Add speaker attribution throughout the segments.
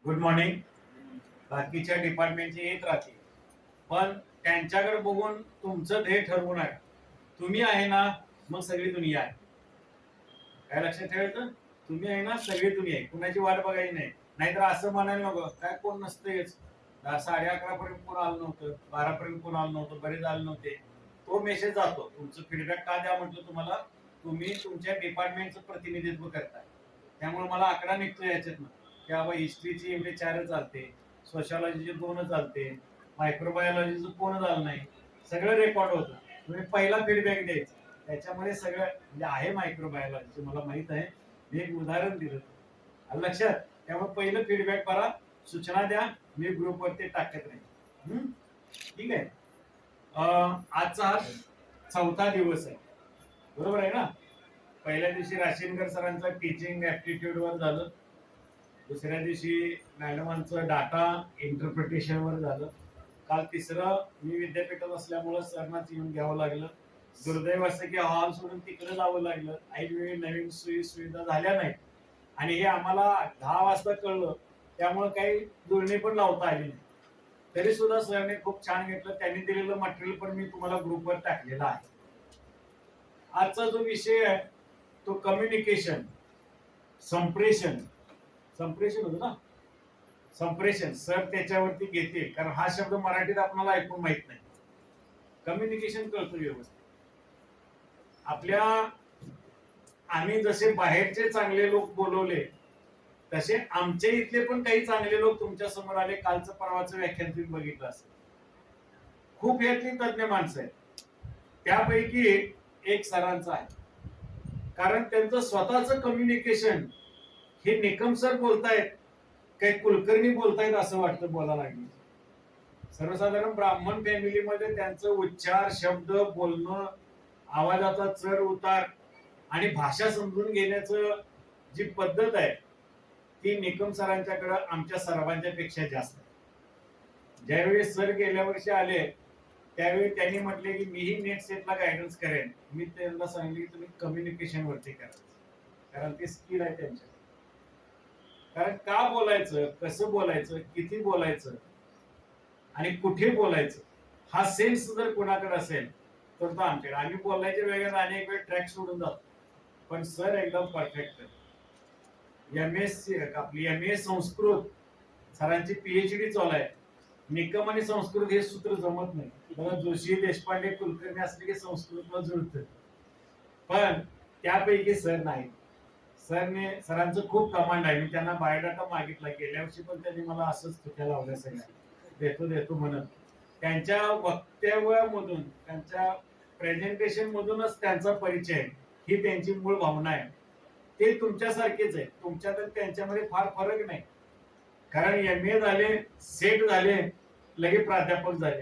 Speaker 1: Good morning. बाकीच्या डिपार्टमेंटचे येत राहतील, पण त्यांच्याकडे बघून तुमचं ध्येय ठरवून आहे. तुम्ही आहे ना, मग सगळी दुनिया आहे. काय लक्षात ठेवायचं? तुम्ही आहे ना, सगळी दुनिया आहे. कुणाची वाट बघायची नाही. नाहीतर असं म्हणायला नको काय कोण नसतेच, 11:30 पर्यंत कोण आलं नव्हतं, 12 पर्यंत कोण आलं नव्हतं, बरेच आले नव्हते. तो मेसेज जातो. तुमचं फीडबॅक का द्या म्हटलं तुम्हाला? तुम्ही तुमच्या डिपार्टमेंटचं प्रतिनिधित्व करताय. त्यामुळे मला आकडा निघतो याच्यातनं की बाबा हिस्ट्रीची एवढे 4 चालते, सोशॉलॉजीचे 2 चालते, मायक्रोबायोलॉजीचं कोण झालं नाही, सगळं रेकॉर्ड होतं. तुम्ही पहिला फीडबॅक द्यायचा. त्याच्यामध्ये सगळं म्हणजे आहे मायक्रोबायोलॉजीचं मला माहित आहे. मी एक उदाहरण दिलं आलं लक्षात. त्यामुळे पहिलं फीडबॅक करा, सूचना द्या, मी ग्रुपवरती टाकत नाही. ठीक आहे. आजचा हा 4था दिवस आहे, बरोबर आहे ना? पहिल्या दिवशी राशीनकर सरांचं टीचिंग ऍप्टिट्यूड वर झालं, दुसऱ्या दिवशी मॅडमांचं डाटा इंटरप्रिटेशन वर झालं, काल तिसरं मी विद्यापीठात असल्यामुळं सरनाच येऊन घ्यावं लागलं. दुर्दैव असं की हॉल सोडून तिकडे जावं लागलं. ऐनवेळी नवीन सोयी सुविधा झाल्या नाहीत आणि हे आम्हाला 10 वाजता कळलं, त्यामुळे काही जुळणी पण लावता आली नाही. तरी सुद्धा सरने खूप छान घेतलं. त्यांनी दिलेलं मटेरियल पण मी तुम्हाला ग्रुपवर टाकलेलं आहे. आजचा जो विषय आहे तो कम्युनिकेशन, संप्रेषण. संप्रेषण होतं ना, संप्रेषण सर त्याच्यावरती घेतील, कारण हा शब्द मराठीत आपल्याला ऐकून माहित नाही. कम्युनिकेशन कळतो व्यवस्थित. आपल्या आम्ही जसे बाहेरचे चांगले लोक बोलवले, तसे आमच्या इथले पण काही चांगले लोक तुमच्या समोर आले. कालचं परवाचं व्याख्यान तुम्ही बघितलं असेल. खूप यातली तज्ञ माणसं आहेत. त्यापैकी एक सरांचं आहे, कारण त्यांचं स्वतःच कम्युनिकेशन हे निकम सर बोलतायत काही कुलकर्णी बोलतायत असं वाटतं बोलायला लागली. सर्वसाधारण ब्राह्मण फॅमिलीमध्ये त्यांचं उच्चार, शब्द, बोलणं, आवाजाचा चढ उतार आणि भाषा समजून घेण्याचं जी पद्धत आहे ती निकम सरांच्याकडे आमच्या सर्वांच्या पेक्षा जास्त आहे. ज्यावेळी सर गेल्या वर्षी आले त्यावेळी त्यांनी म्हटले की मीही नेट सेटला गायडन्स करेन. मी त्यांना सांगितले की तुम्ही कम्युनिकेशन वरती करा, कारण ते स्किल आहे त्यांच्या. कारण का बोलायचं, कसं बोलायचं, किती बोलायचं आणि कुठे बोलायचं हा सेन्स जर कोणाकडे असेल तर तो आमच्याकडे. आम्ही बोलायच्या वेळेला अनेक वेळ ट्रॅक सोडून जातो, पण सर एकदम परफेक्ट. MA संस्कृत सरांची PhD चालू आहे. निकम आणि संस्कृत हे सूत्र जमत नाही. बघा जोशी, देशपांडे, कुलकर्णी असले की संस्कृतला जुळतं, पण त्यापैकी सर नाही. सरांचं खूप कमांड आहे. मी त्यांना बायोडाटा मागितला गेल्या वर्षी, पण त्यांनी मला असंच तुझ्या लावल्या सगळ्या देतो देतो म्हणत. त्यांच्या वक्तव्यामधून, त्यांच्या प्रेझेंटेशन मधूनच त्यांचा परिचय, ही त्यांची मूळ भावना आहे. ते तुमच्यासारखेच आहे. तुमच्यात त्यांच्यामध्ये फार फरक नाही, कारण MA झाले, सेट झाले, लगे प्राध्यापक झाले,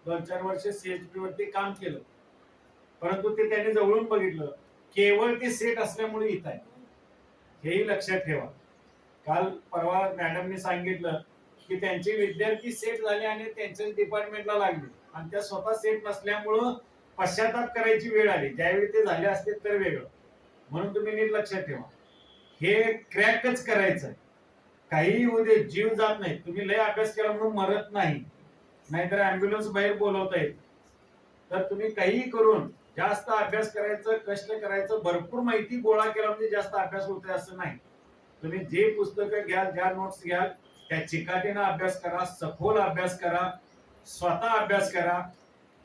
Speaker 1: 2-4 वर्ष CHP वरती काम केलं, परंतु ते त्यांनी जवळून बघितलं. केवळ ते सेट असल्यामुळे इथं आहे, हेही लक्षात ठेवा. काल परवा मॅडमने सांगितलं की त्यांचे विद्यार्थी सेट झाले आणि त्यांच्या डिपार्टमेंटला लागले आणि त्या स्वतः सेट नसल्यामुळं पश्चाताप करायची वेळ आली. ज्यावेळी ते झाले असते तर वेगळं. म्हणून तुम्ही नीट लक्षात ठेवा, हे क्रॅकच करायचं. काही होऊ दे, जीव जात नाही. तुम्ही लय अभ्यास केला म्हणून मरत नाही, नाहीतर अँब्युलन्स बाहेर बोलवता येईल. तर तुम्ही काहीही करून जास्त अभ्यास करायचं, कष्ट करायचं, भरपूर माहिती गोळा केला म्हणजे जास्त अभ्यास होतोय असं नाही. तुम्ही जे पुस्तकं घ्याल, ज्या नोट्स घ्याल, त्या चिकाटीनं अभ्यास करा, सखोल अभ्यास करा, स्वतः अभ्यास करा.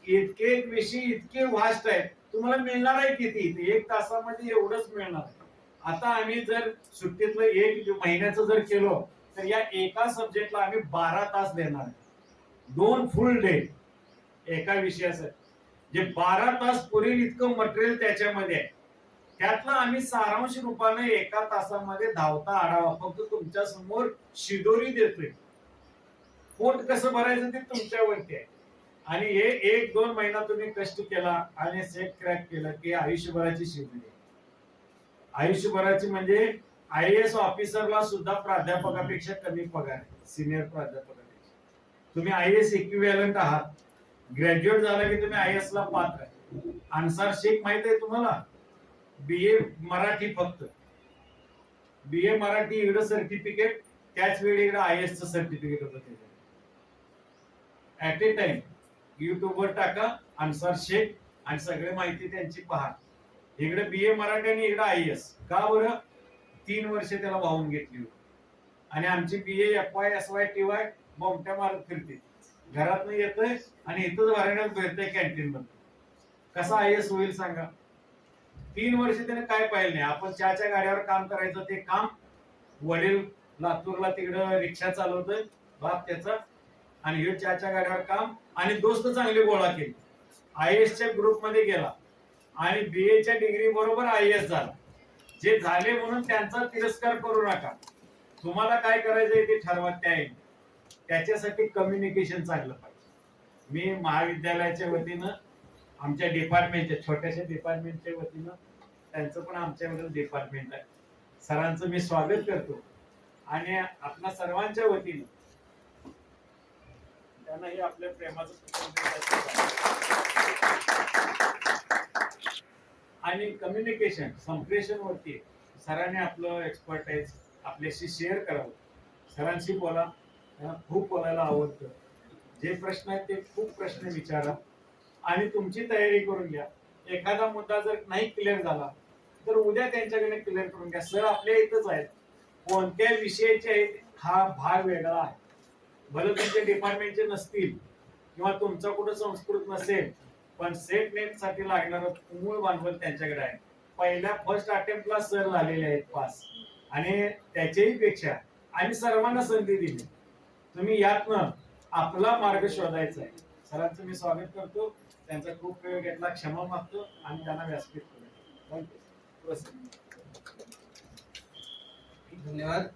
Speaker 1: इतके विषय इतके वास्ट आहेत, तुम्हाला मिळणार आहे किती? 1 तासामध्ये एवढंच मिळणार आहे. आता आम्ही जर सुट्टीतलं 1 महिन्याचं जर केलो तर या एका सब्जेक्टला आम्ही 12 तास देणार आहे. 2 फुल डे एका विषयाचं, जे 12 तास पुरेल इतकं मटेरियल त्याच्यामध्ये आहे. त्यातला आम्ही सारांश रूपाने एका तासामध्ये धावता आढावा फक्त तुमच्या समोर शिदोरी देतोय. पोट कसं भरायचं ते तुमच्यावरती आहे. आणि हे 1-2 महिना तुम्ही कष्ट केला आणि सेट क्रॅक केलं की आयुष्यभराची शिदोरी. आयुष्यभराची म्हणजे IAS ऑफिसरला सुद्धा प्राध्यापकापेक्षा कमी पगार आहे, सिनियर प्राध्यापकापेक्षा. तुम्ही IAS इक्विव्हॅलंट आहात. ग्रॅज्युएट झाला की तुम्ही IAS ला पात्र आहे. अन्सार शेख माहित आहे तुम्हाला? BA मराठी, फक्त BA मराठी एवढं सर्टिफिकेट त्याच वेळी इकडे IAS चं सर्टिफिकेट होतं त्याच्यात. ऍट ए टाइम युट्यूबवर टाका अन्सर शेख आणि सगळे माहिती त्यांची पहा. इकडे BA मराठी आणि इकडे IAS. का बरं? 3 वर्ष त्याला वाहून घेतली होती. आणि आमची BA FY SY TY बोमट्या मारत फिरते, घरात येतोय आणि इथंच भरण्यात भेटतंय कॅन्टीन मध्ये. कसा IAS होईल सांगा? 3 वर्ष त्याने काय पाहिलं नाही. आपण चहाच्या गाड्यावर काम करायचं ते काम, वडील लातूरला तिकडं रिक्षा चालवतोय बाप त्याचा, आणि हे चहाच्या गाड्यावर काम, आणि दोस्त चांगले गोळा केले. IAS च्या ग्रुप मध्ये गेला आणि BA च्या डिग्री बरोबर IAS झाला. जे झाले म्हणून त्यांचा तिरस्कार करू नका. तुम्हाला काय करायचंय ते ठरवा. त्याच्यासाठी कम्युनिकेशन चांगलं पाहिजे. मी महाविद्यालयाच्या वतीनं, आमच्या डिपार्टमेंटच्या छोट्याशा डिपार्टमेंटच्या वतीनं, त्यांचं पण आमच्याबद्दल डिपार्टमेंट आहे, सरांचं मी स्वागत करतो. आणि आपल्या सर्वांच्या वतीनं त्यांनाही आपल्या प्रेमाचं आणि कम्युनिकेशन संप्रेषण वरती सरांनी आपलं एक्सपर्टाईज आपल्याशी शेअर करावं. सरांशी बोला, त्यांना खूप बोलायला आवडतं. जे प्रश्न आहेत ते खूप प्रश्न विचारा आणि तुमची तयारी करून घ्या. एखादा मुद्दा जर नाही क्लिअर झाला तर उद्या त्यांच्याकडे क्लिअर करून घ्या. सर आपल्या इथंच आहेत, कोणत्या विषयाचे आहेत हा भाग वेगळा आहे. भले तुमच्या डिपार्टमेंटचे नसतील किंवा तुमचा कुठं संस्कृत नसेल, पण सेट नेट साठी लागणार मूळ भांडवल त्यांच्याकडे आहे. पहिल्या फर्स्ट अटेम्प्टला सर झालेले आहेत पास, आणि त्याच्याही पेक्षा आणि सर्वांना संधी दिली. तुम्ही यातनं आपला मार्ग शोधायचा आहे. सरांचं मी स्वागत करतो. त्यांचा खूप वेळ घेतला, क्षमा मागतो आणि त्यांना व्यासपीठ करतो.
Speaker 2: धन्यवाद.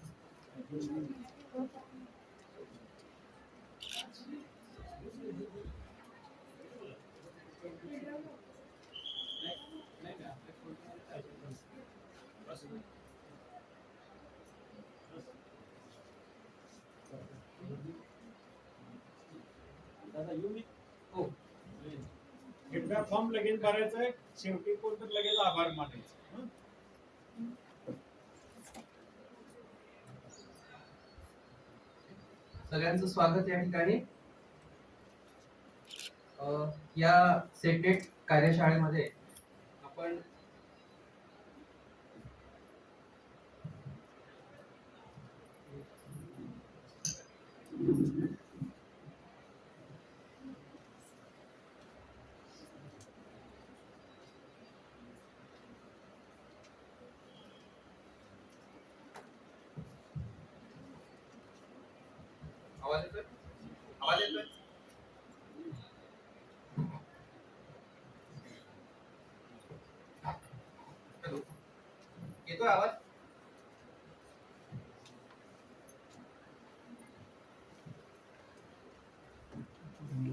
Speaker 1: हो, एकदा फॉर्म लगेच भरायचंय, शेवटी कोणतं लगेच आभार मानायचं.
Speaker 2: सगळ्यांचं स्वागत या ठिकाणी. या सेटेट कार्यशाळेमध्ये आपण आवाज येतोय? आवाज येतोय? हॅलो, येतोय आवाज?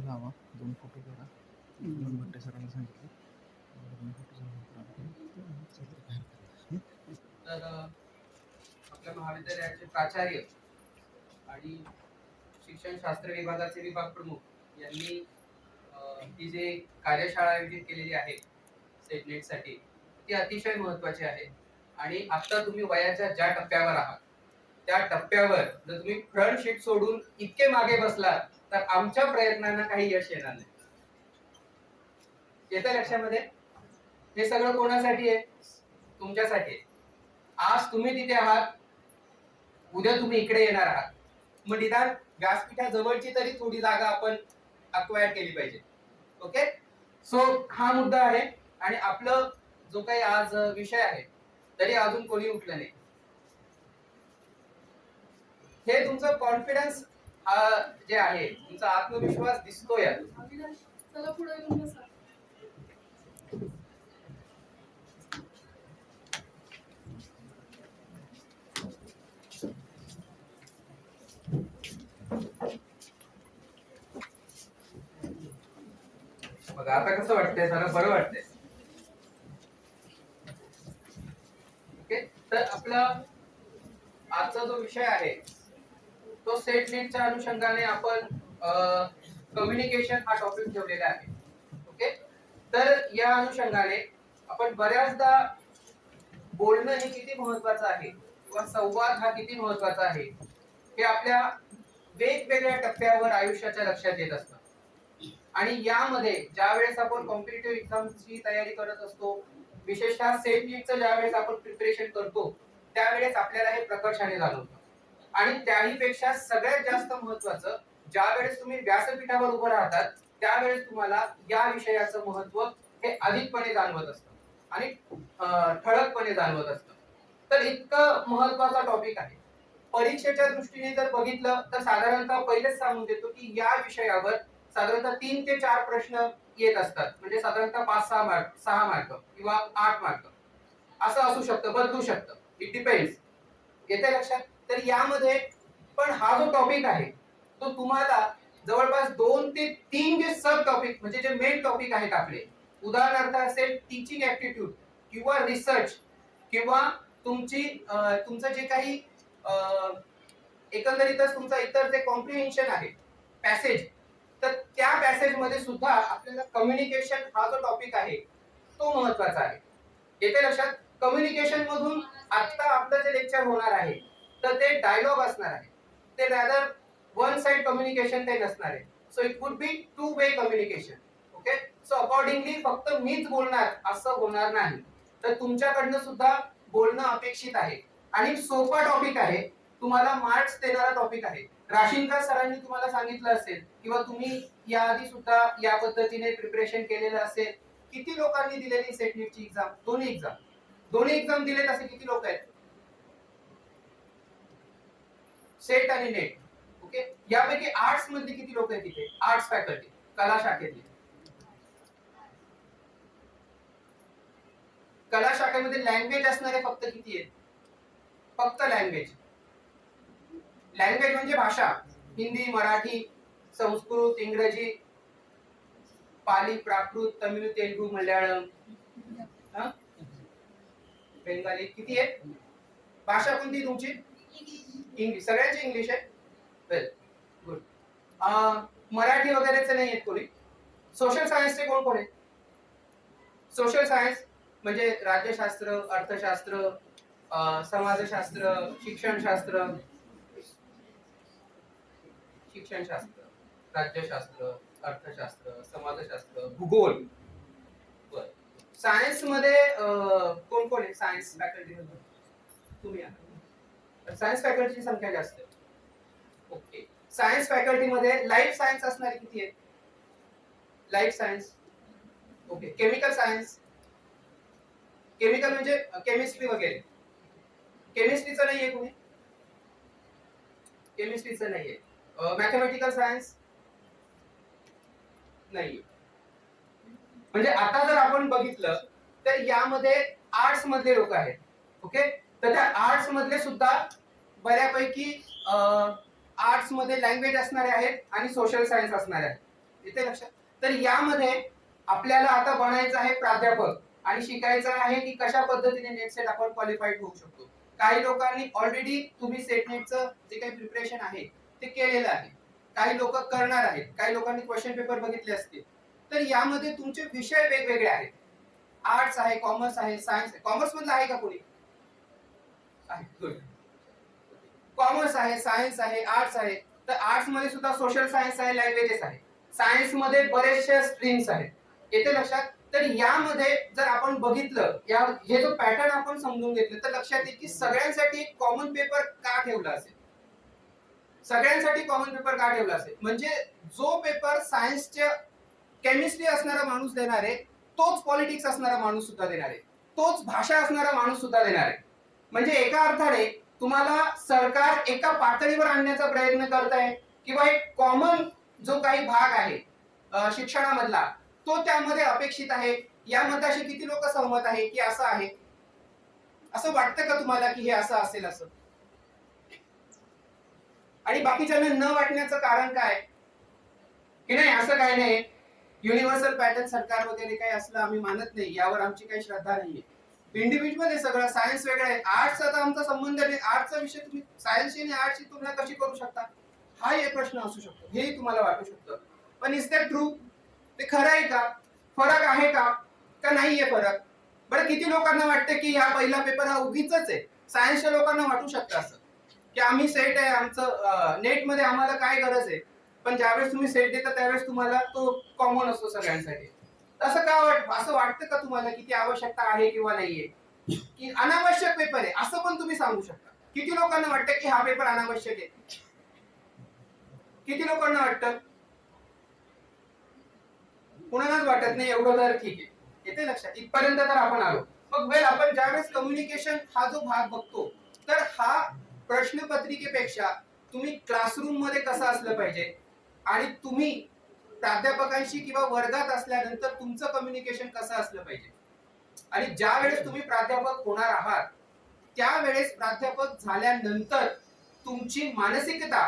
Speaker 3: लावा, 2 फोटो करा. 2 भट्टे सरांना सांगितलं 2 फोटो
Speaker 2: तर आपल्या महाविद्यालयाचे प्राचार्य आणि शिक्षण शास्त्र विभागाचे विभाग प्रमुख यांनी ही जे कार्यशाळा आयोजित केलेली आहे सेट नेट साठी, ती अतिशय महत्वाची आहे. आणि आता तुम्ही वयाच्या ज्या टप्प्यावर आहात त्या टप्प्यावर जर तुम्ही फ्रंट शीट सोडून इतके मागे बसलात तर आमच्या प्रयत्नांना काही यश येणार नाही. येतं लक्षामध्ये? हे सगळं कोणासाठी आहे? तुमच्यासाठी आहे. आज तुम्ही तिथे आहात, उद्या तुम्ही इकडे येणार आहात. मग निदान व्यासपीठा जवळची तरी थोडी जागा आपण अक्वायर केली पाहिजे. ओके, सो हा मुद्दा आहे. आणि आपलं जो काही आज विषय आहे तरी अजून कोणी उठलं नाही. हे तुमचं कॉन्फिडन्स जे आहे, तुमचा आत्मविश्वास दिसतोय.
Speaker 4: चला पुढे येऊन बसा.
Speaker 2: बघा आता कसं वाटतंय, जरा बरं वाटतंय. ओके, तर आपला आजचा जो विषय आहे तो सेट नेटच्या अनुषंगाने आपण कम्युनिकेशन हा टॉपिक ठेवलेला आहे. ओके, तर या अनुषंगाने आपण बऱ्याचदा बोलणं हे किती महत्वाचं आहे किंवा संवाद हा किती महत्वाचा आहे हे आपल्या वेगवेगळ्या टप्प्यावर आयुष्याच्या लक्षात येत असतात. आणि यामध्ये ज्या वेळेस आपण कॉम्पिटिटिव्ह एक्झामची तयारी करत असतो, विशेषतः सेट नीटचं ज्या वेळेस आपण प्रिपरेशन करतो, त्यावेळेस आपल्याला हे प्रकर्षाने जाणवतं. आणि त्याहीपेक्षा सगळ्यात जास्त महत्वाचं, ज्या वेळेस तुम्ही व्यासपीठावर उभं राहतात त्यावेळेस तुम्हाला या विषयाचं महत्व हे अधिकपणे जाणवत असतं आणि ठळकपणे जाणवत असतं. तर इतकं महत्वाचा टॉपिक आहे. परीक्षेच्या दृष्टीने जर बघितलं तर साधारणतः पहिलेच सांगून देतो की या विषयावर साधारणतः 3 ते 4 प्रश्न येत असतात. म्हणजे साधारणतः 5-6 मार्क, 6 मार्क किंवा 8 मार्क असं असू शकतं, बदलू शकतं. It depends. येते लक्षात? तर यामध्ये पण हा जो टॉपिक आहे तो तुम्हाला जवळपास 2 ते 3 जे सब टॉपिक म्हणजे जे मेन टॉपिक आहेत आपले, उदाहरणार्थ असेल टीचिंग ऍप्टिट्यूड किंवा रिसर्च किंवा तुमचं जे काही एकंदरीतच तुमचा इतर जे कॉम्प्रिहेन्शन आहे पॅसेज, तर त्या पॅसेज मध्ये सुद्धा आपल्याला कम्युनिकेशन हा जो टॉपिक आहे तो महत्वाचा आहे. येते लक्षात? कम्युनिकेशन मधून आता आपलं जे लेक्चर होणार आहे तर ते डायलॉग असणार आहे. ते रॅदर वन साइड कम्युनिकेशन ते नसणार आहे. So it would be two way communication. Okay, so accordingly फक्त मीच बोलणार असं होणार नाही, तर तुमच्याकडनं सुद्धा बोलणं अपेक्षित आहे. आणि सोपा टॉपिक आहे, तुम्हाला मार्क्स देणारा टॉपिक आहे. राशीनकर सरांनी तुम्हाला सांगितलं असेल किंवा तुम्ही याआधी सुद्धा या पद्धतीने प्रिपरेशन केलेलं असेल. किती लोकांनी दिलेली सेट नीटची एक्झाम? दोन्ही एक्झाम दिलेत असे किती लोक आहेत? सेट आणि नेट. ओके, यापैकी आर्ट्स मध्ये किती लोक आहेत तिथे? आर्ट्स फॅकल्टी, कला शाखेतली. कला शाखेमध्ये लँग्वेज असणारे फक्त किती आहेत? फक्त लँग्वेज. लँग्वेज म्हणजे भाषा, हिंदी, मराठी, संस्कृत, इंग्रजी, पाली, प्राकृत, तमिळ, तेलुगू, मल्याळम, बेंगाली. किती आहे? भाषा कोणती तुमची? इंग्लिश. सगळ्यांची इंग्लिश आहे. वेल गुड. मराठी वगैरेच नाही आहेत कोणी. सोशल सायन्सचे कोण कोण आहे? सोशल सायन्स म्हणजे राज्यशास्त्र, अर्थशास्त्र, समाजशास्त्र, शिक्षणशास्त्र, राज्यशास्त्र, अर्थशास्त्र, समाजशास्त्र, भूगोल. बर. सायन्स मध्ये कोण कोण आहे? सायन्स फॅकल्टी मध्ये तुम्ही आहात. सायन्स फॅकल्टीची संख्या जास्त आहे. ओके, सायन्स फॅकल्टी मध्ये लाईफ सायन्स असणारे किती आहेत? Life science. Okay, chemical science. Chemical म्हणजे केमिस्ट्री वगैरे. केमिस्ट्रीचं नाहीये कोणी? केमिस्ट्रीचं नाहीये. मॅथमॅटिकल सायन्स नाहीये. म्हणजे आता जर आपण बघितलं तर यामध्ये आर्ट्स मधले लोक आहेत. ओके, तर त्या आर्ट्स मधले सुद्धा बऱ्यापैकी आर्ट्स मध्ये लँग्वेज असणारे आहेत आणि सोशल सायन्स असणारे आहेत. इथे लक्षात. तर यामध्ये आपल्याला आता बनायचं आहे प्राध्यापक आणि शिकायचं आहे की कशा पद्धतीने नेट सेट आपण क्वालिफाईड होऊ शकतो. काही लोकांनी ऑलरेडी तुम्ही सेट नेटचं जे काही प्रिपरेशन आहे ते केलेलं आहे, काही लोक करणार आहेत, काही लोकांनी क्वेश्चन पेपर बघितले असतील. तर यामध्ये तुमचे विषय वेगवेगळे आहेत. आर्ट्स आहे, कॉमर्स आहे, सायन्स आहे. कॉमर्स मधलं आहे का कोणी? गुड. कॉमर्स आहे, सायन्स आहे, आर्ट्स आहे. तर आर्ट्स मध्ये सुद्धा सोशल सायन्स आहे, लँग्वेजेस आहे. सायन्स मध्ये बरेचशा स्ट्रीम्स आहेत. येते लक्षात. तर यामध्ये जर आपण बघितलं, हे जो पॅटर्न आपण समजून घेतलं तर लक्षात येईल की सगळ्यांसाठी एक कॉमन पेपर का ठेवला असेल. सगळ्यांसाठी कॉमन पेपर का ठेवला असेल म्हणजे जो पेपर सायन्सच्या केमिस्ट्री असणारा माणूस देणार आहे तोच पॉलिटिक्स असणारा माणूस सुद्धा देणार आहे, तोच भाषा असणारा माणूस सुद्धा देणार आहे. म्हणजे एका अर्थाने तुम्हाला सरकार एका पातळीवर आणण्याचा प्रयत्न करत आहे किंवा एक कॉमन जो काही भाग आहे शिक्षणामधला तो त्यामध्ये अपेक्षित आहे. यामध्ये असे किती लोक सहमत आहे की असं आहे? असं वाटतं का तुम्हाला की हे असं असेल असं? आणि बाकीच्यांना न वाटण्याचं कारण काय की नाही असं काय नाही, युनिव्हर्सल पॅटर्न सरकार वगैरे काही असलं आम्ही मानत नाही, यावर आमची काही श्रद्धा नाहीये. इंडिव्हिज्युअल आहे सगळं. सायन्स वेगळं आहे, आर्ट्सचा आमचा संबंध नाही. आर्ट्सचा विषय तुम्ही सायन्सची आणि आर्ट्सची तुलना कशी करू शकता? हा एक प्रश्न असू शकतो, हे तुम्हाला वाटू शकतं. पण इज दॅट ट्रू? ते खरं आहे का? फरक आहे का नाहीये फरक? बरं, किती लोकांना वाटतं की हा पहिला पेपर हा उगीचच आहे? सायन्सच्या लोकांना वाटू शकतं असं की आम्ही सेट आहे आमचं नेटमध्ये आम्हाला काय गरज आहे, पण ज्यावेळेस तुम्ही सेट देता त्यावेळेस तुम्हाला तो कॉमन असतो सगळ्यांसाठी. असं का असं वाटतं का तुम्हाला की ती आवश्यकता आहे किंवा नाहीये, की अनावश्यक पेपर आहे असं पण तुम्ही सांगू शकता? किती लोकांना वाटतं की हा पेपर अनावश्यक आहे? किती लोकांना वाटतं? कुणालाच वाटत नाही एवढं, तर ठीक आहे. येते लक्षात? इथपर्यंत तर आपण आलो. मग वेल आपण ज्यावेळेस कम्युनिकेशन हा जो भाग बघतो, तर हा प्रश्नपत्रिकेपेक्षा तुम्ही क्लासरूम मध्ये कसं असलं पाहिजे आणि तुम्ही प्राध्यापकांशी किंवा वर्गात असल्यानंतर तुमचं कम्युनिकेशन कसं असलं पाहिजे, आणि ज्या वेळेस तुम्ही प्राध्यापक होणार आहात त्यावेळेस प्राध्यापक झाल्यानंतर तुमची मानसिकता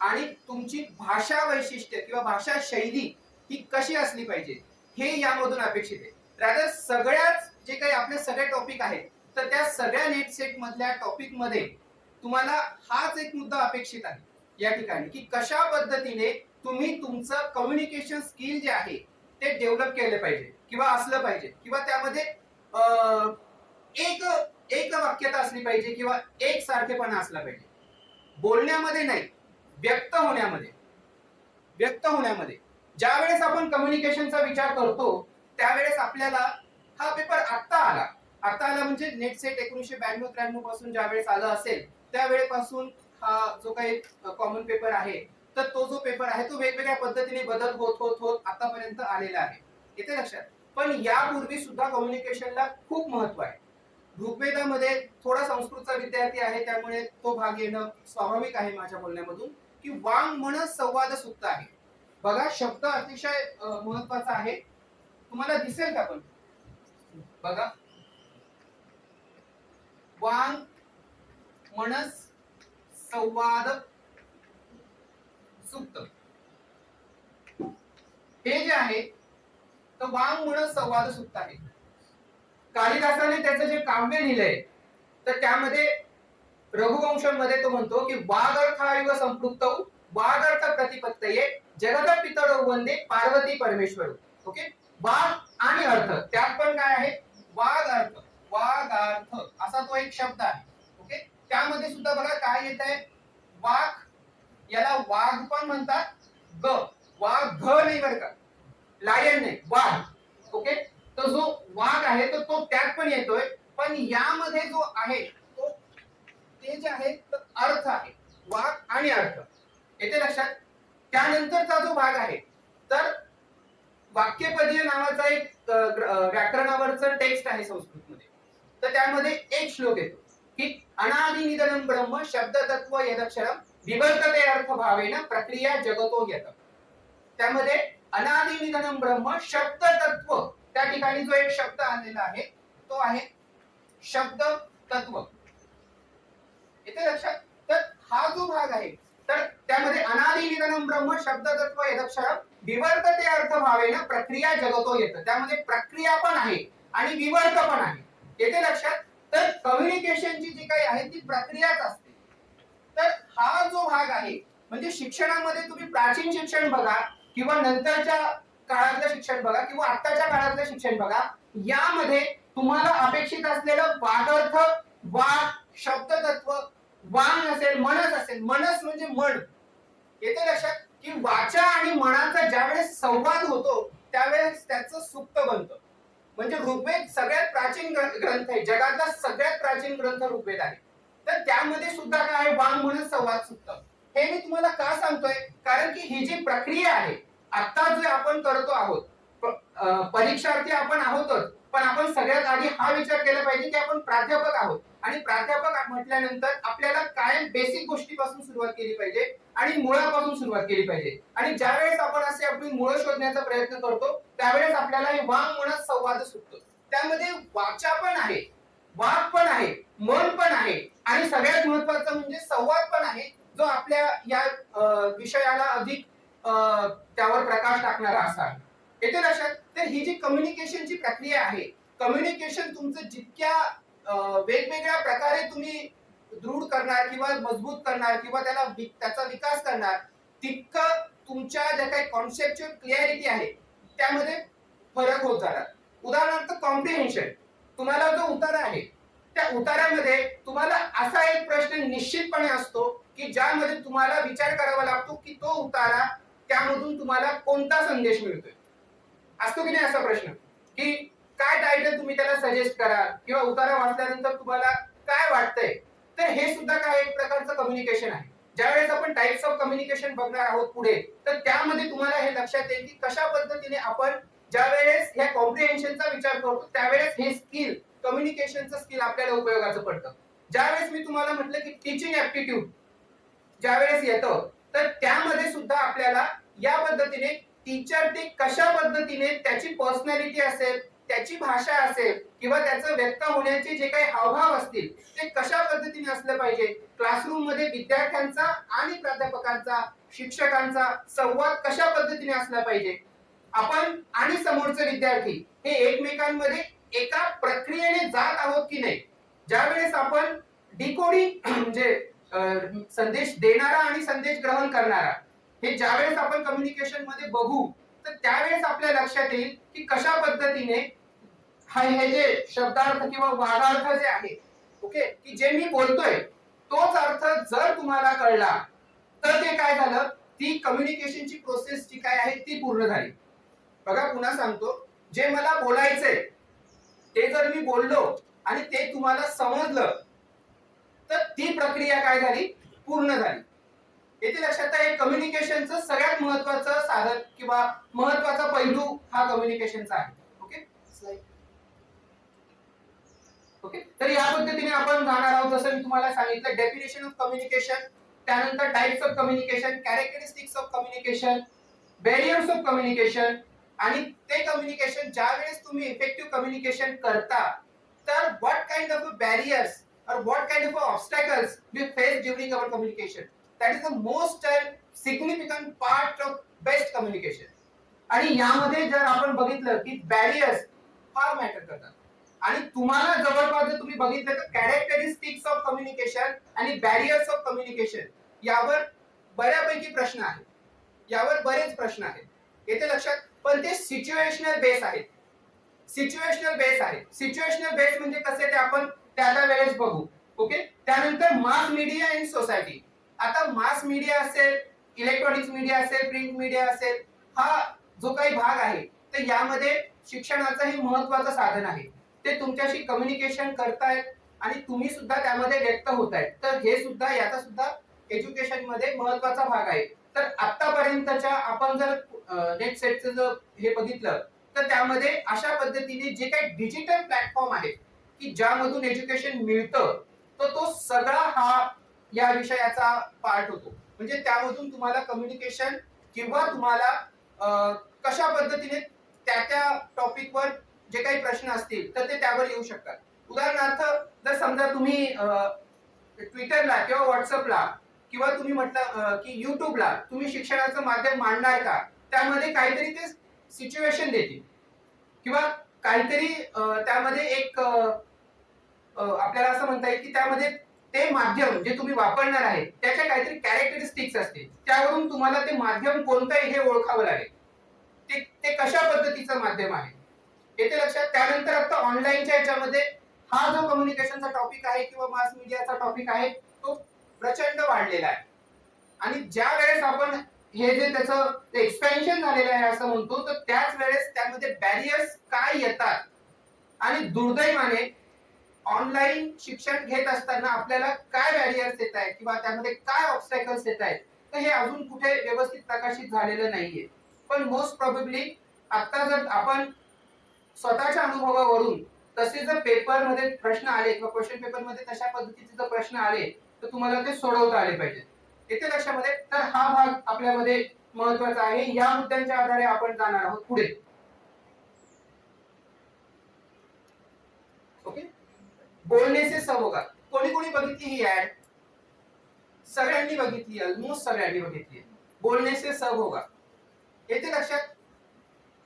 Speaker 2: आणि तुमची भाषा वैशिष्ट्य किंवा भाषा शैली ही कशी असली पाहिजे हे यामधून अपेक्षित आहे. रादर सगळ्याच जे काही आपले सगळे टॉपिक आहेत तर त्या सगळ्या नेट सेट मधल्या टॉपिक मध्ये तुम्हाला हाच एक मुद्दा अपेक्षित आहे या ठिकाणी, की कशा पद्धतीने तुम्ही तुमचं कम्युनिकेशन स्किल जे आहे ते डेव्हलप केलं पाहिजे किंवा असलं पाहिजे, किंवा त्यामध्ये एक एक वाक्यता असली पाहिजे किंवा एक सारखेपणा असला पाहिजे. बोलण्यामध्ये नाही, व्यक्त होण्यामध्ये. व्यक्त होण्यामध्ये ज्या वेळेस आपण कम्युनिकेशनचा विचार करतो त्यावेळेस आपल्याला हा पेपर आत्ता आला म्हणजे नेट सेट 1992-93 पासून ज्या वेळेस आलं असेल त्यावेळेपासून हा जो काही कॉमन पेपर आहे तर तो जो पेपर आहे तो वेगवेगळ्या पद्धतीने बदल होत होत होत आतापर्यंत आलेला आहे. येते लक्षात? पण यापूर्वी सुद्धा कम्युनिकेशनला खूप महत्व आहे. ऋग्वेदामध्ये थोडा संस्कृतचा विद्यार्थी आहे त्यामुळे तो भाग येणं स्वाभाविक आहे माझ्या बोलण्यामधून, की वांग मन संवाद सुक्त आहे. बघा शब्द अतिशय महत्वाचा आहे. तुम्हाला दिसेल का? पण बघा, वांग मनस संवाद सुक्त हे जे आहे तर वांग मनस संवाद सुक्त आहे. कालिदासाने त्याचं जे काव्य लिहिलंय तर त्यामध्ये रघुवंशमध्ये तो म्हणतो की वागर्थायुग संपृक्त वागर्थ प्रतिपत्तये जगत पितरो वंदे पार्वती परमेश्वर. ओके, वाग आणि अर्थ त्यात पण काय आहे? वाग अर्थ असा तो एक शब्द आहे. ओके, त्यामध्ये सुद्धा बघा काय येत आहे? वाग, याला वाघ पण म्हणतात. ग वाघ घ नाही बरं का, लायन नाही, वाघ. ओके, तो जो वाघ आहे तो त्यात पण येतोय, पण यामध्ये जो आहे तो ते जे आहे तर अर्थ आहे. वाघ आणि अर्थ येते लक्षात? त्यानंतरचा जो भाग आहे तर वाक्यपदीय नावाचा एक व्याकरणावरचं टेक्स्ट आहे संस्कृतमध्ये. तर त्यामध्ये एक श्लोक येतो की अनादि निधनम ब्रह्म शब्द तत्व यदक्षरम विवर्तते अर्थ भावेन प्रक्रिया जगतो यत. त्यामध्ये अनादि निधनम ब्रह्म शब्द तत्व, त्या ठिकाणी जो एक शब्द आलेला आहे तो आहे शब्द तत्व. येते लक्षात? तर हा जो भाग आहे तर त्यामध्ये अनादि निधनम ब्रह्म शब्द तत्व यदक्षरम विवर्तते अर्थ भावेन प्रक्रिया जगतो येत. त्यामध्ये प्रक्रिया पण आहे आणि विवर्त पण आहे. येते लक्षात? तर कम्युनिकेशनची जी काही आहे ती प्रक्रियाच असते. तर हा जो भाग आहे म्हणजे शिक्षणामध्ये तुम्ही प्राचीन शिक्षण बघा किंवा नंतरच्या काळातलं शिक्षण बघा किंवा आताच्या काळातलं शिक्षण बघा, यामध्ये तुम्हाला अपेक्षित असलेलं वागर्थ, वाग, शब्द तत्व, वांग असेल, मनस असेल. मनस म्हणजे मन. येते लक्षात? की वाचा आणि मनाचा ज्यावेळेस संवाद होतो त्यावेळेस त्याचं सुक्त बनतं. म्हणजे ऋग्वेद सगळ्यात प्राचीन ग्रंथ आहे, जगातला सगळ्यात प्राचीन ग्रंथ ऋग्वेद आहे. तर त्यामध्ये सुद्धा काय वांग मनस संवाद सुक्त. हे मी तुम्हाला का सांगतोय? कारण की ही जी प्रक्रिया आहे आता जे आपण करतो आहोत, परीक्षार्थी आपण आहोतच, पण आपण सगळ्यात आधी हा विचार केला पाहिजे की आपण प्राध्यापक आहोत आणि प्राध्यापक म्हटल्यानंतर आपल्याला काय बेसिक गोष्टीपासून सुरुवात केली पाहिजे आणि मुळापासून सुरुवात केली पाहिजे. आणि ज्यावेळेस आपण असे आपली मुळं शोधण्याचा प्रयत्न करतो त्यावेळेस आपल्याला हे वांग मनस संवाद सुचतो. त्यामध्ये वाचा पण आहे, वाक पण आहे, मन पण आहे आणि सगळ्यात महत्त्वाचं म्हणजे संवाद पण आहे, जो आपल्या या विषयाला अधिक त्यावर प्रकाश टाकणारा असा आहे. येते लक्षात? तर ही जी कम्युनिकेशनची प्रक्रिया आहे, कम्युनिकेशन तुमचं जितक्या वेगवेगळ्या प्रकारे तुम्ही दृढ करणार किंवा मजबूत करणार किंवा त्याचा विकास करणार तितकं तुमच्या ज्या काही कॉन्सेप्च्युअल क्लिअरिटी आहे त्यामध्ये फरक होत जाणार. उदाहरणार्थ कॉम्प्रिहेन्शन, तुम्हाला जो उतारा आहे
Speaker 5: त्या उतारामध्ये तुम्हाला असा एक प्रश्न निश्चितपणे असतो की ज्यामध्ये तुम्हाला विचार करावा लागतो की तो उतारा त्यामधून तुम्हाला कोणता संदेश मिळतोय. असतो की नाही असा प्रश्न की काय टायटल तुम्ही त्याला सजेस्ट कराल किंवा उतारा वाचल्यानंतर तुम्हाला काय वाटतंय. तर हे सुद्धा काय एक प्रकारचं कम्युनिकेशन आहे. ज्यावेळेस आपण टाइप्स ऑफ कम्युनिकेशन बघणार आहोत पुढे, तर त्यामध्ये तुम्हाला हे लक्षात येईल की कशा पद्धतीने आपण ज्यावेळेस ह्या कॉम्प्रिहेन्शनचा विचार करतो त्यावेळेस हे स्किल कम्युनिकेशनचं स्किल आपल्याला उपयोगाचं पडतं. ज्यावेळेस मी तुम्हाला म्हटलं की टीचिंग ऍप्टिट्यूड ज्यावेळेस येतं तर त्यामध्ये सुद्धा आपल्याला या पद्धतीने टीचर ते कशा पद्धतीने त्याची पर्सनॅलिटी असेल, त्याची भाषा असेल किंवा त्याचं व्यक्त होण्याचे जे काही हावभाव असतील ते कशा पद्धतीने असलं पाहिजे. क्लासरूम मध्ये विद्यार्थ्यांचा आणि प्राध्यापकांचा शिक्षकांचा संवाद कशा पद्धतीने असला पाहिजे. आपण आणि समोरचे विद्यार्थी हे एकमेकांमध्ये एका प्रक्रियेने जात आहोत की नाही. ज्यावेळेस आपण डिकोडिंग म्हणजे संदेश देणारा आणि संदेश ग्रहण करणारा हे ज्यावेळेस आपण कम्युनिकेशन मध्ये बघू तर त्यावेळेस आपल्या लक्षात येईल की कशा पद्धतीने हे जे शब्दार्थ किंवा वादार्थ जे आहे ओके की जे मी बोलतोय तोच अर्थ जर तुम्हाला कळला तर ते काय झालं ती कम्युनिकेशनची प्रोसेस जी काय आहे ती पूर्ण झाली. बघा पुन्हा सांगतो जे मला बोलायचंय ते जर मी बोललो आणि ते तुम्हाला समजलं तर ती प्रक्रिया काय झाली पूर्ण झाली. येथे लक्षात आहे कम्युनिकेशनचं सगळ्यात महत्वाचं साधन किंवा महत्वाचा पैलू हा कम्युनिकेशनचा आहे. ओके ओके तर या पद्धतीने आपण जाणार आहोत. जसं मी तुम्हाला सांगितलं डेफिनेशन ऑफ कम्युनिकेशन, त्यानंतर types of communication, characteristics of communication, barriers of communication आणि ते कम्युनिकेशन ज्यावेळेस तुम्ही इफेक्टिव्ह कम्युनिकेशन करता तर what kind of barriers or what kind of obstacles we face during our communication. That is the most significant part of best communication. आणि यामध्ये जर आपण बघितलं की बॅरियर्स फार मॅटर करतात आणि तुम्हाला जवळपास जर तुम्ही बघितलं तर कॅरेक्टरिस्टिक्स ऑफ कम्युनिकेशन आणि बॅरियर्स ऑफ कम्युनिकेशन यावर बऱ्यापैकी प्रश्न आहेत. यावर बरेच प्रश्न आहेत येथे लक्षात. पण ते सिच्युएशनल बेस आहेत. सिच्युएशनल बेस आहे. सिच्युएशनल बेस म्हणजे कसे ते आपण त्या वेळेस बघू. ओके त्यानंतर मास मीडिया इन सोसायटी. आता मास मीडिया असेल, इलेक्ट्रॉनिक्स मीडिया असेल, प्रिंट मीडिया असेल, हा जो काही भाग आहे तर यामध्ये शिक्षणाचं हे महत्वाचं साधन आहे. ते तुमच्याशी कम्युनिकेशन करतायत आणि तुम्ही सुद्धा त्यामध्ये व्यक्त होतायत. तर हे सुद्धा याचा सुद्धा एज्युकेशन मध्ये महत्वाचा भाग आहे. तर आतापर्यंतच्या आपण जर नेट सेटचं जर हे बघितलं तर त्यामध्ये अशा पद्धतीने जे काही डिजिटल प्लॅटफॉर्म आहेत की ज्यामधून एज्युकेशन मिळतं तर तो सगळा हा या विषयाचा पार्ट होतो. म्हणजे त्यामधून तुम्हाला कम्युनिकेशन किंवा तुम्हाला कशा पद्धतीने त्या टॉपिकवर जे काही प्रश्न असतील तर ते त्यावर येऊ शकतात. उदाहरणार्थ जर समजा तुम्ही ट्विटरला किंवा व्हॉट्सअपला किंवा तुम्ही म्हटलं की युट्यूबला तुम्ही शिक्षणाचं माध्यम मांडणार का, त्यामध्ये काहीतरी ते सिच्युएशन देतील किंवा काहीतरी त्यामध्ये एक आपल्याला असं म्हणता येईल की त्यामध्ये ते माध्यम जे तुम्ही वापरणार आहे त्याच्या काहीतरी कॅरेक्टरिस्टिक्स असतील. त्यावरून तुम्हाला ते माध्यम कोणतं आहे हे ओळखावं लागेल. ते कशा पद्धतीचं माध्यम आहे येथे लक्षात. त्यानंतर आता ऑनलाईनच्या याच्यामध्ये हा जो कम्युनिकेशनचा टॉपिक आहे किंवा मास मीडियाचा टॉपिक आहे तो प्रचंड वाढलेला आहे. आणि ज्या वेळेस आपण हे जे त्याचं एक्सपेन्शन झालेलं आहे असं म्हणतो तर त्याच वेळेस त्यामध्ये बॅरियर्स काय येतात आणि दुर्दैवाने ऑनलाईन शिक्षण घेत असताना आपल्याला काय बॅरियर्स येत आहेत किंवा त्यामध्ये काय ऑब्स्टॅकल्स येत आहेत तर हे अजून कुठे व्यवस्थित प्रकाशित झालेलं नाहीये. पण मोस्ट प्रोबेबली आता जर आपण स्वतःच्या अनुभवावरून तसे जर पेपर मध्ये प्रश्न आले किंवा क्वेश्चन पेपर मध्ये तशा पद्धतीचे जर प्रश्न आले तर तुम्हाला ते सोडवता आले पाहिजे. येथे लक्षामध्ये तर हा भाग आपल्यामध्ये महत्वाचा आहे. या मुद्द्यांच्या आधारे आपण जाणार आहोत पुढे. ओके बोलणे से सब होगा. कोणी कोणी बघितली ही ऍड? सगळ्यांनी बघितली, ऑलमोस्ट सगळ्यांनी बघितली. बोलणे से सब होगा. येथे लक्षात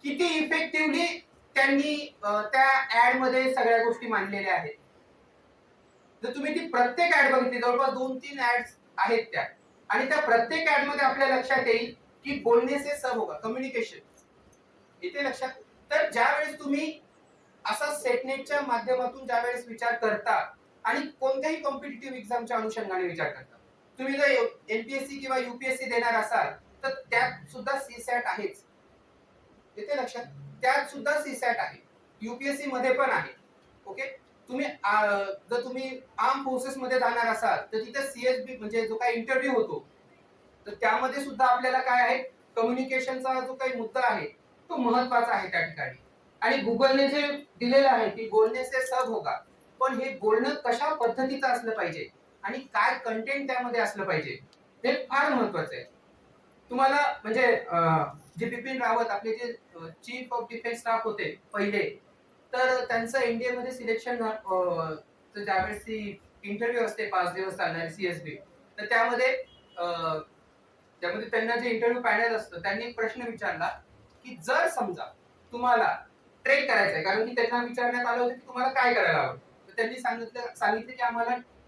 Speaker 5: किती इफेक्टिव्हली त्यांनी त्या ऍड मध्ये सगळ्या गोष्टी मांडलेल्या आहेत. जर तुम्ही ती प्रत्येक ऍड बघितली जवळपास 2-3 ऍड्स आहेत त्या आणि त्या प्रत्येक ऍड मध्ये आपल्या लक्षात येईल की बोलणे से सब होगा कम्युनिकेशन. इथे लक्षात. तर ज्या वेळेस तुम्ही असा सेटनेटच्या माध्यमातून ज्यावेळेस विचार करता आणि कोणत्याही कॉम्पिटिटिव्ह एक्झामच्या अनुषंगाने विचार करता, तुम्ही जर एमपीएससी किंवा युपीएससी देणार असाल तर त्यात सुद्धा सीसॅट आहेच. येते लक्षात? त्यात सुद्धा सीसॅट आहे, युपीएससी मध्ये पण आहे. ओके, तुम्ही जर तुम्ही आर्म फोर्सेस मध्ये जाणार असाल तर तिथे सीएसबी म्हणजे जो काही इंटरव्ह्यू होतो तर त्यामध्ये सुद्धा आपल्याला काय आहे, कम्युनिकेशनचा जो काही मुद्दा आहे तो महत्वाचा आहे त्या ठिकाणी. आणि गुगलने जे दिलेलं आहे की बोलणे से सब होगा, पण हे बोलणं कशा पद्धतीचं असलं पाहिजे आणि काय कंटेंट त्यामध्ये असलं पाहिजे हे फार महत्वाचं आहे. तुम्हाला म्हणजे जे बिपिन रावत आपले जे चीफ ऑफ डिफेन्स स्टाफ होते पहिले, तर त्यांचं एनडीए मध्ये सिलेक्शन ज्यावेळेस ती इंटरव्ह्यू असते 5 दिवस चालणारी सीएसबी, तर त्यामध्ये त्यांना जे इंटरव्ह्यू पॅनल असतं त्यांनी एक प्रश्न विचारला की जर समजा तुम्हाला ट्रेक करायचं आहे, कारण की त्यांना विचारण्यात आलं होतं की तुम्हाला काय करायला आवडतं, तर त्यांनी सांगितलं की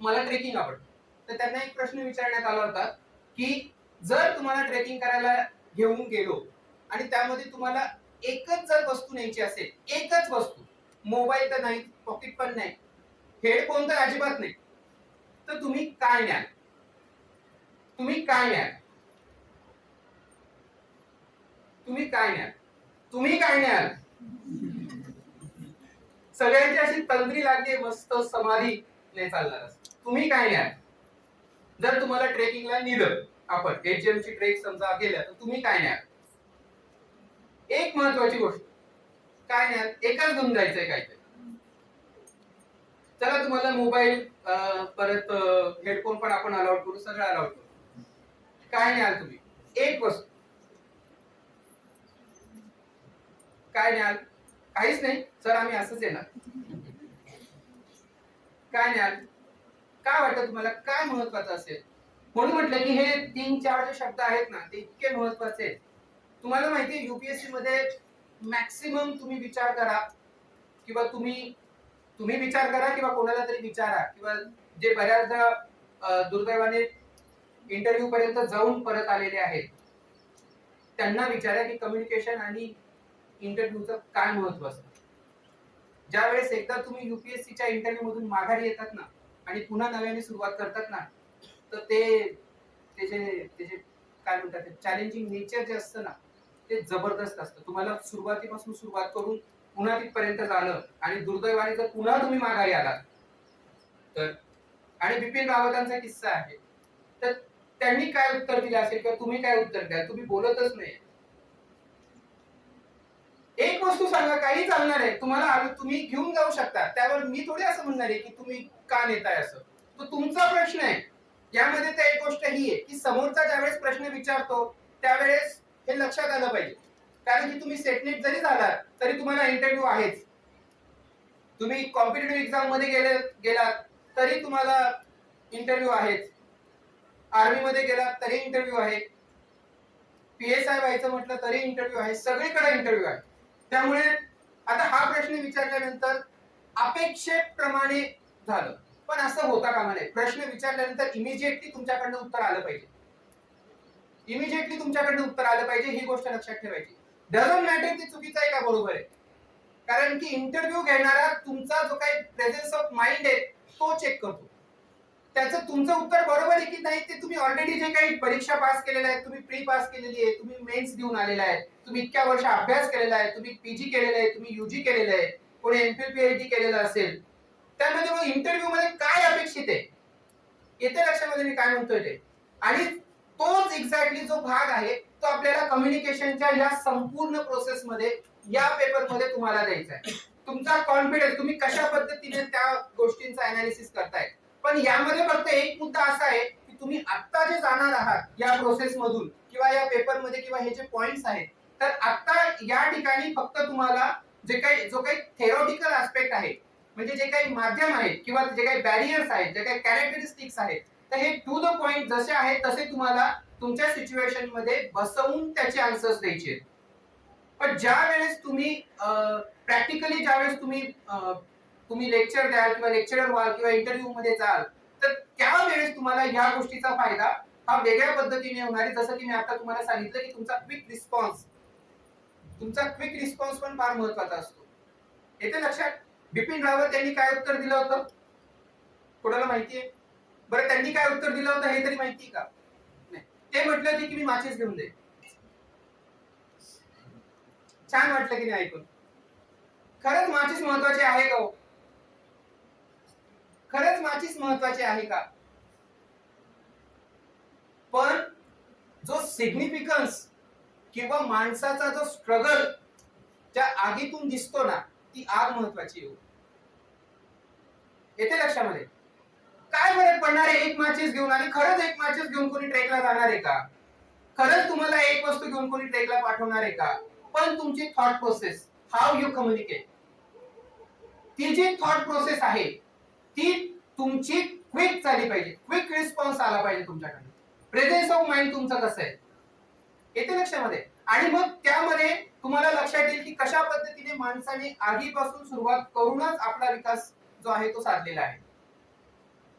Speaker 5: मला ट्रेकिंग आवडतं. तर त्यांना एक प्रश्न विचारण्यात आला होता की जर तुम्हाला ट्रेकिंग करायला घेऊन गेलो आणि त्यामध्ये तुम्हाला एकच जर वस्तू न्यायची असेल, एकच वस्तू, मोबाईल तर नाही, पॉकेट पण नाही, हेडफोन तर अजिबात नाही, तर तुम्ही काय न्याल? तुम्ही काय न्याल? तुम्ही काय न्याल? तुम्ही काय न्याल? सगळ्यांची अशी तंद्री लागली, मस्त समाधी नाही चालणार. तुम्ही काय न्याल जर तुम्हाला ट्रेकिंगला नेलं, आपण एचएम ची ट्रेक समजा गेल्या, तर तुम्ही काय न्याल? एक महत्वाची गोष्ट, काय न्याल? एकच घेऊन जायचंय काहीतरी. चला तुम्हाला मोबाईल परत हेडफोन पण आपण अलाउड करू, सगळं अलाउड करू. काय न्याल तुम्ही? एक वस्तू काय न्याल? काहीच नाही सर, आम्ही असंच येणार. काय न्याल? काय वाटतं तुम्हाला काय महत्वाचं असेल? म्हणून म्हटलं की हे 3-4 जे शब्द आहेत ना ते इतके महत्वाचे आहेत. तुम्हाला माहिती आहे युपीएससी मध्ये मॅक्सिमम तुम्ही विचार करा किंवा तुम्ही विचार करा किंवा कोणाला तरी विचारा किंवा जे बऱ्याचदा दुर्दैवाने इंटरव्ह्यू पर्यंत जाऊन परत आलेले आहेत त्यांना विचारा की कम्युनिकेशन आणि इंटरव्ह्यूचं काय महत्व असतं. ज्या वेळेस एकदा तुम्ही युपीएससीच्या इंटरव्ह्यू मधून माघारी येतात ना आणि पुन्हा नव्याने सुरुवात करतात ना, तर ते जे काय म्हणतात चॅलेंजिंग नेचर जे असतं ना ते जबरदस्त असतं. तुम्हाला सुरुवातीपासून सुरुवात करून पुन्हा तिथपर्यंत जाणं आणि दुर्दैवाने जर पुन्हा तुम्ही माघारी आलात तर, आणि बिपिन रावतांचा किस्सा आहे, तर त्यांनी काय उत्तर दिलं असेल किंवा तुम्ही काय उत्तर द्याल? तुम्ही बोलतच नाही. एक वस्तू सांगा, काही चालणार आहे तुम्हाला, तुम्ही घेऊन जाऊ शकता, त्यावर मी थोडी असं म्हणणार आहे की तुम्ही का नेताय असं. तो तुमचा प्रश्न आहे. यामध्ये तर एक गोष्ट ही आहे की समोरचा ज्यावेळेस प्रश्न विचारतो त्यावेळेस हे लक्षात आलं पाहिजे, कारण की तुम्ही सेटनेट जरी झालात तरी तुम्हाला इंटरव्ह्यू आहेच. तुम्ही कॉम्पिटिटिव्ह एक्झाम मध्ये गेलात तरी तुम्हाला इंटरव्ह्यू आहेच. आर्मी मध्ये गेलात तरी इंटरव्ह्यू आहे. पीएसआय व्हायचं म्हटलं तरी इंटरव्ह्यू आहे. सगळीकडे इंटरव्ह्यू आहे. त्यामुळे आता हा प्रश्न विचारल्यानंतर अपेक्षेप्रमाणे झालं, पण असं होता कामा नये. प्रश्न विचारल्यानंतर इमिजिएटली तुमच्याकडनं उत्तर आलं पाहिजे. इमिजिएटली तुमच्याकडनं उत्तर आलं पाहिजे, ही गोष्ट लक्षात ठेवायची. डझंट मॅटर ते चुकीचं आहे का बरोबर आहे, कारण की इंटरव्ह्यू घेणारा तुमचा जो काही प्रेझेन्स ऑफ माइंड आहे तो चेक करतो. त्याचं तुमचं उत्तर बरोबर आहे की नाही ते तुम्ही ऑलरेडी जे काही परीक्षा पास केलेल्या आहेत, तुम्ही प्री पास केलेली आहे, तुम्ही मेन्स देऊन आलेला आहे, तुम्ही इतक्या वर्ष अभ्यास केलेला आहे, तुम्ही पीजी केलेला आहे, तुम्ही यूजी केलेलं आहे, कोणी एमफिल पीएचडी केलेलं असेल, त्यामध्ये मग इंटरव्ह्यू मध्ये काय अपेक्षित आहे येते लक्षामध्ये मी काय म्हणतोय ते. आणि तोच एक्झॅक्टली जो भाग आहे तो आपल्याला कम्युनिकेशनच्या या संपूर्ण प्रोसेस मध्ये या पेपर मध्ये तुम्हाला द्यायचा आहे. तुमचा कॉन्फिडन्स, तुम्ही कशा पद्धतीने त्या गोष्टींचा अनालिसिस करताय. पण यामध्ये फक्त एक मुद्दा असा आहे की तुम्ही आता जे जाणार आहात या प्रोसेस मधून किंवा या पेपर मध्ये किंवा हे जे पॉइंट्स आहेत, तर आता या ठिकाणी फक्त तुम्हाला जो काही थेरॉटिकल ऍस्पेक्ट आहे, म्हणजे जे काही माध्यम आहेत किंवा जे काही बॅरियर्स आहेत, जे काही कॅरेक्टरिस्टिक्स आहेत, तर हे टू द पॉइंट जसे आहेत तसे तुम्हाला तुमच्या सिच्युएशन मध्ये बसवून त्याचे आन्सर्स द्यायचे आहेत. पण ज्या वेळेस तुम्ही प्रॅक्टिकली ज्यावेळेस तुम्ही लेक्चर द्याल किंवा लेक्चरर व्हाल किंवा इंटरव्ह्यू मध्ये जाल, तर त्यावेळेस तुम्हाला या गोष्टीचा फायदा हा वेगळ्या पद्धतीने होणार आहे. जसं की मी आता तुम्हाला सांगितलं की तुमचा क्विक रिस्पॉन्स पण फार महत्वाचा असतो. येते लक्षात? बिपिन रावत यांनी काय उत्तर दिलं होतं? कोणाला माहितीये? बरं त्यांनी काय उत्तर दिलं होतं हे तरी माहिती का? नाही. ते म्हटले होते की मी माचीस घेऊन दे. छान वाटलं की नाही ऐकून? खरंच माचीस महत्वाची आहे का हो? खरंच माचीस महत्वाची आहे का? पण जो सिग्निफिकन्स किंवा माणसाचा जो स्ट्रगल त्या आगीतून दिसतो ना, ती आग महत्वाची आहे. येते लक्षामध्ये? काय फरक पडणार आहे एक माचीस घेऊन? आणि खरंच एक माचीस घेऊन कोणी ट्रेकला जाणार आहे का? खरंच तुम्हाला एक वस्तू घेऊन कोणी ट्रेकला पाठवणार आहे का? पण तुमची thought process, how you communicate, ती जी थॉट प्रोसेस आहे ती तुमची क्विक झाली पाहिजे, क्विक रिस्पॉन्स आला पाहिजे तुमच्याकडे. प्रेझेन्स ऑफ माइंड तुमचं कसं आहे येते लक्षामध्ये? आणि मग त्यामध्ये तुम्हाला लक्षात येईल की कशा पद्धतीने माणसाने आगीपासून सुरुवात करूनच आपला विकास जो आहे तो साधलेला आहे.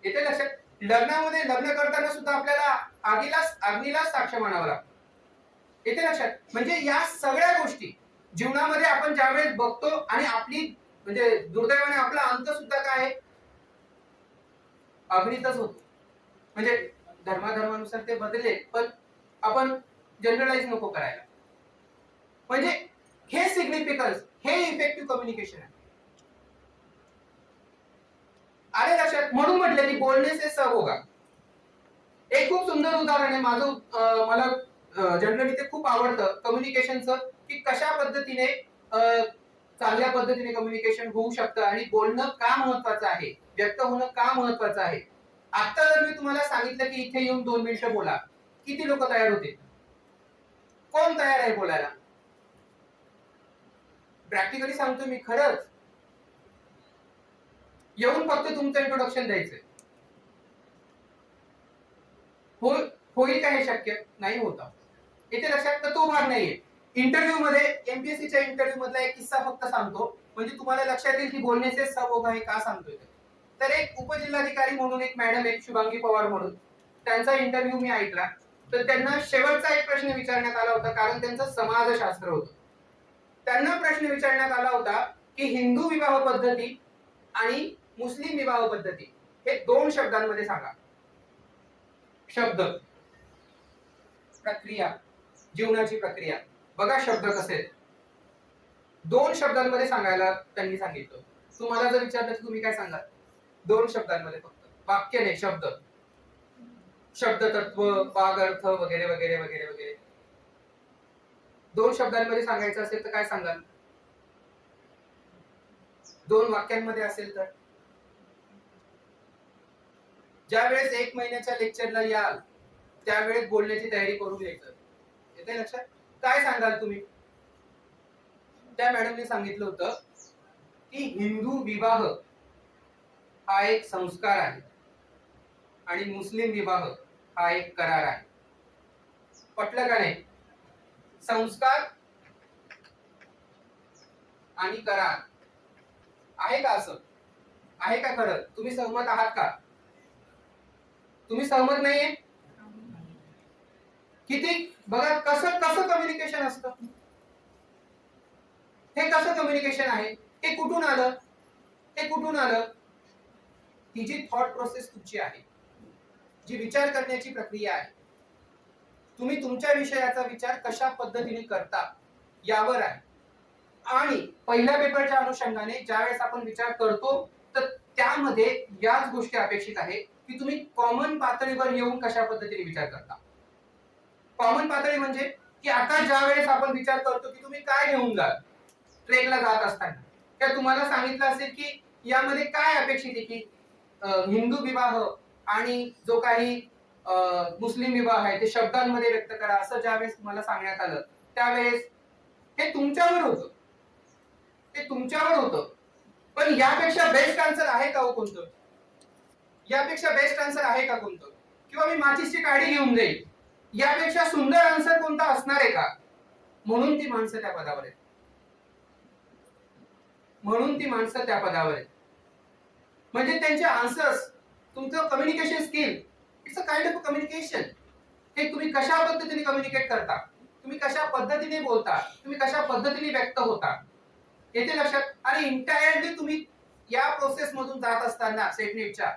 Speaker 5: येते लक्षात? लग्नामध्ये लग्न करताना सुद्धा आपल्याला अग्नीला साक्ष म्हणावं लागतं. येते लक्षात? म्हणजे या सगळ्या गोष्टी जीवनामध्ये आपण ज्यावेळेस बघतो आणि आपली म्हणजे दुर्दैवाने आपला अंत सुद्धा काय आहे? अग्नीतच होतो. म्हणजे धर्मानुसार ते बदलले, पण आपण जनरलाइज नको करायला. म्हणजे हे सिग्निफिकन्स, हे इफेक्टिव्ह कम्युनिकेशन आहे. आले लक्षात? म्हणून म्हटलं की बोलणे से सब होगा. एक खूप सुंदर उदाहरण आहे माझं, मला जनरली ते खूप आवडतं कम्युनिकेशनचं, की कशा पद्धतीने चांगल्या पद्धतीने कम्युनिकेशन होऊ शकतं आणि बोलणं का महत्वाचं आहे, व्यक्त होणं का महत्वाचं आहे. आता जर मी तुम्हाला सांगितलं की इथे येऊन 2 मिनिटं बोला, किती लोक तयार होते? कोण तयार आहे बोलायला? प्रॅक्टिकली सांगतो मी, खरंच येऊन फक्त तुमचं इंट्रोडक्शन द्यायचंय. होईल का हे शक्य? नाही होता. इथे लक्षात? तर तो भाग नाहीये. इंटरव्ह्यू मध्ये, एमपीएससीच्या इंटरव्ह्यू मधला एक किस्सा फक्त सांगतो, म्हणजे तुम्हाला लक्षात येईल की बोलण्याचे सब होगा हे का सांगतोय. तर एक उपजिल्हाधिकारी म्हणून एक मॅडम एक शुभांगी पवार म्हणून, त्यांचा इंटरव्ह्यू मी ऐकला. तर त्यांना शेवटचा एक प्रश्न विचारण्यात आला होता, कारण त्यांचं समाजशास्त्र होतं. त्यांना प्रश्न विचारण्यात आला होता की हिंदू विवाह पद्धती आणि मुस्लिम विवाह पद्धती हे 2 शब्दांमध्ये सांगा. शब्द, प्रक्रिया, जीवनाची प्रक्रिया. बघा शब्द कसे आहेत. 2 शब्दांमध्ये सांगायला त्यांनी सांगितलं. तुम्हाला जर विचारलं तर तुम्ही काय सांगाल? 2 शब्दांमध्ये फक्त, वाक्य नाही, शब्द. शब्द तत्व, भाग अर्थ वगैरे वगैरे वगैरे वगैरे. 2 शब्दांमध्ये सांगायचं असेल तर काय सांगाल? 2 वाक्यांमध्ये असेल तर? ज्या वेळेस 1 महिन्याच्या लेक्चरला याल त्यावेळेस बोलण्याची तयारी करून घ्यायचं. येते लक्षात? काय सांगाल तुम्ही? त्या मॅडमने सांगितलं होतं की हिंदू विवाह हा एक संस्कार आहे आणि मुस्लिम विवाह हा एक करार आहे. पटलं का नाही? संस्कार आणि करार आहे का? असं आहे का? खरं तुम्ही सहमत आहात का? तुम्ही सहमत नाहीये? किती बघा कसं कम्युनिकेशन असतं. हे कसं कम्युनिकेशन आहे? हे कुठून आलं? हे कुठून आलं? ती जी थॉट प्रोसेस तुमची आहे, जी विचार करण्याची प्रक्रिया आहे, तुम्ही तुमच्या विषयाचा विचार कशा पद्धतीने करता यावर आहे. आणि पहिल्या पेपरच्या अनुषंगाने ज्यावेळेस आपण विचार करतो तर त्यामध्ये याच गोष्टी अपेक्षित आहे की तुम्ही कॉमन पातळीवर येऊन कशा पद्धतीने विचार करता. कॉमन पातळी म्हणजे की आता ज्या वेळेस आपण विचार करतो की तुम्ही काय घेऊन जाल ट्रेकला जात असताना, त्या तुम्हाला सांगितलं असेल की यामध्ये काय अपेक्षित आहे की हिंदू विवाह आणि जो काही मुस्लिम विवाह आहे ते शब्दांमध्ये व्यक्त करा, असं ज्यावेळेस तुम्हाला सांगण्यात आलं त्यावेळेस हे तुमच्यावर होतं. ते तुमच्यावर होतं. पण यापेक्षा बेस्ट आन्सर आहे का हो कोणतं? यापेक्षा बेस्ट आन्सर आहे का कोणतं? किंवा मी माचीसची काडी घेऊन जाईल, यापेक्षा सुंदर आन्सर कोणता असणार आहे का? म्हणून ती माणसं त्या पदावर आहेत. म्हणून ती माणसं त्या पदावर आहेत. म्हणजे त्यांचे आन्सर्स, तुमचं communication skill, it's a kind of communication. हे तुम्ही कशा पद्धतीने कम्युनिकेट करता, तुम्ही कशा पद्धतीने बोलता, तुम्ही कशा पद्धतीने व्यक्त होता, येते लक्षात. आणि इंटायरली तुम्ही या प्रोसेस मधून जात असताना सेटनेटच्या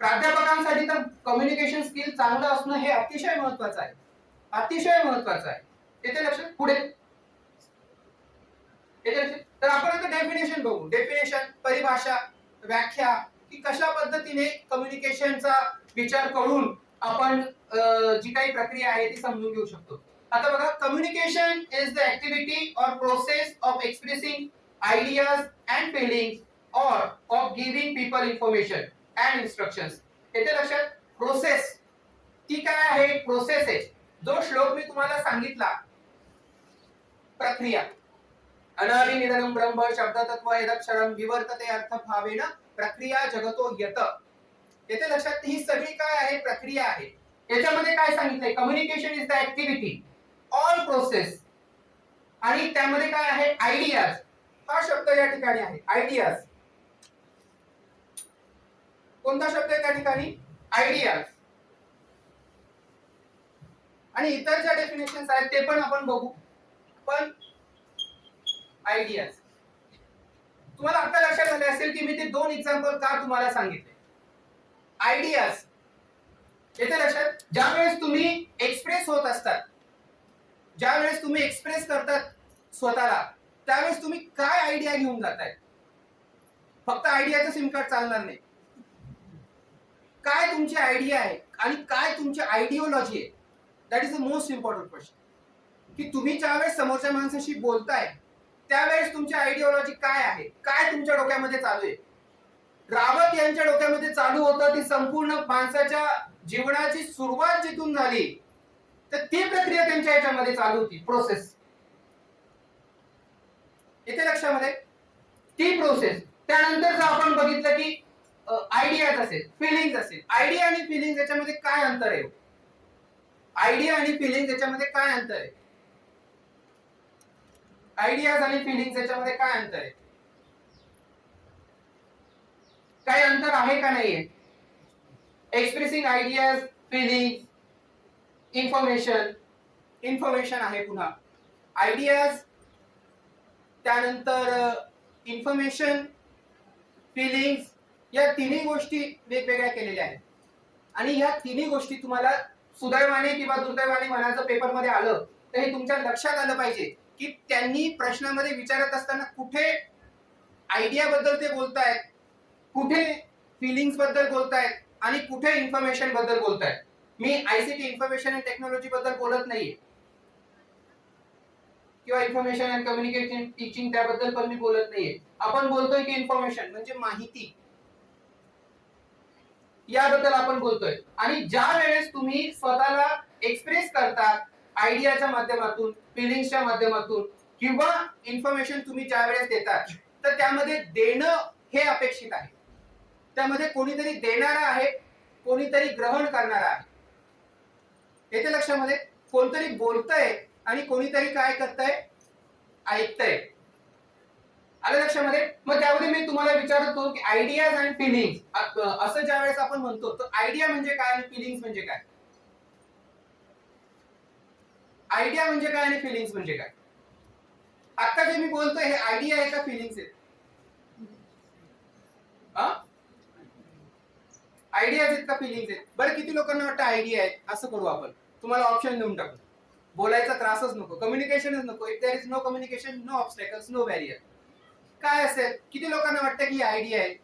Speaker 5: प्राध्यापकांसाठी तर कम्युनिकेशन स्किल चांगलं असणं हे अतिशय महत्वाचं आहे, अतिशय महत्वाचं आहे. येते लक्षात. पुढे येते लक्षात. तर आपण आता डेफिनेशन बघू. डेफिनेशन, परिभाषा, व्याख्या, की कशा पद्धतीने कम्युनिकेशनचा विचार करून आपण जी काही प्रक्रिया आहे ती समजून घेऊ शकतो. आता बघा, communication is the activity or process of expressing ideas and feelings or of giving people information and instructions. येते लक्षात. प्रोसेस ती काय आहे? प्रोसेस आहे. जो श्लोक मी तुम्हाला सांगितला, प्रक्रिया, अनादि निधनम ब्रह्म शब्दतत्व यदक्षरम विवर्तते अर्थभावेन प्रक्रिया जगतो यत. येते लक्षात. ही सगळी काय आहे? प्रक्रिया आहे. याच्यामध्ये काय सांगितलंय? Communication is the activity all process, आणि त्यामध्ये काय आहे? आयडियाज. हा शब्द या ठिकाणी आहे, आयडियाज. कोणता शब्द आहे त्या ठिकाणी? आयडियाज. आणि इतर ज्या डेफिनेशन्स आहेत ते पण आपण बघू. पण आयडियाज तुम्हाला आता लक्षात आले असेल की मी ते दोन एक्झाम्पल का तुम्हाला सांगितले. आयडियाज येते लक्षात. ज्यावेळेस तुम्ही एक्सप्रेस होत असतात, ज्यावेळेस तुम्ही एक्सप्रेस करतात स्वतःला, त्यावेळेस तुम्ही काय आयडिया घेऊन जाताय? फक्त आयडियाचं सिम कार्ड चालणार नाही. काय तुमची आयडिया आहे आणि काय तुमची आयडिओलॉजी आहे, that is the most important question. की तुम्ही ज्यावेळेस समोरच्या माणसाशी बोलताय त्यावेळेस तुमची आयडिओलॉजी काय आहे, काय तुमच्या डोक्यामध्ये चालू आहे. रावत यांच्या डोक्यामध्ये चालू होतं ती संपूर्ण माणसाच्या जीवनाची सुरुवात जिथून झाली, तर ती प्रक्रिया त्यांच्या याच्यामध्ये चालू होती, प्रोसेस. येते लक्षामध्ये. ती प्रोसेस. त्यानंतर जर आपण बघितलं की आयडियाज असेल, फिलिंग्स असेल. आयडिया आणि फिलिंग्स याच्यामध्ये काय अंतर आहे? आयडिया आणि फिलिंग्स याच्यामध्ये काय अंतर आहे? आयडियाज आणि फिलिंग्स याच्यामध्ये काय अंतर आहे? काय अंतर आहे का नाहीये? Expressing ideas, feelings, information. Information आहे पुन्हा आयडियाज, त्यानंतर इन्फॉर्मेशन, फिलिंग्स. या तिन्ही गोष्टी वेगवेगळ्या केलेल्या आहेत. आणि या तिन्ही गोष्टी तुम्हाला सुदैवाने किंवा दुर्दैवाने म्हणायचं पेपरमध्ये आलं तर हे तुमच्या लक्षात आलं पाहिजे की त्यांनी प्रश्नामध्ये विचारत असताना कुठे आयडिया बद्दल ते बोलतायत, कुठे फिलिंग्स बद्दल बोलतायत आणि कुठे इन्फॉर्मेशन बद्दल बोलतायत. मी आयसीटी इन्फॉर्मेशन अँड टेक्नॉलॉजी बद्दल बोलत नाहीये किंवा इन्फॉर्मेशन अँड कम्युनिकेशन टीचिंग त्याबद्दल पण मी बोलत नाहीये. आपण बोलतोय की इन्फॉर्मेशन म्हणजे माहिती, याबद्दल आपण बोलतोय. आणि ज्या वेळेस तुम्ही स्वतःला एक्सप्रेस करता आयडियाच्या माध्यमातून, फिलिंग्सच्या माध्यमातून किंवा इन्फॉर्मेशन तुम्ही ज्या वेळेस देतात, तर त्यामध्ये देणं हे अपेक्षित आहे. त्यामध्ये कोणीतरी देणारा आहे, कोणीतरी ग्रहण करणारा आहे. येते लक्षामध्ये. कोणतरी बोलतंय आणि कोणीतरी काय करतंय? ऐकतंय. आलं लक्षामध्ये. मग त्यामध्ये मी तुम्हाला विचारतो की आयडियाज आणि फिलिंग्स असं ज्या वेळेस आपण म्हणतो तर आयडिया म्हणजे काय आणि फिलिंग्स म्हणजे काय? आयडिया म्हणजे काय आणि फिलिंग्स म्हणजे काय? आता जे मी बोलतोय हे आयडिया आहे का फिलिंग्स आहे? आयडियाज आहेत का फिलिंग्स आहेत? बरं, किती लोकांना वाटतं आयडिया आहे? असं करू आपण, तुम्हाला ऑप्शन देऊन टाकू. बोलायचा त्रासच नको, कम्युनिकेशनच नको. If there is no communication, no obstacles, no barrier. काय असेल? किती लोकांना वाटतं की ही आयडिया आहे?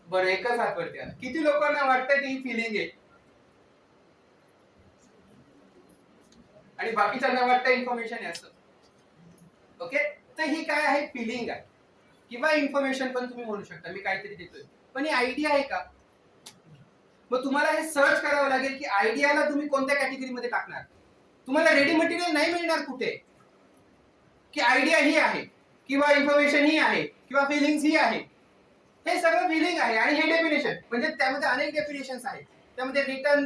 Speaker 5: बरं, एकच हात वरती आला. किती लोकांना वाटतं की ही फिलिंग आहे? आणि बाकीच्यांना वाटतं इन्फॉर्मेशन आहे असं. ओके, तर ही काय आहे? फिलिंग आहे किंवा इन्फॉर्मेशन पण तुम्ही म्हणू शकता. मी काहीतरी देतोय, पण ही आयडिया आहे का? मग तुम्हाला हे सर्च करावं लागेल की आयडियाला तुम्ही कोणत्या कॅटेगरीमध्ये टाकणार. तुम्हाला रेडी मटेरियल नाही मिळणार कुठे की आयडिया ही आहे किंवा इन्फॉर्मेशन ही आहे किंवा फिलिंग्स ही आहे. हे सगळं फिलिंग आहे. आणि हे डेफिनेशन म्हणजे त्यामध्ये अनेक डेफिनेशन्स आहेत. त्यामध्ये रिटन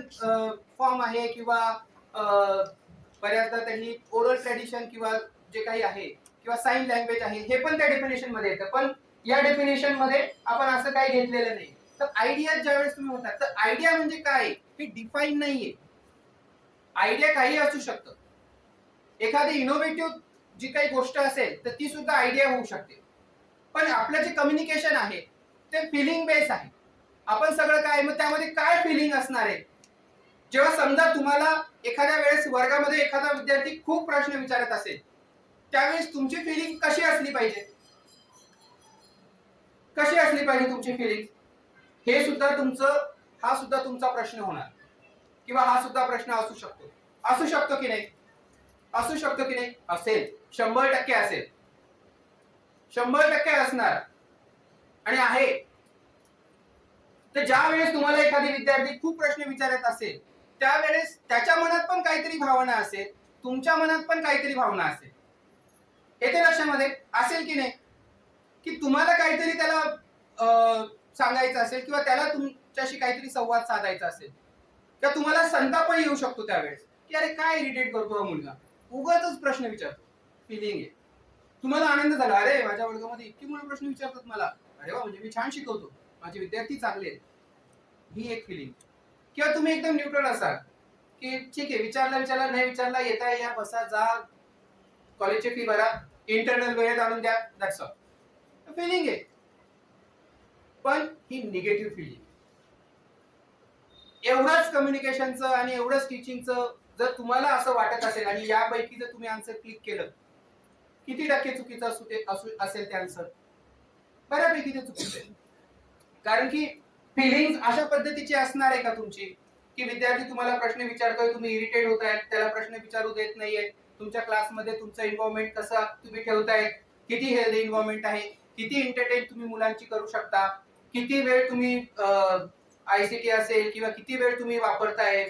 Speaker 5: फॉर्म आहे किंवा बऱ्याचदा त्यांनी ओरल ट्रेडिशन किंवा जे काही आहे किंवा साइन लँग्वेज आहे हे पण त्या डेफिनेशन मध्ये येतं. पण या डेफिनेशन मध्ये आपण असं काही घेतलेलं नाही. तर आयडिया ज्यावेळेस तुम्ही म्हणतात तर आयडिया म्हणजे काय हे डिफाईन नाहीये. आयडिया काही असू शकतं. एखादी इनोव्हेटिव्ह जी काही गोष्ट असेल तर ती सुद्धा आयडिया होऊ शकते. पण आपलं जे कम्युनिकेशन आहे ते फिलिंग बेस आहे. आपण सगळं काय, मग त्यामध्ये काय फिलिंग असणार आहे. जेव्हा समजा तुम्हाला एखाद्या वेळेस वर्गामध्ये एखादा विद्यार्थी खूप प्रश्न विचारत असेल, त्यावेळेस तुमची फिलिंग कशी असली पाहिजे, कशी असली पाहिजे तुमची फिलिंग, हे सुद्धा हा सुद्धा तुमचा प्रश्न होणार, किंवा हा सुद्धा प्रश्न असू शकतो. असू शकतो की नाही, असू शकतो की नाही, असेल, 100% असेल, 100% असणार आणि आहे. तर ज्या वेळेस तुम्हाला एखादी विद्यार्थी खूप प्रश्न विचारत असेल, त्यावेळेस त्याच्या मनात पण काहीतरी भावना असेल, तुमच्या मनात पण काहीतरी भावना असेल. येते लक्षामध्ये असेल की नाही, की तुम्हाला काहीतरी त्याला सांगायचं असेल, किंवा त्याला तुमच्याशी काहीतरी संवाद साधायचा असेल, किंवा तुम्हाला संताप येऊ शकतो त्यावेळेस, की अरे काय इरिटेट करतो हा मुलगा, उगाचच प्रश्न विचारतो. फिलिंग आहे. तुम्हाला आनंद झाला, अरे माझ्या वर्गामध्ये इतकी मुलं प्रश्न विचारतात मला, अरे वा, म्हणजे मी छान शिकवतो, माझे विद्यार्थी चांगले आहेत, ही एक फिलिंग. किंवा तुम्ही एकदम न्यूट्रल असाल, की ठीक आहे, विचारला नाही विचारला, येता या, बसा, जा, कॉलेजची फी भरा, इंटरनल वेळेत आणून द्या, दॅट्स ऑल. फिलिंग आहे. पण ही निगेटिव्ह फिलिंग. एवढंच कम्युनिकेशनचं आणि एवढंच टीचिंगचं जर तुम्हाला असं वाटत असेल, आणि यापैकी जर तुम्ही आन्सर क्लिक केलं, किती टक्के चुकीचं असेल ते आन्सर? बऱ्यापैकी ते चुकीचं आहे. कारण की फिलिंग्स अशा पद्धतीची असणार आहे का तुमची, की विद्यार्थी तुम्हाला प्रश्न विचारतोय, तुम्ही इरिटेट होताय, त्याला प्रश्न विचारू देत नाहीये, तुमच्या क्लासमध्ये तुमचं इन्व्हायरमेंट कसं तुम्ही ठेवताय, किती हेल्दी इन्व्हायरमेंट आहे, किती एंटरटेन तुम्ही मुलांची करू शकता, किती वेळ तुम्ही आयसीटी असेल, किंवा किती वेळ तुम्ही वापरताय,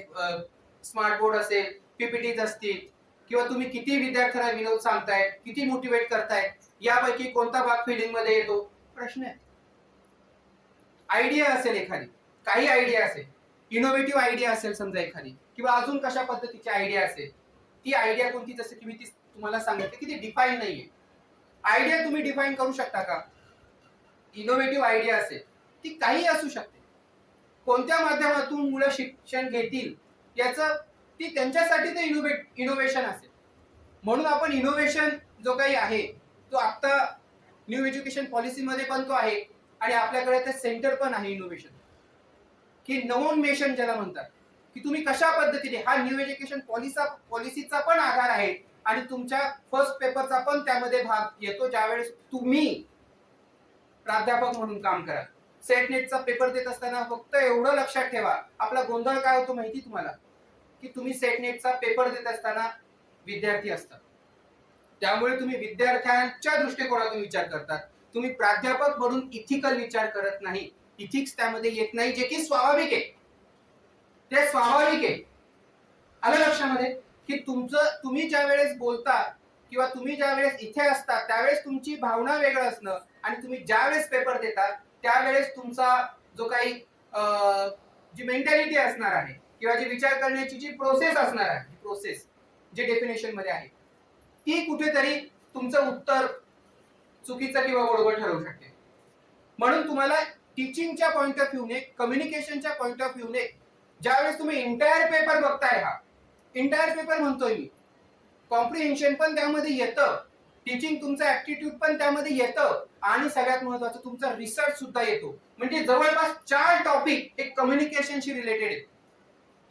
Speaker 5: स्मार्ट बोर्ड असेल, पीपीटीज असतील, किंवा तुम्ही किती विद्यार्थ्यांना विनोद सांगताय, किती मोटिवेट करताय, यापैकी कोणता भाग फिलिंग मध्ये येतो, प्रश्न आहे. आयडिया असेल एखादी, काही आयडिया असेल, इनोव्हेटिव्ह आयडिया असेल समजा एखादी, किंवा अजून कशा पद्धतीची आयडिया असेल, ती आयडिया कोणती, जसं की मी ती तुम्हाला सांगितलं की ती डिफाईन नाहीये. आयडिया तुम्ही डिफाईन करू शकता का? इनोव्हेटिव्ह आयडिया असेल, ती काही असू शकते. कोणत्या माध्यमातून मुलं शिक्षण घेतील याचं, ती त्यांच्यासाठी ते इनोव्हेशन असेल. म्हणून आपण इनोव्हेशन जो काही आहे तो आता न्यू एज्युकेशन पॉलिसीमध्ये पण तो आहे, आणि आपल्याकडे ते सेंटर पण आहे इनोव्हेशन, की नवोन्मेषण ज्याला म्हणतात, की तुम्ही कशा पद्धतीने, हा न्यू एज्युकेशन पॉलिसीचा पण आधार आहे, आणि तुमच्या फर्स्ट पेपरचा पण त्यामध्ये भाग येतो, ज्यावेळेस तुम्ही प्राध्यापक म्हणून काम करा. सेट नेटचा पेपर देत असताना फक्त एवढं लक्षात ठेवा, आपला गोंधळ काय होतो माहिती तुम्हाला, की तुम्ही सेट नेटचा पेपर देत असताना विद्यार्थी असतात, त्यामुळे तुम्ही विद्यार्थ्यांच्या दृष्टिकोनातून विचार करतात, तुम्ही प्राध्यापक म्हणून इथिकल विचार करत नाही, इथिक्स त्यामध्ये येत नाही, जे की स्वाभाविक आहे, ते स्वाभाविक आहे. आलं लक्षामध्ये, की तुम्ही ज्या वेळेस बोलता, किंवा तुम्ही ज्या वेळेस इथे असता, त्यावेळेस तुमची भावना वेगळं असणं, आणि तुम्ही ज्या वेळेस पेपर देता त्यावेळेस तुमचा जो काही जी मेंटॅलिटी असणार आहे, किंवा जी विचार करण्याची जी प्रोसेस असणार आहे, प्रोसेस जे डेफिनेशन मध्ये आहे, ती कुठेतरी तुमचं उत्तर चुकीचं किंवा बरोबर ठरवू शकते. म्हणून तुम्हाला टीचिंगच्या पॉइंट ऑफ व्ह्यूने, कम्युनिकेशनच्या पॉइंट ऑफ व्ह्यूने, ज्यावेळेस तुम्ही एंटायर पेपर बघताय, हा एंटायर पेपर म्हणतोय मी, कॉम्प्रिहेन्शन पण त्यामध्ये येतं, टीचिंग तुमचं ऍप्टिट्यूड पण त्यामध्ये येतं, आणि सगळ्यात महत्त्वाचं तुमचा रिसर्च सुद्धा येतो. म्हणजे जवळपास 4 टॉपिक हे कम्युनिकेशनशी रिलेटेड आहेत.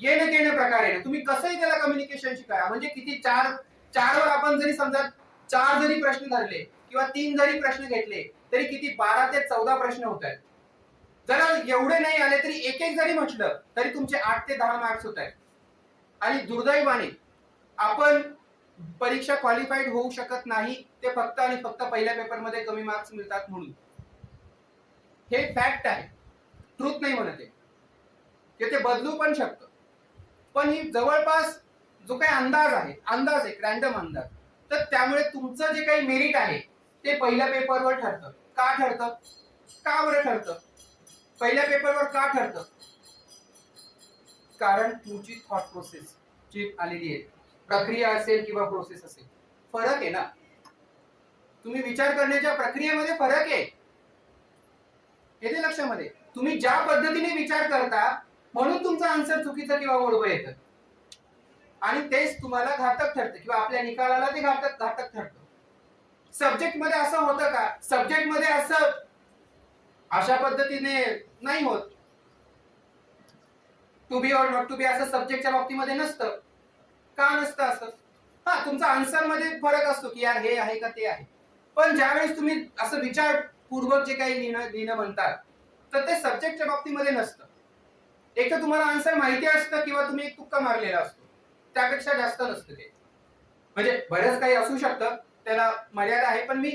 Speaker 5: येणं केणं प्रकारे तुम्ही कसंही त्याला कम्युनिकेशन शिकाया, म्हणजे किती 4 वर आपण जरी समजा 4 जरी प्रश्न धरले, किंवा 3 जरी प्रश्न घेतले, तरी किती 12 ते 14 प्रश्न होत आहेत. जर एवढे नाही आले तरी एक जरी म्हटलं तरी तुमचे 8 ते 10 मार्क्स होत आहेत. आणि दुर्दैवाने आपण परीक्षा क्वालिफाईड होऊ शकत नाही, ते फक्त आणि फक्त पहिल्या पेपरमध्ये कमी मार्क्स मिळतात म्हणून. हे फॅक्ट आहे, ट्रूथ नाही म्हणत आहे, की ते बदलू पण शकतं. पण ही जवळपास जो काही अंदाज आहे, एक रॅन्डम अंदाज, तर त्यामुळे तुमचं जे काही मेरिट आहे ते पहिल्या पेपरवर ठरतं. का ठरतं? का बरं ठरतं? पहिल्या पेपरवर का ठरतं? कारण तुमची थॉट प्रोसेस जी आलेली आहे, प्रक्रिया असेल किंवा प्रोसेस असेल, फरक आहे ना. तुम्ही विचार करण्याच्या प्रक्रियेमध्ये फरक आहे, येते लक्षामध्ये. तुम्ही ज्या पद्धतीने विचार करता म्हणून तुमचं आन्सर चुकीचं किंवा बरोबर येतं, आणि तेच तुम्हाला घातक ठरतं, किंवा आपल्या निकालाला ते घातक ठरतं. सब्जेक्ट मध्ये असं होतं का? सब्जेक्ट मध्ये असं अशा पद्धतीने नाही होत. टू बी और नॉट टू बी असं सब्जेक्टच्या बाबतीमध्ये नसतं. का नसतं असं? हा, तुमचा आन्सर मध्ये फरक असतो की यार हे आहे का ते आहे. पण ज्यावेळेस तुम्ही असं विचारपूर्वक जे काही लिहिणं म्हणतात, तर ते सब्जेक्टच्या बाबतीमध्ये नसतं. एक तर तुम्हाला आन्सर माहिती असतं किंवा तुम्ही एक तुक्का मारलेला असतो. त्यापेक्षा जास्त नसतं ते. म्हणजे बरंच काही असू शकतं, त्याला मर्यादा आहे. पण मी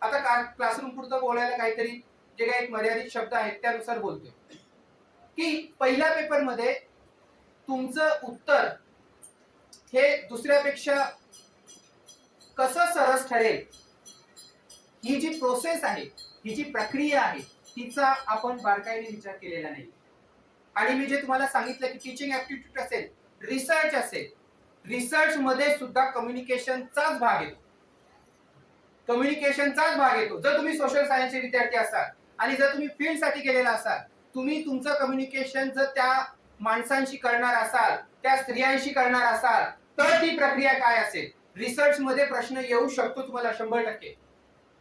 Speaker 5: आता क्लासरूम पुरतं बोलायला काहीतरी जे काही मर्यादित शब्द आहेत त्यानुसार बोलतोय की पहिल्या पेपरमध्ये तुमचं उत्तर हे दुसऱ्यापेक्षा कसं सरस ठरेल, ही जी प्रोसेस आहे, ही जी प्रक्रिया आहे, तिचा आपण बारकाईने विचार केलेला नाही. आणि मी जे तुम्हाला सांगितलं की टीचिंग ऍप्टिट्यूड असेल, रिसर्च असेल, रिसर्च मध्ये सुद्धा कम्युनिकेशनचाच भाग येतो. कम्युनिकेशनचाच भाग येतो. जर तुम्ही सोशल सायन्सचे विद्यार्थी असाल आणि जर तुम्ही फील्ड साठी गेलेला असाल, तुम्ही तुमचं कम्युनिकेशन जर त्या माणसांशी करणार असाल, त्या स्त्रियांशी करणार असाल, तर ती प्रक्रिया काय असेल? रिसर्च मध्ये प्रश्न येऊ शकतो तुम्हाला 100%.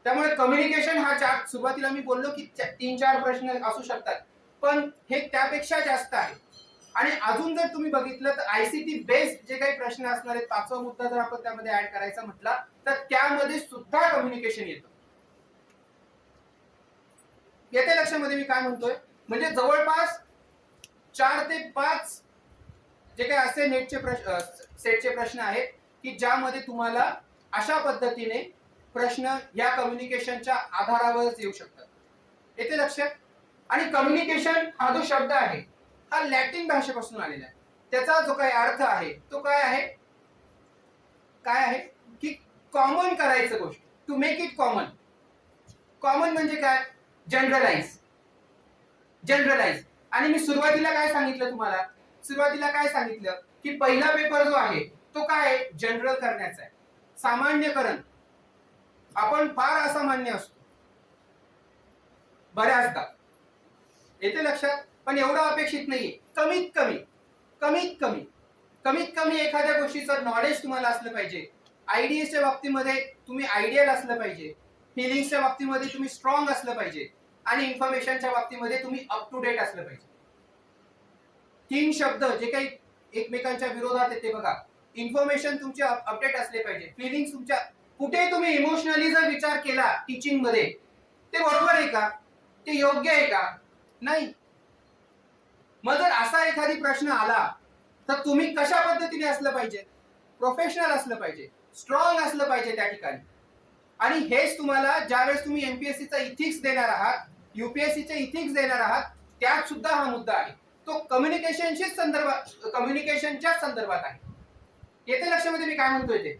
Speaker 5: त्यामुळे कम्युनिकेशन हा सुरुवातीला मी बोललो की 3-4 प्रश्न असू शकतात, पण हे त्यापेक्षा जास्त आहे. आणि अजून जर तुम्ही बघितलं तर आयसीटी बेस्ड जे काही प्रश्न असणार आहेत, 5वा मुद्दा जर आपण त्यामध्ये ऍड करायचा म्हटला तर त्यामध्ये सुद्धा कम्युनिकेशन येतं. येते लक्षामध्ये मी काय म्हणतोय? म्हणजे जवळपास 4 ते 5 जे काही असे सेटचे प्रश्न आहेत की ज्यामध्ये तुम्हाला अशा पद्धतीने प्रश्न या कम्युनिकेशनच्या आधारावरच येऊ शकतात. येते लक्षात? आणि कम्युनिकेशन हा जो शब्द आहे हा लॅटिन भाषेपासून आलेला आहे. त्याचा जो काही अर्थ आहे तो काय आहे? काय आहे की कॉमन करायचं गोष्ट, to make it common. Common म्हणजे काय? जनरलाइज. जनरलाइज. आणि मी सुरुवातीला काय सांगितलं तुम्हाला? सुरुवातीला काय सांगितलं की पहिला पेपर जो आहे तो काय आहे? जनरल करण्याचा आहे, सामान्यकरण. आपण फार असामान्य असतो बऱ्याचदा. येते लक्षात? पण एवढं अपेक्षित नाहीये. कमीत कमी एखाद्या गोष्टीचं नॉलेज तुम्हाला असलं पाहिजे. आयडियाच्या बाबतीमध्ये तुम्ही आयडियल असलं पाहिजे. फिलिंग्सच्या बाबतीमध्ये तुम्ही स्ट्रॉंग असलं पाहिजे. आणि इन्फॉर्मेशनच्या बाबतीमध्ये तुम्ही अप टू डेट असलं पाहिजे. 3 शब्द जे काही एकमेकांच्या विरोधात येते बघा. इन्फॉर्मेशन तुमचे अपडेट असले पाहिजे. फिलिंग्स तुमच्या, कुठे तुम्ही इमोशनली जर विचार केला टीचिंग मध्ये, ते बरोबर आहे का? ते योग्य आहे का? नाही. मग जर असा एखादी प्रश्न आला तर तुम्ही कशा पद्धतीने असलं पाहिजे? प्रोफेशनल असलं पाहिजे, स्ट्रॉंग असलं पाहिजे त्या ठिकाणी. आणि हेच तुम्हाला ज्यावेळेस तुम्ही एमपीएससीचा इथिक्स देणार आहात, युपीएससीचे इथिक्स देणार आहात, त्यात सुद्धा हा मुद्दा आहे. तो कम्युनिकेशनच्या संदर्भात आहे. येते लक्षामध्ये मी काय म्हणतोय ते?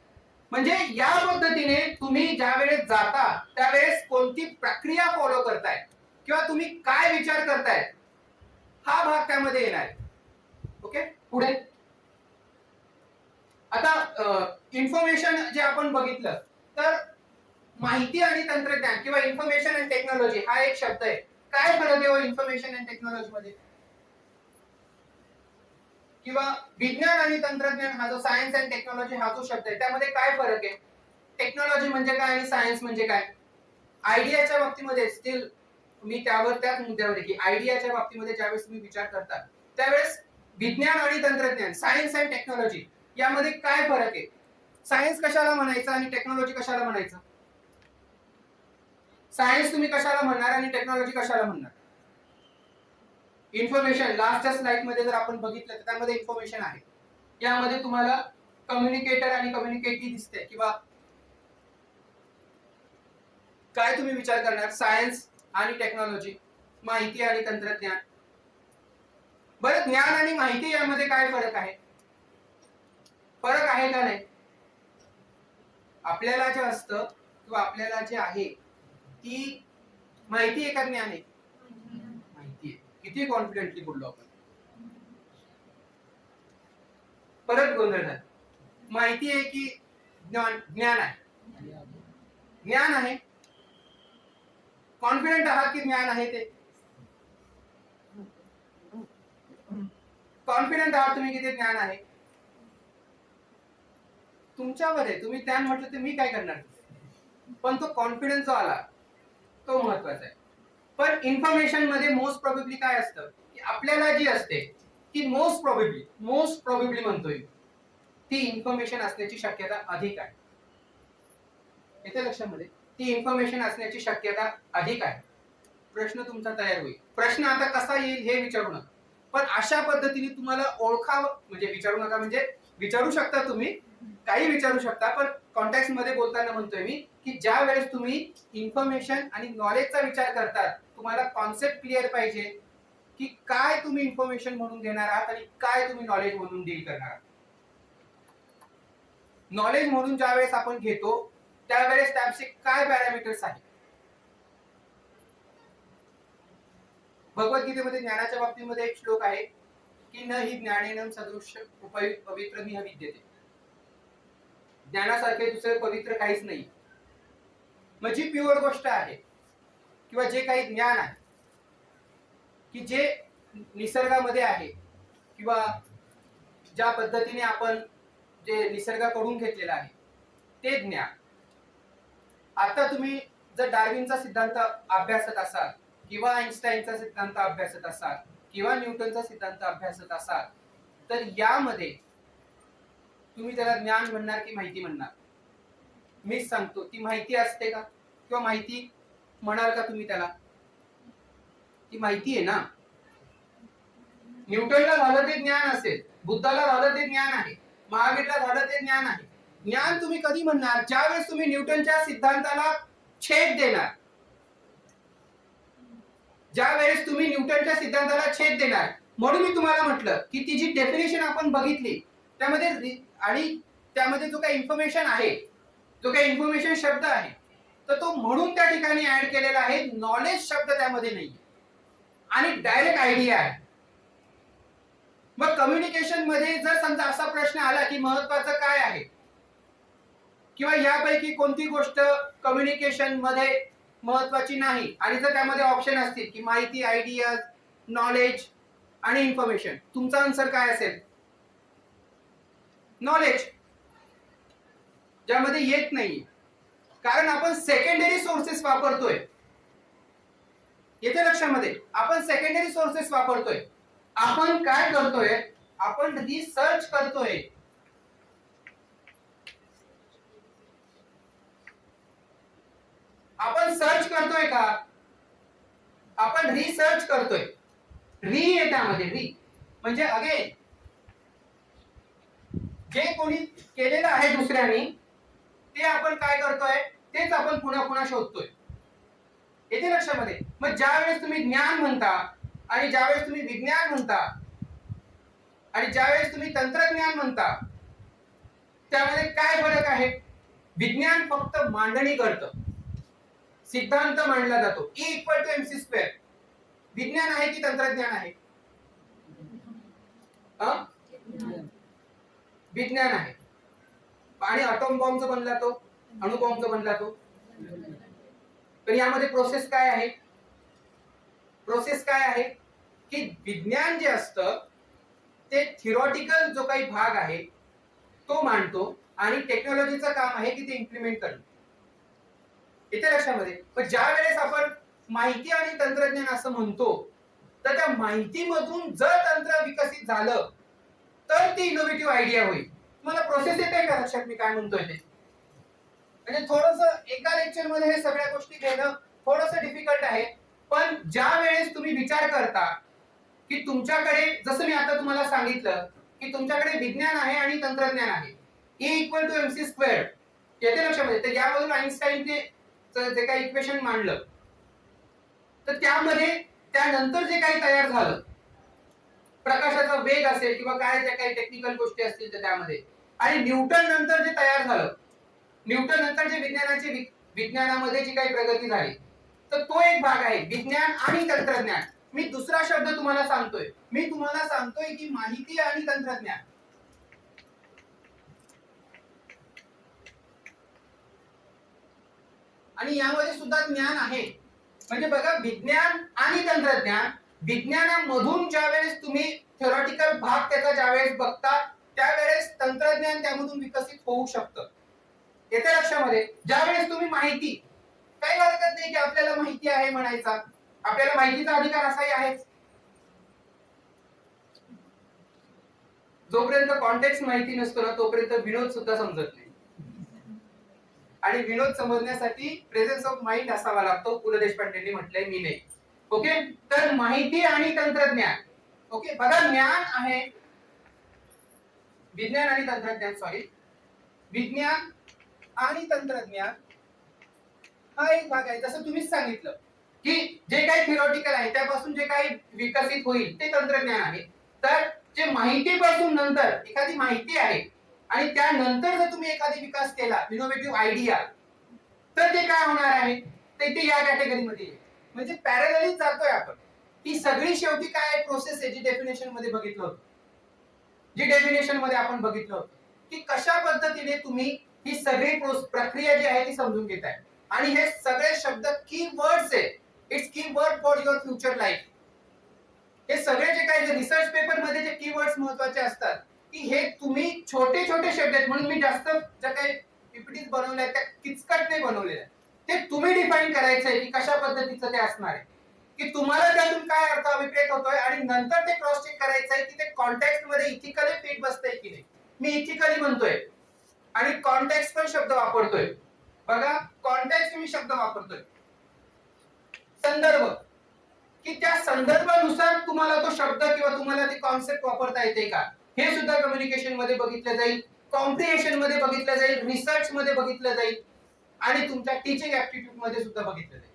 Speaker 5: म्हणजे या पद्धतीने तुम्ही ज्या वेळेस जाता त्यावेळेस कोणती प्रक्रिया फॉलो करताय किंवा तुम्ही काय विचार करताय, हा भाग त्यामध्ये येणार आहे. ओके, पुढे आता इन्फॉर्मेशन जे आपण बघितलं तर माहिती आणि तंत्रज्ञान किंवा इन्फॉर्मेशन अँड टेक्नॉलॉजी हा एक शब्द आहे. काय फरक आहे इन्फॉर्मेशन अँड टेक्नॉलॉजी मध्ये? किंवा विज्ञान आणि तंत्रज्ञान हा जो सायन्स अँड टेक्नॉलॉजी हा जो शब्द आहे त्यामध्ये काय फरक आहे? टेक्नॉलॉजी म्हणजे काय आणि सायन्स म्हणजे काय? आयडियाच्या बाबतीमध्ये स्टील मी त्याच मुद्द्यावर आहे की आयडियाच्या बाबतीमध्ये ज्यावेळेस तुम्ही विचार करता त्यावेळेस विज्ञान आणि तंत्रज्ञान, सायन्स अँड टेक्नॉलॉजी यामध्ये काय फरक आहे? सायन्स कशाला म्हणायचं आणि टेक्नॉलॉजी कशाला म्हणायचं? सायन्स तुम्ही कशाला म्हणणार आणि टेक्नॉलॉजी कशाला म्हणणार? इन्फॉर्मेशन लास्टच्या स्लाइड मध्ये जर आपण बघितलं तर त्यामध्ये इन्फॉर्मेशन आहे. यामध्ये तुम्हाला कम्युनिकेटर आणि कम्युनिकेटी दिसते किंवा काय तुम्ही विचार करणार? सायन्स आणि टेक्नॉलॉजी, माहिती आणि तंत्रज्ञान. बरं, ज्ञान आणि माहिती यामध्ये काय फरक आहे? फरक आहे का नाही? आपल्याला जे असतं किंवा आपल्याला जे आहे ती माहिती आहे का ज्ञान आहे? माहिती आहे. किती कॉन्फिडेंटली बोललो आपण. परत गोंधळ झाला. माहिती आहे की ज्ञान आहे? ज्ञान आहे. कॉन्फिडेंट आहात की ज्ञान आहे ते? कॉन्फिडेंट आहात तुम्ही की ते ज्ञान आहे? तुमच्यावर आहे. तुम्ही ज्ञान म्हटलं तर मी काय करणार? पण तो कॉन्फिडन्स जो आला तो महत्वाचा आहे. पण इन्फॉर्मेशन मध्ये मोस्ट प्रोबेबली काय असतं की आपल्याला जी असते ती मोस्ट प्रोबेबली म्हणतोय ती इन्फॉर्मेशन असण्याची शक्यता अधिक आहे. येते लक्षामध्ये? ती इन्फॉर्मेशन असण्याची शक्यता अधिक आहे. प्रश्न तुमचा तयार होईल. प्रश्न आता कसा येईल हे विचारू नका, पण अशा पद्धतीने तुम्हाला ओळखावं, म्हणजे विचारू नका म्हणजे विचारू शकता तुम्ही, काही विचारू शकता, पण कॉन्टॅक्ट मध्ये बोलताना म्हणतोय मी की ज्या वेळेस तुम्ही इन्फॉर्मेशन आणि नॉलेजचा विचार करतात तुम्हाला कॉन्सेप्ट क्लिअर पाहिजे की काय तुम्ही इन्फॉर्मेशन म्हणून घेणार आहात आणि काय तुम्ही नॉलेज म्हणून डील करणार आहात. नॉलेज म्हणून ज्या वेळेस आपण घेतो त्यावेळेस त्याचे काय पॅरामीटर्स आहेत. भगवद्गीतेमध्ये ज्ञानाच्या बाबतीमध्ये एक श्लोक आहे की न हि ज्ञानेन सदृश्य पवित्र मी विद्यते. ज्ञानासारखे दुसरे पवित्र काहीच नाही. मग जी प्युअर गोष्ट आहे किंवा जे काही ज्ञान आहे की जे निसर्गामध्ये आहे किंवा ज्या पद्धतीने आपण जे निसर्गाकडून घेतलेलं आहे ते ज्ञान. आता तुम्ही जर डार्विनचा सिद्धांत अभ्यासत असाल किंवा आइन्स्टाईनचा सिद्धांत अभ्यासत असाल किंवा न्यूटनचा सिद्धांत अभ्यासत असाल तर यामध्ये तुम्ही त्याला ज्ञान म्हणणार की माहिती म्हणणार? मीच सांगतो ती माहिती असते का किंवा माहिती म्हणाल का तुम्ही त्याला? ती माहिती आहे ना. न्यूटनला झालं ते ज्ञान असेल, बुद्धाला झालं ते ज्ञान आहे, महावीरला झालं ते ज्ञान आहे. ज्ञान तुम्ही कधी म्हणणार? ज्यावेळेस तुम्ही न्यूटनच्या सिद्धांताला छेद देणार. ज्या वेळेस तुम्ही न्यूटनच्या सिद्धांताला छेद देणार. म्हणून मी तुम्हाला म्हटलं की ती जी डेफिनेशन आपण बघितली त्यामध्ये आणि त्यामध्ये जो काही इन्फॉर्मेशन आहे, जो काही इन्फॉर्मेशन शब्द आहे तर तो म्हणून त्या ठिकाणी ऍड केलेला आहे. नॉलेज शब्द त्यामध्ये नाही आणि डायरेक्ट आयडिया आहे. मग कम्युनिकेशन मध्ये जर समजा असा प्रश्न आला की महत्वाचं काय आहे किंवा यापैकी कोणती गोष्ट कम्युनिकेशन मध्ये महत्वाची नाही आणि जर त्यामध्ये ऑप्शन असतील की माहिती, आयडिया, नॉलेज आणि इन्फॉर्मेशन, तुमचा आन्सर काय असेल? नॉलेज. ज्यामध्ये येत नाही कारण आपण सेकंडरी सोर्सेस वापरतोय. येते लक्षामध्ये? आपण सेकंडरी सोर्सेस वापरतोय. आपण काय करतोय? आपण रिसर्च करतोय. आपण सर्च करतोय का? आपण रिसर्च करतोय. री आहे त्यामध्ये. री म्हणजे अगेन जे कोणी केलेलं आहे दुसऱ्यानी ते आपण काय करतोय तेच आपण पुन्हा पुन्हा शोधतोय. येते लक्षामध्ये? मग ज्या वेळेस तुम्ही ज्ञान म्हणता आणि ज्या वेळेस तुम्ही विज्ञान म्हणता आणि ज्या वेळेस तुम्ही तंत्रज्ञान म्हणता त्यामध्ये काय फरक आहे? विज्ञान फक्त मांडणी करतं, सिद्धांत मांडला जातो. E = mc². विज्ञान आहे की तंत्रज्ञान आहे? विज्ञान आहे. आणि अटॉम बॉम्ब जो बनला तो, अणुबॉम्ब जो बनला तो, तर यामध्ये प्रोसेस काय आहे? प्रोसेस काय आहे की विज्ञान जे असतं ते थिअरॉटिकल जो काही भाग आहे तो मांडतो आणि टेक्नॉलॉजीचं काम आहे की ते इम्प्लिमेंट करणं. इथे लक्षामध्ये? पण ज्या वेळेस आपण माहिती आणि तंत्रज्ञान असं म्हणतो तर त्या माहितीमधून जर तंत्र विकसित झालं तर ती इनोव्हेटिव्ह आयडिया होईल. तुम्हाला प्रोसेस येते का लक्षात मी काय म्हणतोय ते? म्हणजे थोडंसं एका लेक्चर मध्ये हे सगळ्या गोष्टी घेणं थोडंसं डिफिकल्ट आहे. पण ज्या वेळेस तुम्ही विचार करता की तुमच्याकडे, जसं मी आता तुम्हाला सांगितलं की तुमच्याकडे विज्ञान आहे आणि तंत्रज्ञान आहे, E = mc². येते लक्षामध्ये? तर यामधून आइन्स्टाईनचे जे काही इक्वेशन मांडलं तर त्यामध्ये त्यानंतर जे काही तयार झालं, प्रकाशाचा वेग असेल किंवा काय ज्या काही टेक्निकल गोष्टी असतील तर त्यामध्ये, आणि न्यूटन नंतर जे तयार झालं, न्यूटन नंतर जे विज्ञानामध्ये जी काही प्रगती झाली, तर तो एक भाग आहे विज्ञान आणि तंत्रज्ञान. मी दुसरा शब्द तुम्हाला सांगतोय. मी तुम्हाला सांगतोय की माहिती आणि तंत्रज्ञान. आणि यामध्ये सुद्धा ज्ञान आहे. म्हणजे बघा, विज्ञान आणि तंत्रज्ञान, विज्ञानामधून ज्यावेळेस तुम्ही थिअरॉटिकल भाग त्याचा ज्यावेळेस बघता त्यावेळेस तंत्रज्ञान त्यामधून विकसित होऊ शकतं. येते लक्षामध्ये? ज्यावेळेस तुम्ही माहिती, काही हरकत नाही की आपल्याला माहिती आहे म्हणायचा, आपल्याला माहितीचा अधिकार असाही आहेच. जोपर्यंत कॉन्टेक्स्ट माहिती नसतो ना तोपर्यंत विनोद सुद्धा समजत नाही. आणि विनोद समजण्यासाठी प्रेझेन्स ऑफ माइंड असावा लागतो, पु ल देशपांडेंनी म्हटलंय, मी नाही. ओके, तर माहिती आणि तंत्रज्ञान. ओके, बघा ज्ञान आहे, विज्ञान आणि तंत्रज्ञान, सॉरी, विज्ञान आणि तंत्रज्ञान हा एक भाग आहे. जसं तुम्हीच सांगितलं की जे काही थिओरिटिकल आहे त्यापासून जे काही विकसित होईल ते तंत्रज्ञान आहे. तर जे माहितीपासून नंतर एखादी माहिती आहे आणि त्यानंतर जर तुम्ही एखादी विकास केला, इनोव्हेटिव्ह आयडिया, तर ते काय होणार आहे, ते या कॅटेगरीमध्ये येईल. म्हणजे पॅरलली जातोय आपण. ही सगळी शेवटी काय प्रोसेस आहे जी डेफिनेशन मध्ये बघितलं होतं, जी डेफिनेशन मध्ये आपण बघितलं होतं की कशा पद्धतीने तुम्ही ही सगळी प्रक्रिया जी आहे ती समजून घेताय. आणि हे सगळे शब्द की वर्ड्स आहे, इट्स की word for your future life. हे सगळे जे काही रिसर्च पेपर मध्ये जे कीवर्ड्स महत्त्वाचे असतात की हे तुम्ही छोटे छोटे शब्द आहेत, म्हणून मी जास्त ज्या काही पीपीटीज बनवल्या त्या किचकट नाही बनवलेल्या, ते तुम्ही डिफाईन करायचं आहे की कशा पद्धतीचं ते असणार आहे, की तुम्हाला त्यातून काय अर्थ अभिप्रेत होतोय आणि नंतर ते क्रॉस चेक करायचं आहे की ते कॉन्टेक्स्ट मध्ये इथिकली फिट बसतंय की नाही. मी इथिकली म्हणतोय आणि कॉन्टेक्स्ट पण शब्द वापरतोय. बघा, कॉन्टेक्स्ट मी शब्द वापरतोय, संदर्भ, की त्या संदर्भानुसार तुम्हाला तो शब्द किंवा तुम्हाला ती कॉन्सेप्ट वापरता येते का, हे सुद्धा कम्युनिकेशन मध्ये बघितलं जाईल, कॉम्प्रिहेन्शन मध्ये बघितलं जाईल, रिसर्च मध्ये बघितलं जाईल आणि तुमच्या टीचिंग ऍप्टिट्यूड मध्ये सुद्धा बघितलं जाईल.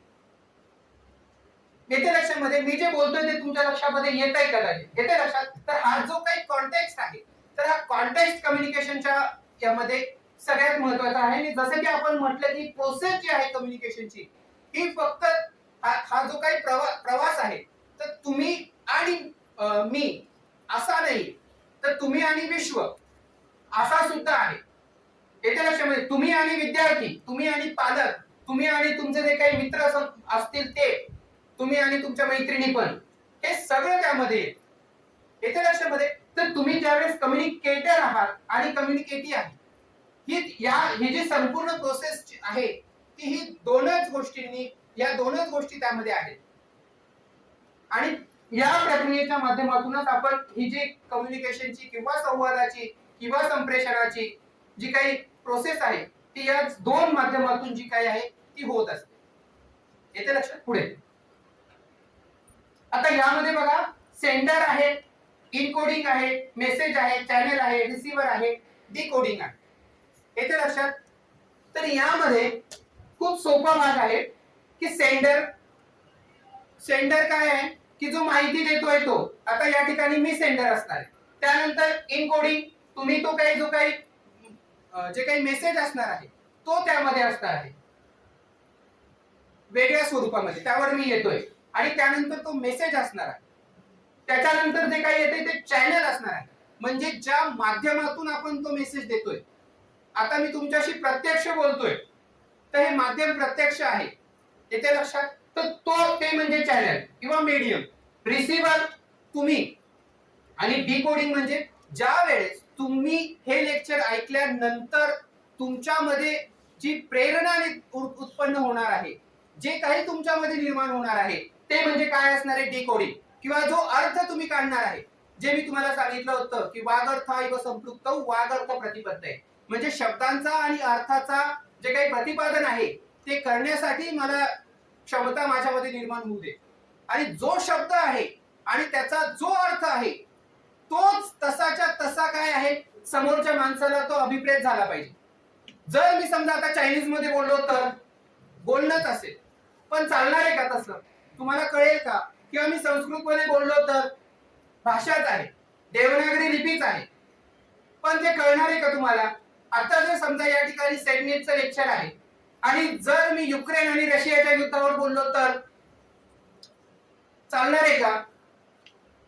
Speaker 5: येते लक्षामध्ये? मी जे बोलतोय ते तुमच्या लक्षामध्ये येत आहे का? येते लक्षात? तर हा जो काही कॉन्टेक्स्ट आहे, तर हा कॉन्टेक्स्ट कम्युनिकेशनच्या यामध्ये सगळ्यात महत्त्वाचा आहे. आणि जसं की आपण म्हटलं की प्रोसेस जी आहे कम्युनिकेशनची, ही फक्त हा जो काही प्रवास आहे, तर तुम्ही आणि मी असा नाही, तर तुम्ही आणि विश्व असा सुद्धा आहे. येते लक्षामध्ये? तुम्ही आणि विद्यार्थी, तुम्ही आणि पालक, तुम्ही आणि तुमचे जे काही मित्र असतील ते, तुम्ही आणि तुमच्या मैत्रिणी पण, हे सगळं त्यामध्ये येते लक्षामध्ये? तर तुम्ही ज्यावेळेस कम्युनिकेटर आहात आणि कम्युनिकेटिव्ह आहे, ही जी संपूर्ण प्रोसेस आहे ती ही दोनच गोष्टींनी, या दोनच गोष्टी त्यामध्ये आहेत. आणि या प्रक्रियेच्या माध्यमातूनच आपण ही जी कम्युनिकेशनची किंवा संवादाची किंवा संप्रेषणाची जी काही प्रोसेस आहे ती या दोन माध्यमातून जी काही आहे ती होत असते. येते लक्षात? पुढे आता यामध्ये बघा, सेंडर आहे, इनकोडिंग आहे, मेसेज आहे, चॅनल आहे, रिसीव्हर आहे, डिकोडिंग आहे. येते लक्षात? तर यामध्ये खूप सोपा भाग आहे की सेंडर काय आहे की जो माहिती देतोय तो, आता या ठिकाणी मी सेंडर असणार आहे. त्यानंतर इनकोडिंग, तुम्ही तो काही जो काही जे काही मेसेज असणार आहे तो त्यामध्ये असणार आहे वेगळ्या स्वरूपामध्ये, त्यावर मी येतोय. आणि त्यानंतर तो मेसेज असणार आहे. त्याच्यानंतर जे काही येते ते चॅनल असणार आहे, म्हणजे ज्या माध्यमातून आपण तो मेसेज देतोय. आता मी तुमच्याशी प्रत्यक्ष बोलतोय, तर हे माध्यम प्रत्यक्ष आहे. येते लक्षात? तर ते म्हणजे चॅनल किंवा मीडियम. रिसीव्हर तुम्ही, आणि डिकोडिंग म्हणजे ज्या वेळेस तुम्ही हे लेक्चर ऐकल्यानंतर तुमच्यामध्ये जी प्रेरणा उत्पन्न होणार आहे, जे काही तुमच्यामध्ये निर्माण होणार आहे, ते म्हणजे काय असणार आहे? डिकोडिंग. किंवा जो अर्थ तुम्ही काढणार आहे, जे मी तुम्हाला सांगितलं होतं की वागर्थ इव संपृक्त वागर्थ प्रतिपत्त आहे, म्हणजे शब्दांचा आणि अर्थाचा जे काही प्रतिपादन आहे ते करण्यासाठी मला क्षमता माझ्यामध्ये निर्माण होऊ दे. आणि जो शब्द आहे आणि त्याचा जो अर्थ आहे तोच तसाच्या तसा काय आहे, समोरच्या माणसाला तो अभिप्रेत झाला पाहिजे. जर मी समजा आता चायनीज मध्ये बोललो तर बोलणंच असेल, पण चालणार आहे का तसं? तुम्हाला कळेल का? किंवा मी संस्कृत मध्ये बोललो तर भाषाच आहे, देवनागरी लिपीच आहे, पण ते कळणार आहे का तुम्हाला? आता जर समजा या ठिकाणी सेटनेटचं लेक्चर आहे आणि जर मी युक्रेन आणि रशियाच्या युद्धावर बोललो तर चालणार आहे का?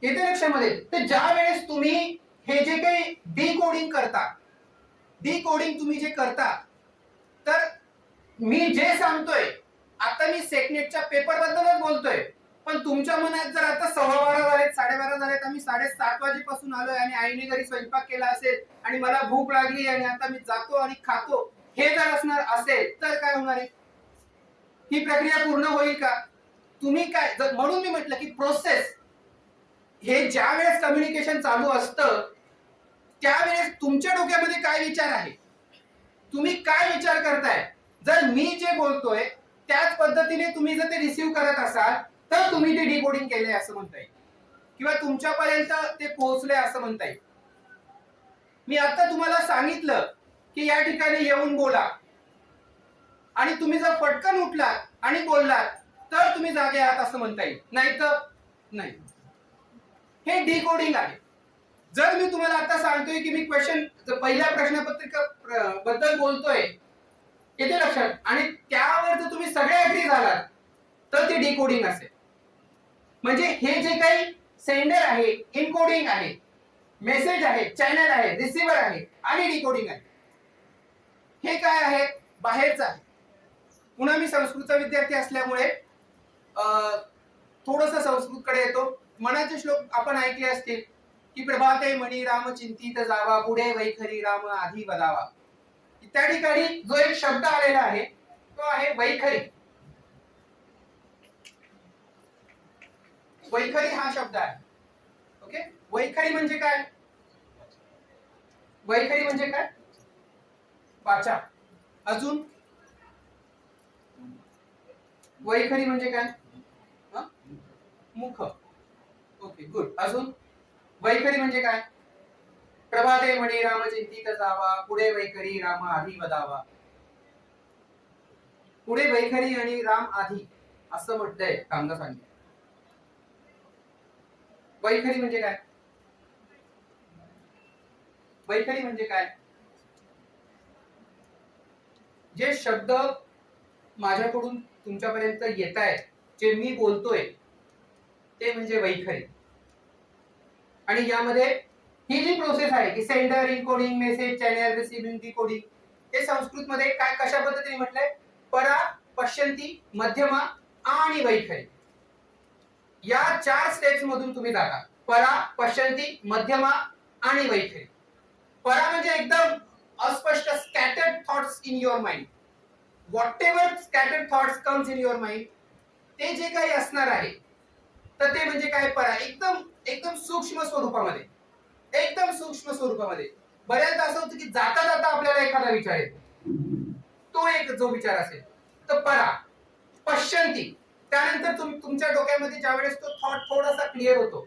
Speaker 5: येते लक्षामध्ये? तर ज्या वेळेस तुम्ही हे जे काही डिकोडिंग तुम्ही जे करता, तर मी जे सांगतोय, आता मी सेटनेटच्या पेपर बद्दलच बोलतोय, पण तुमच्या मनात जर आता 12:15 झालेत, 12:30 झालेत, आम्ही 7:30 वाजेपासून आलोय आणि आईने घरी स्वयंपाक केला असेल आणि मला भूक लागली आणि आता मी जातो आणि खातो, हे जर असणार असेल तर काय होणार आहे, ही प्रक्रिया पूर्ण होईल का? तुम्ही काय म्हणून मी म्हटलं की प्रोसेस हे ज्या वेळेस कम्युनिकेशन चालू असतं त्यावेळेस तुमच्या डोक्यामध्ये काय विचार आहे, तुम्ही काय विचार करताय. जर मी जे बोलतोय त्याच पद्धतीने तुम्ही जर ते रिसीव्ह करत असाल तर तुम्ही ते डिकोडिंग केले असं म्हणता येईल किंवा तुमच्यापर्यंत ते पोहोचले असं म्हणता येईल. मी आता तुम्हाला सांगितलं की या ठिकाणी येऊन बोला आणि तुम्ही जर पटकन उठलात आणि बोललात तर तुम्ही जागे आहात असं म्हणता येईल, नाही तर नाही. हे डिकोडिंग आहे. जर मी तुम्हाला आता सांगतोय की मी क्वेश्चन पहिल्या प्रश्नपत्रिका बद्दल बोलतोय येते लक्षात आणि त्यावर जर तुम्ही सगळे अग्री झालात तर ते डिकोडिंग असेल. म्हणजे हे जे काही सेंडर आहे, इनकोडिंग आहे, मेसेज आहे, चॅनल आहे, रिसिव्हर आहे आणि डिकोडिंग आहे. हे काय आहे, बाहेरचं आहे. पुन्हा मी संस्कृतचा विद्यार्थी असल्यामुळे थोडस संस्कृत कडे येतो. मनाचे श्लोक आपण ऐकले असतील की प्रभाते मणी राम चिंतित जावा, पुढे वैखरी राम आधी बदावा. त्या ठिकाणी जो एक शब्द आलेला आहे तो आहे वैखरी. वैखरी हा शब्द आहे. ओके, वैखरी म्हणजे काय? वैखरी म्हणजे काय? वाचा. अजून वैखरी म्हणजे काय? मुख. Okay, good. अजून वैखरी म्हणजे काय? प्रभाते मणी राम चिंतित जावा, पुढे वैखरी राम आधी वदावा. पुढे वैखरी आणि राम आधी असं म्हटलंय कामदासांनी. वैखरी म्हणजे काय? वैखरी म्हणजे काय? जे शब्द माझ्याकडून तुमच्यापर्यंत येत आहेत, जे मी बोलतोय ते म्हणजे वैखरी. आणि यामध्ये ही जी प्रोसेस आहे की sender, encoding, message, channel, receiving, decoding, हे संस्कृत मध्ये काय कशा पद्धतीने म्हटलंय? परा, पश्यंती, मध्यमा आणि वैखरी. या 4 स्टेप्स मधून तुम्ही जाता. परा, पश्यंती, मध्यमा आणि वैखरी. परा म्हणजे एकदम अस्पष्ट, scattered thoughts in your mind. Whatever scattered thoughts comes in your mind, ते जे काही असणार आहे तर ते म्हणजे काय? परा. एकदम एकदम सूक्ष्म स्वरूपामध्ये, एकदम सूक्ष्म स्वरूपामध्ये. बऱ्याचदा असं होतं की जाता जाता आपल्याला एखादा विचार येतो, तो एक जो विचार असेल तर परा. पश्यंती, त्यानंतर तुमच्या डोक्यामध्ये ज्यावेळेस तो थॉट थोडासा क्लिअर होतो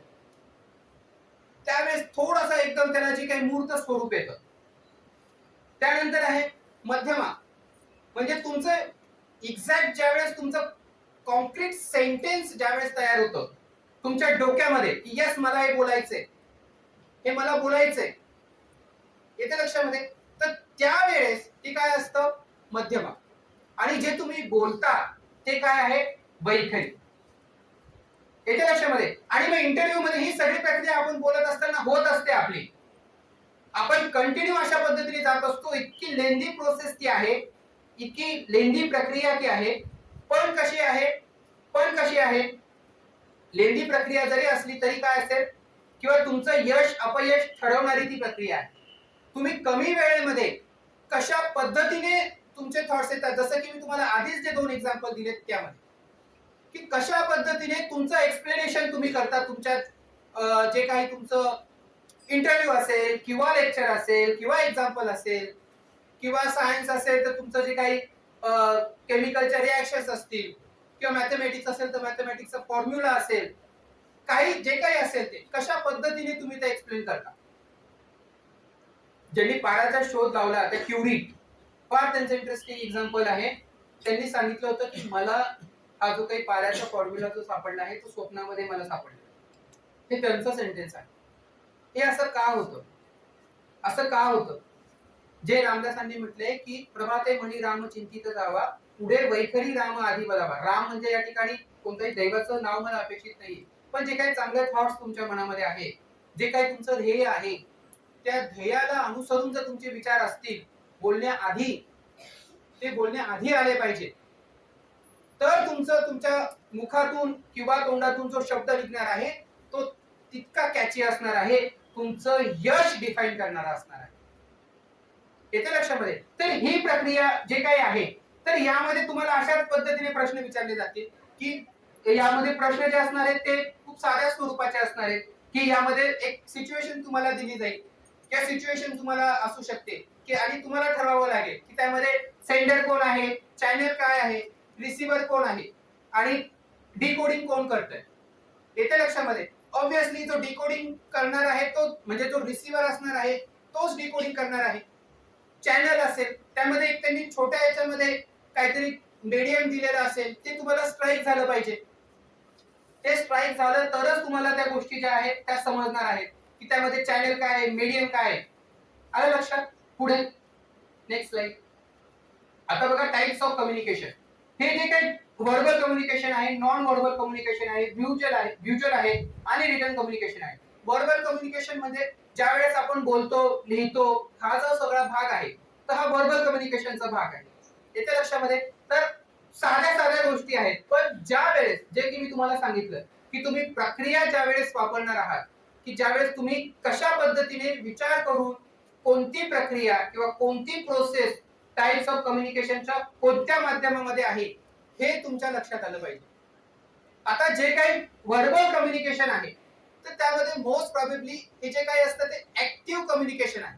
Speaker 5: त्यावेळेस थोडासा एकदम त्याला जे काही मूर्त स्वरूप येतं. त्यानंतर आहे मध्यमा, म्हणजे तुमचं एक्झॅक्ट ज्यावेळेस तुमचं कॉन्क्रीट सेंटेन्स ज्यावेळेस तयार होतं तुमच्या डोक्यामध्ये की यस मला हे बोलायचंय, हे मला बोलायचंय, येते लक्षामध्ये, तर त्यावेळेस ते काय असतं? मध्यमा. आणि जे तुम्ही बोलता ते काय आहे? वैखरी. येते लक्षामध्ये. आणि मग इंटरव्ह्यू मध्ये ही सगळी प्रक्रिया आपण बोलत असताना होत असते आपली. आपण कंटिन्यू अशा पद्धतीने जात असतो. इतकी लेंदी प्रोसेस ती आहे, इतकी लेंदी प्रक्रिया ती आहे. पण कशी आहे? पण कशी आहे? लेंदी प्रक्रिया जरी असली तरी काय असेल किंवा तुमचं यश अपयश ठरवणारी ती प्रक्रिया आहे. तुम्ही कमी वेळेमध्ये कशा पद्धतीने तुमचे थॉट्स येतात, जसं की मी तुम्हाला आधीच जे 2 एक्झाम्पल दिलेत त्यामध्ये, की कशा पद्धतीने तुमचं एक्सप्लेनेशन तुम्ही करता. तुमच्या जे काही तुमचं इंटरव्ह्यू असेल किंवा लेक्चर असेल किंवा एक्झाम्पल असेल किंवा सायन्स असेल तर तुमचं जे काही केमिकलच्या रिॲक्शन्स असतील किंवा मॅथमॅटिक्स असेल तर मॅथमॅटिक्सचा फॉर्म्युला असेल, काही जे काही असेल ते कशा पद्धतीने तुम्ही ते एक्सप्लेन करता. ज्यांनी पाराचा शोध लावला त्या क्युरी, फार त्यांचं इंटरेस्टिंग एक्झाम्पल आहे. त्यांनी सांगितलं होतं की मला हा जो काही पाऱ्याचा फॉर्म्युला जो सापडला आहे तो स्वप्नामध्ये मला सापडला. हे त्यांचं सेंटेन्स आहे. हे असं का होतं? असं का होतं? जे रामदासांनी म्हटले की प्रभाते मणी राम चिंतित जावा, पुढे वैखरी राम आधी बदावा. राम म्हणजे या ठिकाणी कोणत्याही दैवाचं नाव मला अपेक्षित नाहीये, पण जे काही चांगले थॉट्स तुमच्या मनामध्ये आहे, जे काही तुमचं ध्येय आहे, त्या ध्येयाला अनुसरून जर तुमचे विचार असतील बोलण्याआधी, ते बोलण्याआधी आले पाहिजे, तर तुमचं तुमच्या मुखातून किंवा तोंडातून जो शब्द निघणार आहे तो तितका कॅची असणार आहे, तुमचं यश डिफाईन करणारा असणार आहे. येते लक्षामध्ये. तर ही प्रक्रिया जे काही आहे, तर यामध्ये तुम्हाला अशाच पद्धतीने प्रश्न विचारले जातील की यामध्ये प्रश्न जे असणार आहेत ते खूप साऱ्या स्वरूपाचे असणार आहेत, की यामध्ये एक सिच्युएशन तुम्हाला दिली जाईल. त्या सिच्युएशन तुम्हाला असू शकते की आणि तुम्हाला ठरवावं लागेल की त्यामध्ये सेंडर कोण आहे, चॅनल काय आहे, रिसीव्हर कोण आहे आणि डिकोडिंग कोण करतंय. येते लक्षामध्ये. ऑब्विसली जो डिकोडिंग करणार आहे तो म्हणजे जो रिसीव्हर असणार आहे तोच डिकोडिंग करणार आहे. चॅनल असेल त्यामध्ये एक त्यांनी छोट्या याच्यामध्ये काहीतरी मीडियम दिलेलं असेल ते तुम्हाला स्ट्राईक झालं पाहिजे. ते स्ट्राईक झालं तरच तुम्हाला त्या गोष्टी ज्या आहेत त्या समजणार आहेत की त्यामध्ये चॅनल काय आहे, मीडियम काय आहे. आलं लक्षात. पुढे नेक्स्ट स्लाइड. आता बघा टाइप्स ऑफ कम्युनिकेशन. हे जे काही व्हर्बल कम्युनिकेशन आहे, नॉन व्हर्बल कम्युनिकेशन आहे, व्हिज्युअल आहे आणि रिटन कम्युनिकेशन आहे. व्हर्बल कम्युनिकेशन म्हणजे ज्या वेळेस आपण बोलतो, लिहितो, हा जो सगळा भाग आहे तर हा व्हर्बल कम्युनिकेशनचा भाग आहे. येते लक्षामध्ये. तर साध्या साध्या गोष्टी आहेत, पण ज्या वेळेस जे की मी तुम्हाला सांगितलं की तुम्ही प्रक्रिया ज्या वेळेस वापरणार आहात, की ज्या वेळेस तुम्ही कशा पद्धतीने विचार करून कोणती प्रक्रिया किंवा कोणती प्रोसेस टाइप्स ऑफ कम्युनिकेशनच्या कोणत्या माध्यमामध्ये आहे हे तुमच्या लक्षात आलं पाहिजे. आता जे काही व्हर्बल कम्युनिकेशन आहे तर त्यामध्ये मोस्ट प्रोबॅबली हे जे काही असतं ते ऍक्टिव्ह कम्युनिकेशन आहे.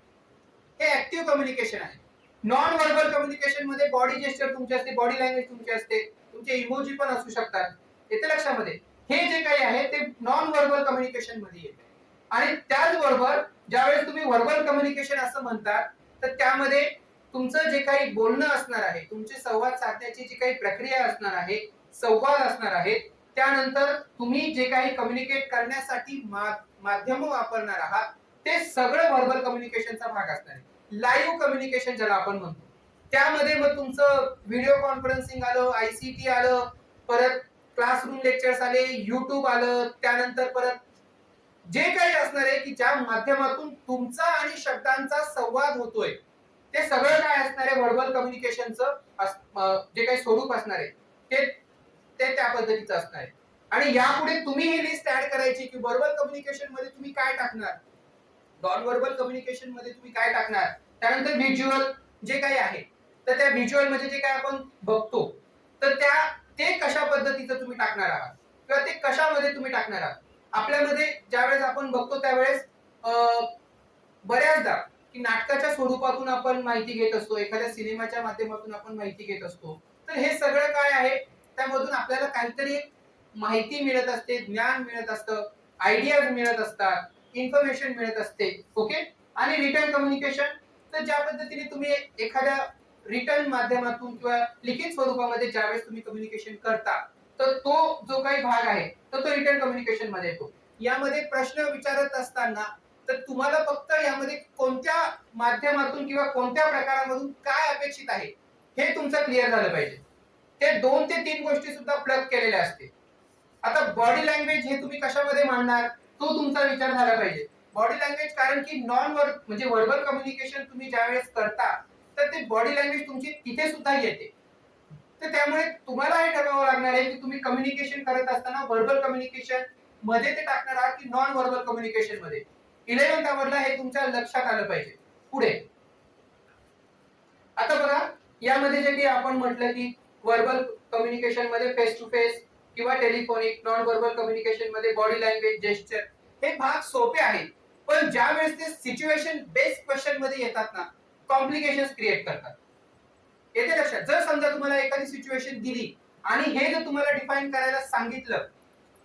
Speaker 5: हे ऍक्टिव्ह कम्युनिकेशन आहे. नॉन व्हर्बल कम्युनिकेशन मध्ये बॉडी जेस्चर तुमची असते, बॉडी लँग्वेज तुमची असते, तुमचे इमोजी पण असू शकतात. येते लक्षामध्ये. हे जे काही आहे ते नॉन व्हर्बल कम्युनिकेशन मध्ये येते. आणि त्याचबरोबर ज्यावेळेस तुम्ही व्हर्बल कम्युनिकेशन असं म्हणतात तर त्यामध्ये तुमचं जे काही बोलणं असणार आहे, तुमचे संवाद साधण्याची जी काही प्रक्रिया असणार आहे, संवाद असणार आहे, त्यानंतर तुम्ही जे काही कम्युनिकेट करण्यासाठी माध्यम वापरणार आहात ते सगळं व्हर्बल कम्युनिकेशनचा भाग असणार आहे. लाईव्ह कम्युनिकेशन ज्याला आपण म्हणतो त्यामध्ये मग तुमचं व्हिडिओ कॉन्फरन्सिंग आलं, आयसीटी आलं, परत क्लासरूम लेक्चर्स आले, युट्यूब आलं, त्यानंतर परत जे काही असणार आहे की ज्या माध्यमातून तुमचा आणि शब्दांचा संवाद होतोय ते सगळं काय असणार आहे व्हर्बल कम्युनिकेशनचं जे काही स्वरूप असणार आहे ते ते त्या पद्धतीचं असणार आहे. आणि यापुढे तुम्ही ही लिस्ट ऍड करायची की व्हर्बल कम्युनिकेशन मध्ये तुम्ही काय टाकणार, नॉन व्हर्बल कम्युनिकेशन मध्ये तुम्ही काय टाकणार, त्यानंतर व्हिज्युअल जे काही आहे तर त्या व्हिज्युअल म्हणजे जे काही आपण बघतो तर ते कशा पद्धतीचं तुम्ही टाकणार आहात किंवा ते कशामध्ये तुम्ही टाकणार आहात. आपल्यामध्ये ज्यावेळेस आपण बघतो त्यावेळेस बऱ्याचदा की नाटकाच्या स्वरूपातून आपण माहिती घेत असतो, एखाद्या सिनेमाच्या माध्यमातून आपण माहिती घेत असतो. तर हे सगळं काय आहे त्यामधून आपल्याला काहीतरी माहिती मिळत असते, ज्ञान मिळत असतं, आयडियाज मिळत असतात, इन्फॉर्मेशन मिळत असते. ओके. आणि रिटन कम्युनिकेशन तर ज्या पद्धतीने तुम्ही एखाद्या रिटन माध्यमातून किंवा लिखित स्वरूपामध्ये ज्यावेळेस तुम्ही कम्युनिकेशन करता तर तो जो काही भाग आहे तो रिटन कम्युनिकेशन मध्ये येतो. यामध्ये प्रश्न विचारत असताना तर तुम्हाला फक्त यामध्ये कोणत्या माध्यमातून किंवा कोणत्या प्रकारामधून काय अपेक्षित आहे हे तुमचं क्लिअर झालं पाहिजे. ते 2 ते 3 गोष्टी सुद्धा प्लग केलेल्या असते. आता बॉडी लँग्वेज हे तुम्ही कशामध्ये मांडणार तो तुमचा विचार झाला पाहिजे. बॉडी लँग्वेज कारण की म्हणजे व्हर्बल कम्युनिकेशन तुम्ही ज्यावेळेस करता तर ते बॉडी लँग्वेज तुमची तिथे सुद्धा येते. तर त्यामुळे तुम्हाला हे ठरवावं लागणार आहे की तुम्ही कम्युनिकेशन करत असताना व्हर्बल कम्युनिकेशन मध्ये ते टाकणार आहात की नॉन व्हर्बल कम्युनिकेशन मध्ये. 11th आवरला हे तुमच्या लक्षात आलं पाहिजे. पुढे आता बघा यामध्ये जे की आपण म्हटलं की व्हर्बल कम्युनिकेशन मध्ये फेस टू फेस किंवा टेलिफोनिक, नॉन व्हर्बल कम्युनिकेशन मध्ये बॉडी लँग्वेज, जेस्चर हे भाग सोपे आहेत. पण ज्या वेळेस ते सिच्युएशन बेस्ड क्वेश्चन मध्ये येतात ना कॉम्प्लिकेशन्स क्रिएट करतात. येते लक्षात. जर समजा तुम्हाला एखादी सिच्युएशन दिली आणि हे जर तुम्हाला डिफाइन करायला सांगितलं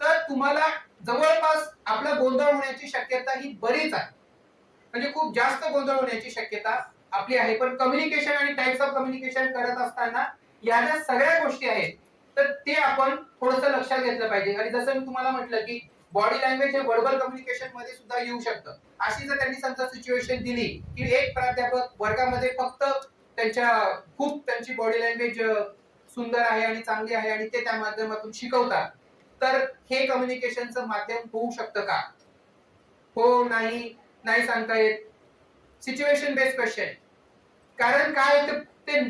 Speaker 5: तर तुम्हाला जवळपास आपला गोंधळ होण्याची शक्यता ही बरीच आहे. म्हणजे खूप जास्त गोंधळ होण्याची शक्यता आपली आहे. पण कम्युनिकेशन आणि टाइप्स ऑफ कम्युनिकेशन करत असताना या ज्या सगळ्या गोष्टी आहेत तर ते आपण थोडंसं लक्षात घेतलं पाहिजे. आणि जसं मी तुम्हाला म्हटलं की बॉडी लँग्वेज हे व्हर्बल कम्युनिकेशन मध्ये सुद्धा येऊ शकतं. अशी जर त्यांनी समजा सिच्युएशन दिली की एक प्राध्यापक वर्गामध्ये फक्त त्यांची बॉडी लँग्वेज सुंदर आहे आणि चांगली आहे आणि ते त्या माध्यमातून शिकवतात तर हे कम्युनिकेशनचं माध्यम होऊ शकतं का? हो, नाही सांगता येत. Situation based question. कारण काय ते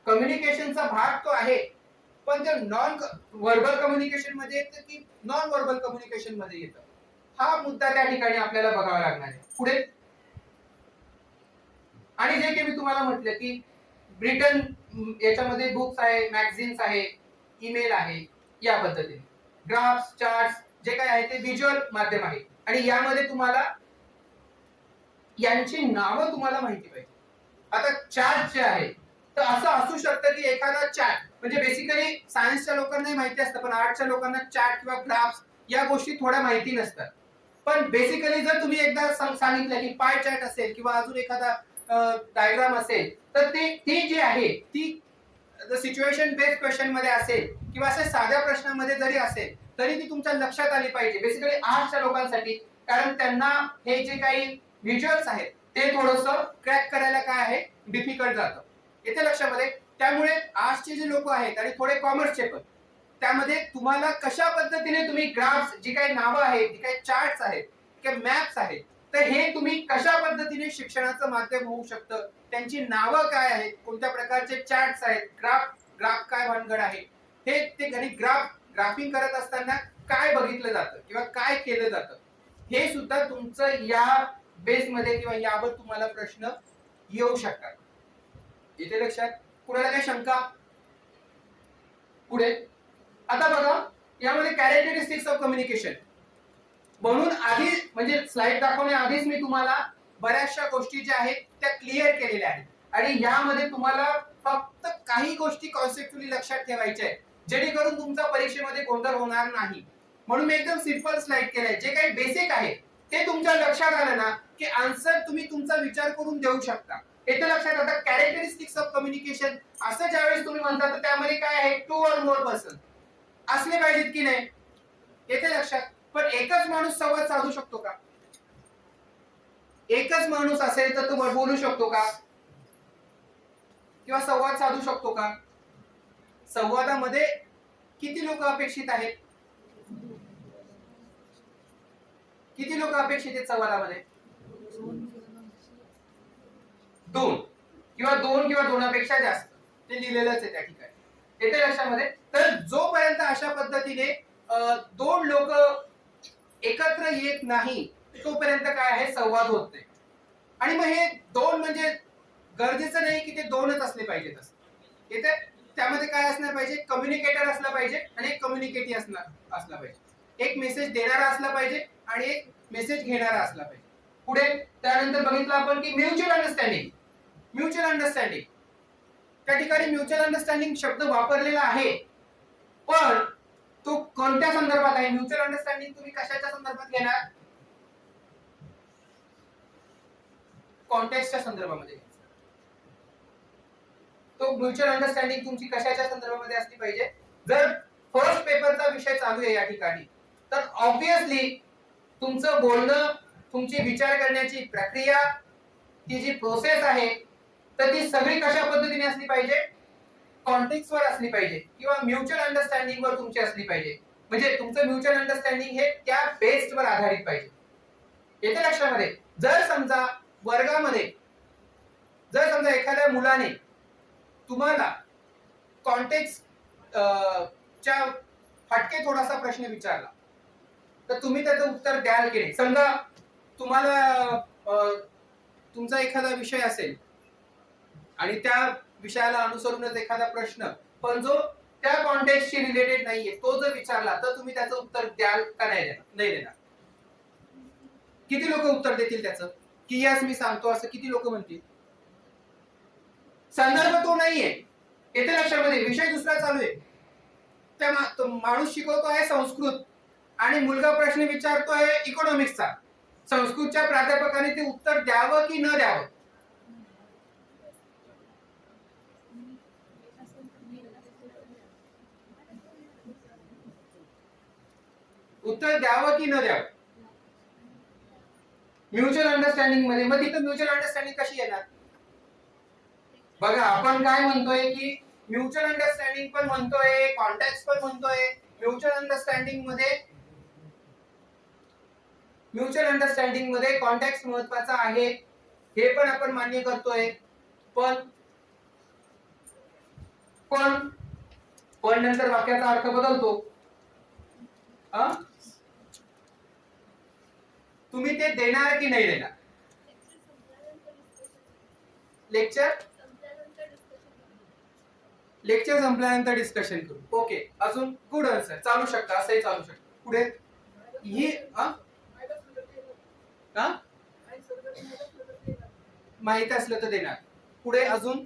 Speaker 5: कम्युनिकेशनचा भाग तो आहे पण ते नॉन व्हर्बल कम्युनिकेशन मध्ये येतं की नॉन व्हर्बल कम्युनिकेशन मध्ये येतं हा मुद्दा त्या ठिकाणी आपल्याला बघावा लागणार आहे. पुढे आणि जे काही मी तुम्हाला म्हटलं की ब्रिटन याच्यामध्ये बुक्स आहे, मॅगझिन्स आहे, ईमेल आहे, या पद्धतीने ग्राफ्स, चार्ट्स जे काय आहे ते व्हिज्युअल माध्यम आहे आणि यामध्ये तुम्हाला यांची नावं तुम्हाला माहिती पाहिजे. आता चार्ट जे आहे तर असं असू शकतं की एखादा चार्ट म्हणजे बेसिकली सायन्सच्या लोकांनाही माहिती असतं पण आर्टच्या लोकांना चार्ट किंवा ग्राफ्स या गोष्टी थोड्या माहिती नसतात. पण बेसिकली जर तुम्ही एकदा सांगितलं की पाय चार्ट असेल किंवा अजून एखादा डायग्राम असेल तर ती जी आहे ती सिच्युएशन बेस्ड क्वेश्चन मध्ये असेल किंवा असे साध्या प्रश्नामध्ये जरी असेल तरी ती तुमच्या लक्षात आली पाहिजे बेसिकली आर्टच्या लोकांसाठी, कारण त्यांना हे जे काही व्हिज्युअल्स आहेत ते थोडस क्रॅक करायला काय आहे डिफिकल्ट जातं. येथे लक्षामध्ये त्यामुळे आर्ट्सचे जे लोक आहेत आणि थोडे कॉमर्सचे पण त्यामध्ये तुम्हाला कशा पद्धतीने तुम्ही ग्राफ्स जी काही नावं आहेत, जी काही चार्ट्स आहेत किंवा मॅप्स आहेत तर हे तुम्ही कशा पद्धतीने शिक्षणाचं माध्यम होऊ शकतं, त्यांची नावं काय आहेत, कोणत्या प्रकारचे चार्ट्स आहेत, ग्राफ काय भानगड आहे, हे ते घरी ग्राफिंग करत असताना काय बघितलं जातं किंवा काय केलं जातं हे सुद्धा तुमचं या बेस मध्ये किंवा यावर तुम्हाला प्रश्न येऊ शकतात. इथे लक्षात. कुणाला काय शंका? पुढे आता बघा यामध्ये कॅरेक्टरिस्टिक्स ऑफ कम्युनिकेशन म्हणून आधी म्हणजे स्लाइड दाखवण्या आधीच मी तुम्हाला बऱ्याचशा गोष्टी ज्या आहेत त्या क्लिअर केलेल्या आहेत आणि यामध्ये तुम्हाला फक्त काही गोष्टी कॉन्सेप्च्युअली लक्षात ठेवायच्या आहेत जेणेकरून तुमचा परीक्षेमध्ये गोंधळ होणार नाही. म्हणून मी एकदम सिंपल स्लाइड केलाय. जे काही बेसिक आहे ते तुमच्या लक्षात आलं ना की आन्सर तुम्ही तुमचा विचार करून देऊ शकता. येथे लक्षात आता कॅरेक्टरिस्टिक्स ऑफ कम्युनिकेशन असं ज्यावेळेस तुम्ही म्हणता तर त्यामध्ये काय आहे 2 or more पर्सन असले पाहिजेत की नाही येथे लक्षात. पण एकच माणूस संवाद साधू शकतो का? एकच माणूस असेल तर तो बोलू शकतो का किंवा संवाद साधू शकतो का? संवादामध्ये किती लोक अपेक्षित आहेत? किती लोक अपेक्षित आहेत संवादामध्ये? 2 किंवा 2पेक्षा जास्त ते लिहिलेलंच आहे त्या ठिकाणी. येते लक्षामध्ये. तर जोपर्यंत अशा पद्धतीने 2 लोक एकत्र येत नाही तोपर्यंत काय आहे संवाद होत नाही. आणि मग हे 2 म्हणजे गरजेचं नाही की ते 2च असले पाहिजेत असं. येते त्यामध्ये काय असणार पाहिजे? कम्युनिकेटर असला पाहिजे आणि एक कम्युनिकेटी असला पाहिजे. एक मेसेज देणारा असला पाहिजे आणि एक मेसेज घेणारा असला पाहिजे. पुढे त्यानंतर बघितलं आपण की म्युच्युअल अंडरस्टँडिंग. म्युच्युअल अंडरस्टँडिंग त्या ठिकाणी म्युच्युअल अंडरस्टँडिंग शब्द वापरलेला आहे पण तो कोणत्या संदर्भात आहे? म्युच्युअल अंडरस्टँडिंग तुम्ही कशाच्या संदर्भात घेणार? कॉन्टेक्स्टच्या संदर्भामध्ये. तो म्युच्युअल अंडरस्टँडिंग तुमची कशाच्या संदर्भामध्ये असली पाहिजे? जर फर्स्ट पेपरचा विषय चालू आहे या ठिकाणी तर ऑब्विसली तुमचं बोलणं, तुमची विचार करण्याची प्रक्रिया, ती जी प्रोसेस आहे तर ती सगळी कशा पद्धतीने असली पाहिजे? कॉन्टेक्स्ट वर असली पाहिजे किंवा म्युच्युअल अंडरस्टँडिंग वर तुमची असली पाहिजे. म्हणजे तुमचं म्युच्युअल अंडरस्टँडिंग हे त्या बेस्ड वर आधारित पाहिजे. येते लक्षामध्ये. जर समजा वर्गामध्ये जर समजा एखाद्या मुलाने तुम्हाला कॉन्टेक्स्ट च्या फटके थोडासा प्रश्न विचारला तर तुम्ही त्याचं उत्तर द्याल की नाही? समजा तुम्हाला तुमचा एखादा विषय असेल आणि त्या विषयाला अनुसरूनच एखादा प्रश्न पण जो त्या कॉन्टेक्स्टशी रिलेटेड नाहीये तो जर विचारला तर तुम्ही त्याचं उत्तर द्याल का नाही देणार? किती लोक उत्तर देतील त्याचं की यस मी सांगतो असं किती लोक म्हणतील? संदर्भ तो नाहीये. येते लक्षामध्ये. विषय दुसरा चालू आहे. त्या माणूस शिकवतो आहे संस्कृत आणि मुलगा प्रश्न विचारतोय इकॉनॉमिक्सचा. संस्कृतच्या प्राध्यापकाने ते उत्तर द्यावं की न द्यावं? उत्तर द्यावं की न द्यावं? म्युच्युअल अंडरस्टँडिंग मध्ये. मग तिथं म्युच्युअल अंडरस्टँडिंग कशी येणार? बघा आपण काय म्हणतोय की म्युच्युअल अंडरस्टँडिंग पण म्हणतोय, कॉन्टेक्स्ट पण म्हणतोय. म्युच्युअल अंडरस्टँडिंग मध्ये कॉन्टेक्स्ट महत्वाचा आहे हे पण आपण मान्य करतोय. पण नंतर वाक्याचा अर्थ बदलतो. तुम्ही ते देणार की नाही देणार? लेक्चर
Speaker 4: संपल्यानंतर discussion करू.
Speaker 5: लेक्चर संपल्यानंतर डिस्कशन करू. ओके, अजून गुड आन्सर. चालू शकता, असंही चालू शकतं. पुढे ही माहिती असलं तर देणार. पुढे अजून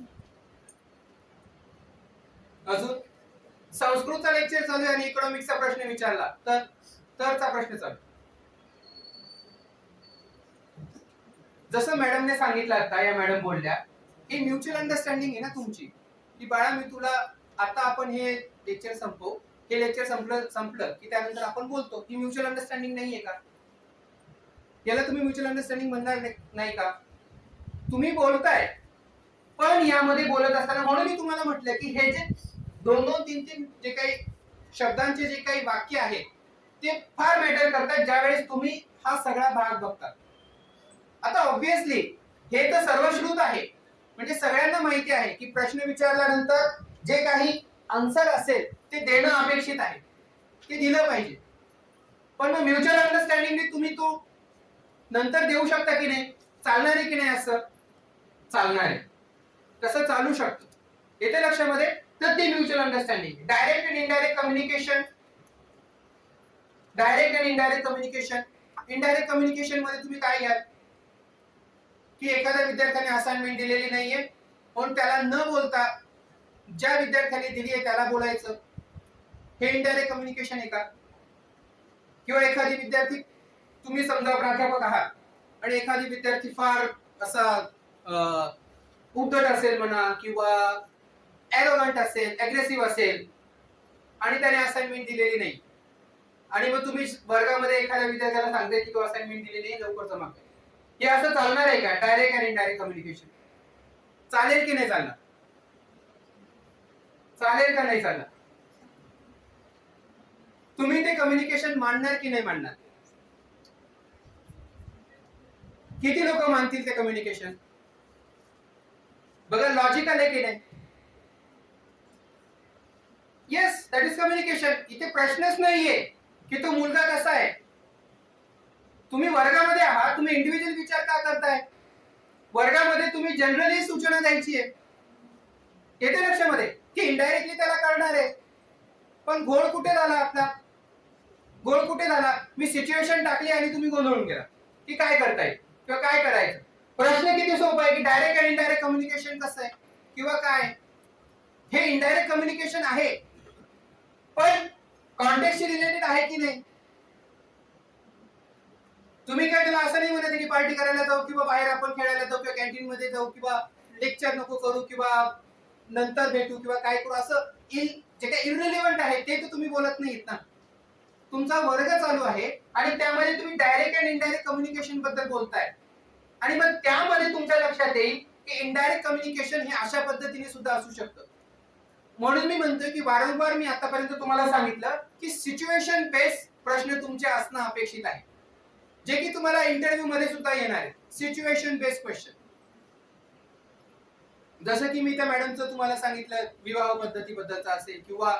Speaker 5: संस्कृतचा लेक्चर चालू आहे आणि इकॉनॉमिक्सचा प्रश्न विचारला तर तरचा प्रश्न चालू. जसं मॅडमने सांगितलं आता, या मॅडम बोलल्या ही म्युच्युअल अंडरस्टँडिंग आहे ना तुमची, की बाळा मी तुला आता आपण हे लेक्चर संपवू, हे लेक्चर संपलं की त्यानंतर आपण बोलतो. ही म्युच्युअल अंडरस्टँडिंग नाहीये का? याला तुम्ही म्युच्युअल अंडरस्टँडिंग म्हणणार नाही का? तुम्ही बोलताय पण यामध्ये बोलत असताना, म्हणून मी तुम्हाला म्हटलं की हे जे 2-2, 3-3 जे काही शब्दांचे जे काही वाक्य आहेत ते फार मॅटर करतात ज्यावेळेस तुम्ही हा सगळा भाग बघता. आता ऑब्विसली हे तर सर्वश्रुत आहे, म्हणजे सगळ्यांना माहिती आहे की प्रश्न विचारल्यानंतर जे काही आन्सर असेल ते देणं अपेक्षित आहे, ते दिलं पाहिजे. पण मग म्युच्युअल अंडरस्टँडिंगने तुम्ही तो नंतर देऊ शकता की नाही? चालणार आहे की नाही? असं चालणार आहे, कसं चालू शकतं. येते लक्षामध्ये? तर ते mutual understanding. Direct and indirect communication. Direct and indirect communication. Indirect communication मध्ये तुम्ही काय घ्याल की एखाद्या विद्यार्थ्याने असाइनमेंट दिलेली नाहीये पण त्याला न बोलता ज्या विद्यार्थ्याने दिली आहे त्याला बोलायचं, हे इनडायरेक्ट कम्युनिकेशन आहे का? किंवा एखादी विद्यार्थी, तुम्ही समजा प्राध्यापक आहात आणि एखादी विद्यार्थी फार असा उद्धट असेल म्हणा किंवा एरोगंट असेल, अग्रेसिव्ह असेल आणि त्याने असाइनमेंट दिलेली नाही आणि मग तुम्ही वर्गामध्ये एखाद्या विद्यार्थ्याला सांगते की तो असाइनमेंट दिलेली नाही, लवकर जमा कर. हे असं चालणार आहे का? डायरेक्ट आणि इनडायरेक्ट कम्युनिकेशन चालेल की नाही चालणार? चालेल का नाही चालणार? तुम्ही ते कम्युनिकेशन मांडणार की नाही मांडणार? किती लोक मानतील ते कम्युनिकेशन? बघा लॉजिकल आहे की नाही? Yes, that is communication. इथे प्रश्नच नाहीये की तो मुलगा कसा आहे. तुम्ही वर्गामध्ये आहात, तुम्ही इंडिव्हिज्युअल विचार का करताय? वर्गामध्ये तुम्ही जनरली सूचना द्यायची आहे. येते लक्षामध्ये की इनडायरेक्टली त्याला कळणार आहे. पण घोळ कुठे झाला आपला? घोळ कुठे झाला? मी सिच्युएशन टाकली आणि तुम्ही गोंधळून गेला की काय करताय किंवा काय करायचं. प्रश्न किती सोपा आहे की डायरेक्ट आणि इनडायरेक्ट कम्युनिकेशन कसं आहे किंवा काय. हे इनडायरेक्ट कम्युनिकेशन आहे पण कॉन्टेक्स्टशी रिलेटेड आहे की नाही? तुम्ही काय त्याला असं नाही म्हणत की पार्टी करायला जाऊ किंवा बाहेर आपण खेळायला जाऊ किंवा कॅन्टीन मध्ये जाऊ किंवा लेक्चर नको करू किंवा नंतर भेटू किंवा काय करू, असं जे काही इररिलेव्हंट आहे ते तर तुम्ही बोलत नाहीत ना. तुमचा वर्ग चालू आहे आणि त्यामध्ये तुम्ही डायरेक्ट आणि इनडायरेक्ट कम्युनिकेशन बद्दल बोलताय आणि मग त्यामध्ये तुमच्या लक्षात येईल की इनडायरेक्ट कम्युनिकेशन हे अशा पद्धतीने सुद्धा असू शकतं. म्हणून मी म्हणतोय की वारंवार मी आतापर्यंत तुम्हाला सांगितलं की सिच्युएशन बेस्ड प्रश्न तुमचे असणं अपेक्षित आहे, जे की तुम्हाला इंटरव्ह्यू मध्ये सुद्धा येणार आहे. Situation based question. जसं की मी त्या मॅडमचं तुम्हाला सांगितलं विवाह पद्धतीबद्दलचं असेल किंवा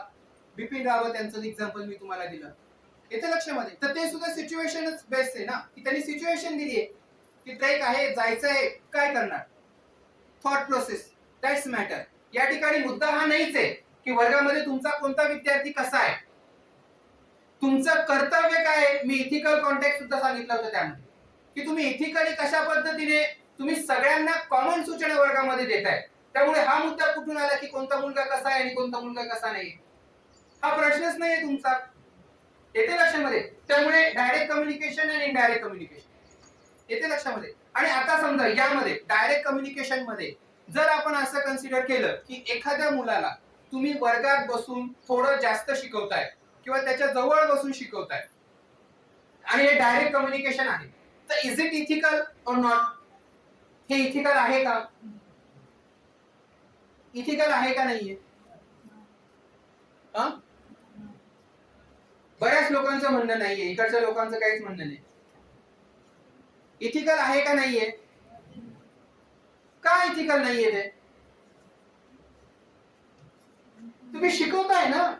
Speaker 5: बिपिन रावत यांचं एक्झाम्पल मी तुम्हाला दिलं, येते लक्षामध्ये. तर ते सुद्धा सिच्युएशनच बेस्ड आहे ना, की त्यांनी सिच्युएशन दिली आहे की ट्रेक आहे, जायचं आहे, काय करणार. Thought process, that's matter. या ठिकाणी मुद्दा हा नाहीच आहे की वर्गामध्ये तुमचा कोणता विद्यार्थी कसा आहे. तुमचं कर्तव्य काय आहे, मी इथिकल कॉन्टेक्स्ट सुद्धा सांगितलं होतं त्यामध्ये, की तुम्ही इथिकली कशा पद्धतीने तुम्ही सगळ्यांना कॉमन सूचना वर्गामध्ये देताय. त्यामुळे हा मुद्दा कुठून आला की कोणता मुलगा कसा आहे आणि कोणता मुलगा कसा नाही, हा प्रश्नच नाहीये तुमचा. येते लक्षामध्ये. त्यामुळे डायरेक्ट कम्युनिकेशन आणि इनडायरेक्ट कम्युनिकेशन येते लक्षामध्ये. आणि आता समजा यामध्ये डायरेक्ट कम्युनिकेशन मध्ये जर आपण असं कन्सिडर केलं की एखाद्या मुलाला तुम्ही वर्गात बसून थोडं जास्त शिकवताय किंवा त्याच्या जवळ बसून शिकवताय आणि हे डायरेक्ट कम्युनिकेशन आहे, तर इज इट इथिकल और नॉट? हे इथिकल आहे का? इथिकल आहे का नाहीये? बऱ्याच लोकांचं म्हणणं नाहीये, इकडच्या लोकांचं काहीच म्हणणं नाही. इथिकल आहे का नाहीये? का इथिकल नाहीये? ते तुम्ही शिकवताय ना.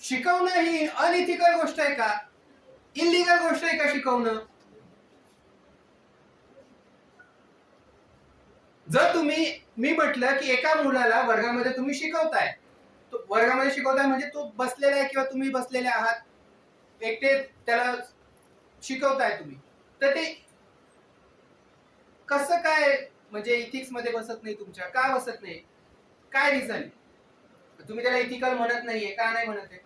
Speaker 5: शिकवणं ही अनइथिकल गोष्ट आहे का? इलिगल गोष्ट आहे का शिकवणं? जर मी म्हटलं की एका मुलाला वर्गामध्ये तुम्ही शिकवताय, तो वर्गामध्ये शिकवताय म्हणजे तो बसलेला आहे किंवा तुम्ही बसलेले आहात, एकटे त्याला शिकवताय तुम्ही, तर ते कसं काय म्हणजे इथिक्स मध्ये बसत नाही तुमच्या? का बसत नाही? काय रिझन? तुम्ही त्याला इथिकल म्हणत नाहीये, का नाही म्हणत आहे?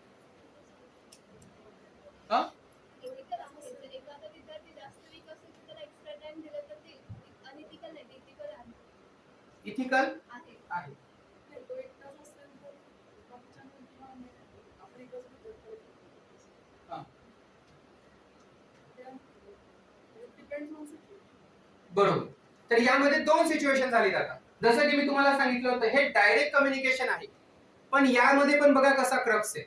Speaker 5: हा?
Speaker 4: Ethical आहे. जर एखादा विद्यार्थी जास्त weak असेल तर त्याला extra time दिला तर ते unethical नाही, ते ethical आहे.
Speaker 5: इथिकल
Speaker 4: आहे.
Speaker 5: आहे.
Speaker 4: नाही, तो एकटाच असेल तर बाकीच्यांना किंवा आपण एकच विद्यार्थी
Speaker 5: हा.
Speaker 4: Depends on situation.
Speaker 5: बरोबर. तर यामध्ये दोन सिच्युएशन झाली आता. जसं की मी तुम्हाला सांगितलं होतं, हे डायरेक्ट कम्युनिकेशन आहे. पण यामध्ये पण बघा कसा क्रक्स आहे.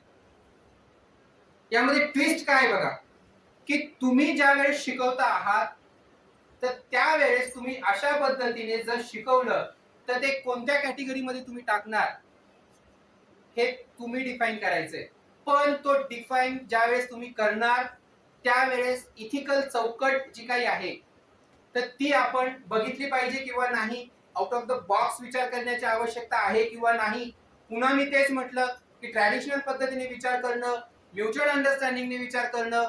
Speaker 5: यामध्ये ट्विस्ट काय आहे बघा, की तुम्ही ज्या वेळेस शिकवता आहात तर त्यावेळेस तुम्ही अशा पद्धतीने जर शिकवलं तर ते कोणत्या कॅटेगरीमध्ये तुम्ही टाकणार हे तुम्ही डिफाईन करायचंय. पण तो डिफाईन ज्यावेळेस तुम्ही करणार त्यावेळेस इथिकल चौकट जी काही आहे तर ती आपण बघितली पाहिजे किंवा नाही, आउट ऑफ द बॉक्स विचार करण्याची आवश्यकता आहे किंवा नाही. पुन्हा मी तेच म्हटलं की ट्रॅडिशनल पद्धतीने विचार करणं, म्युच्युअल अंडरस्टँडिंगने विचार करणं,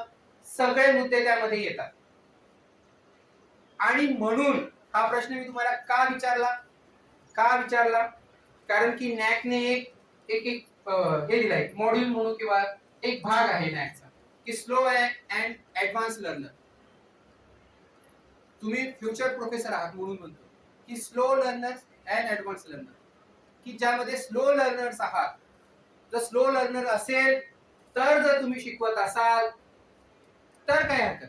Speaker 5: सगळे मुद्दे त्यामध्ये येतात. आणि म्हणून हा प्रश्न मी तुम्हाला का विचारला कारण की नॅकने एक हे दिलाय मॉड्यूल म्हणून किंवा एक भाग आहे नॅकचा की स्लो अँड ऍडव्हान्स लर्नर. तुम्ही फ्युचर प्रोफेसर आहात म्हणून म्हणतो की slow learners and advance learner, की ज्यामध्ये स्लो लर्नर्स आहात. जर स्लो लर्नर असेल तर जर तुम्ही शिकवत असाल तर काय हरकत.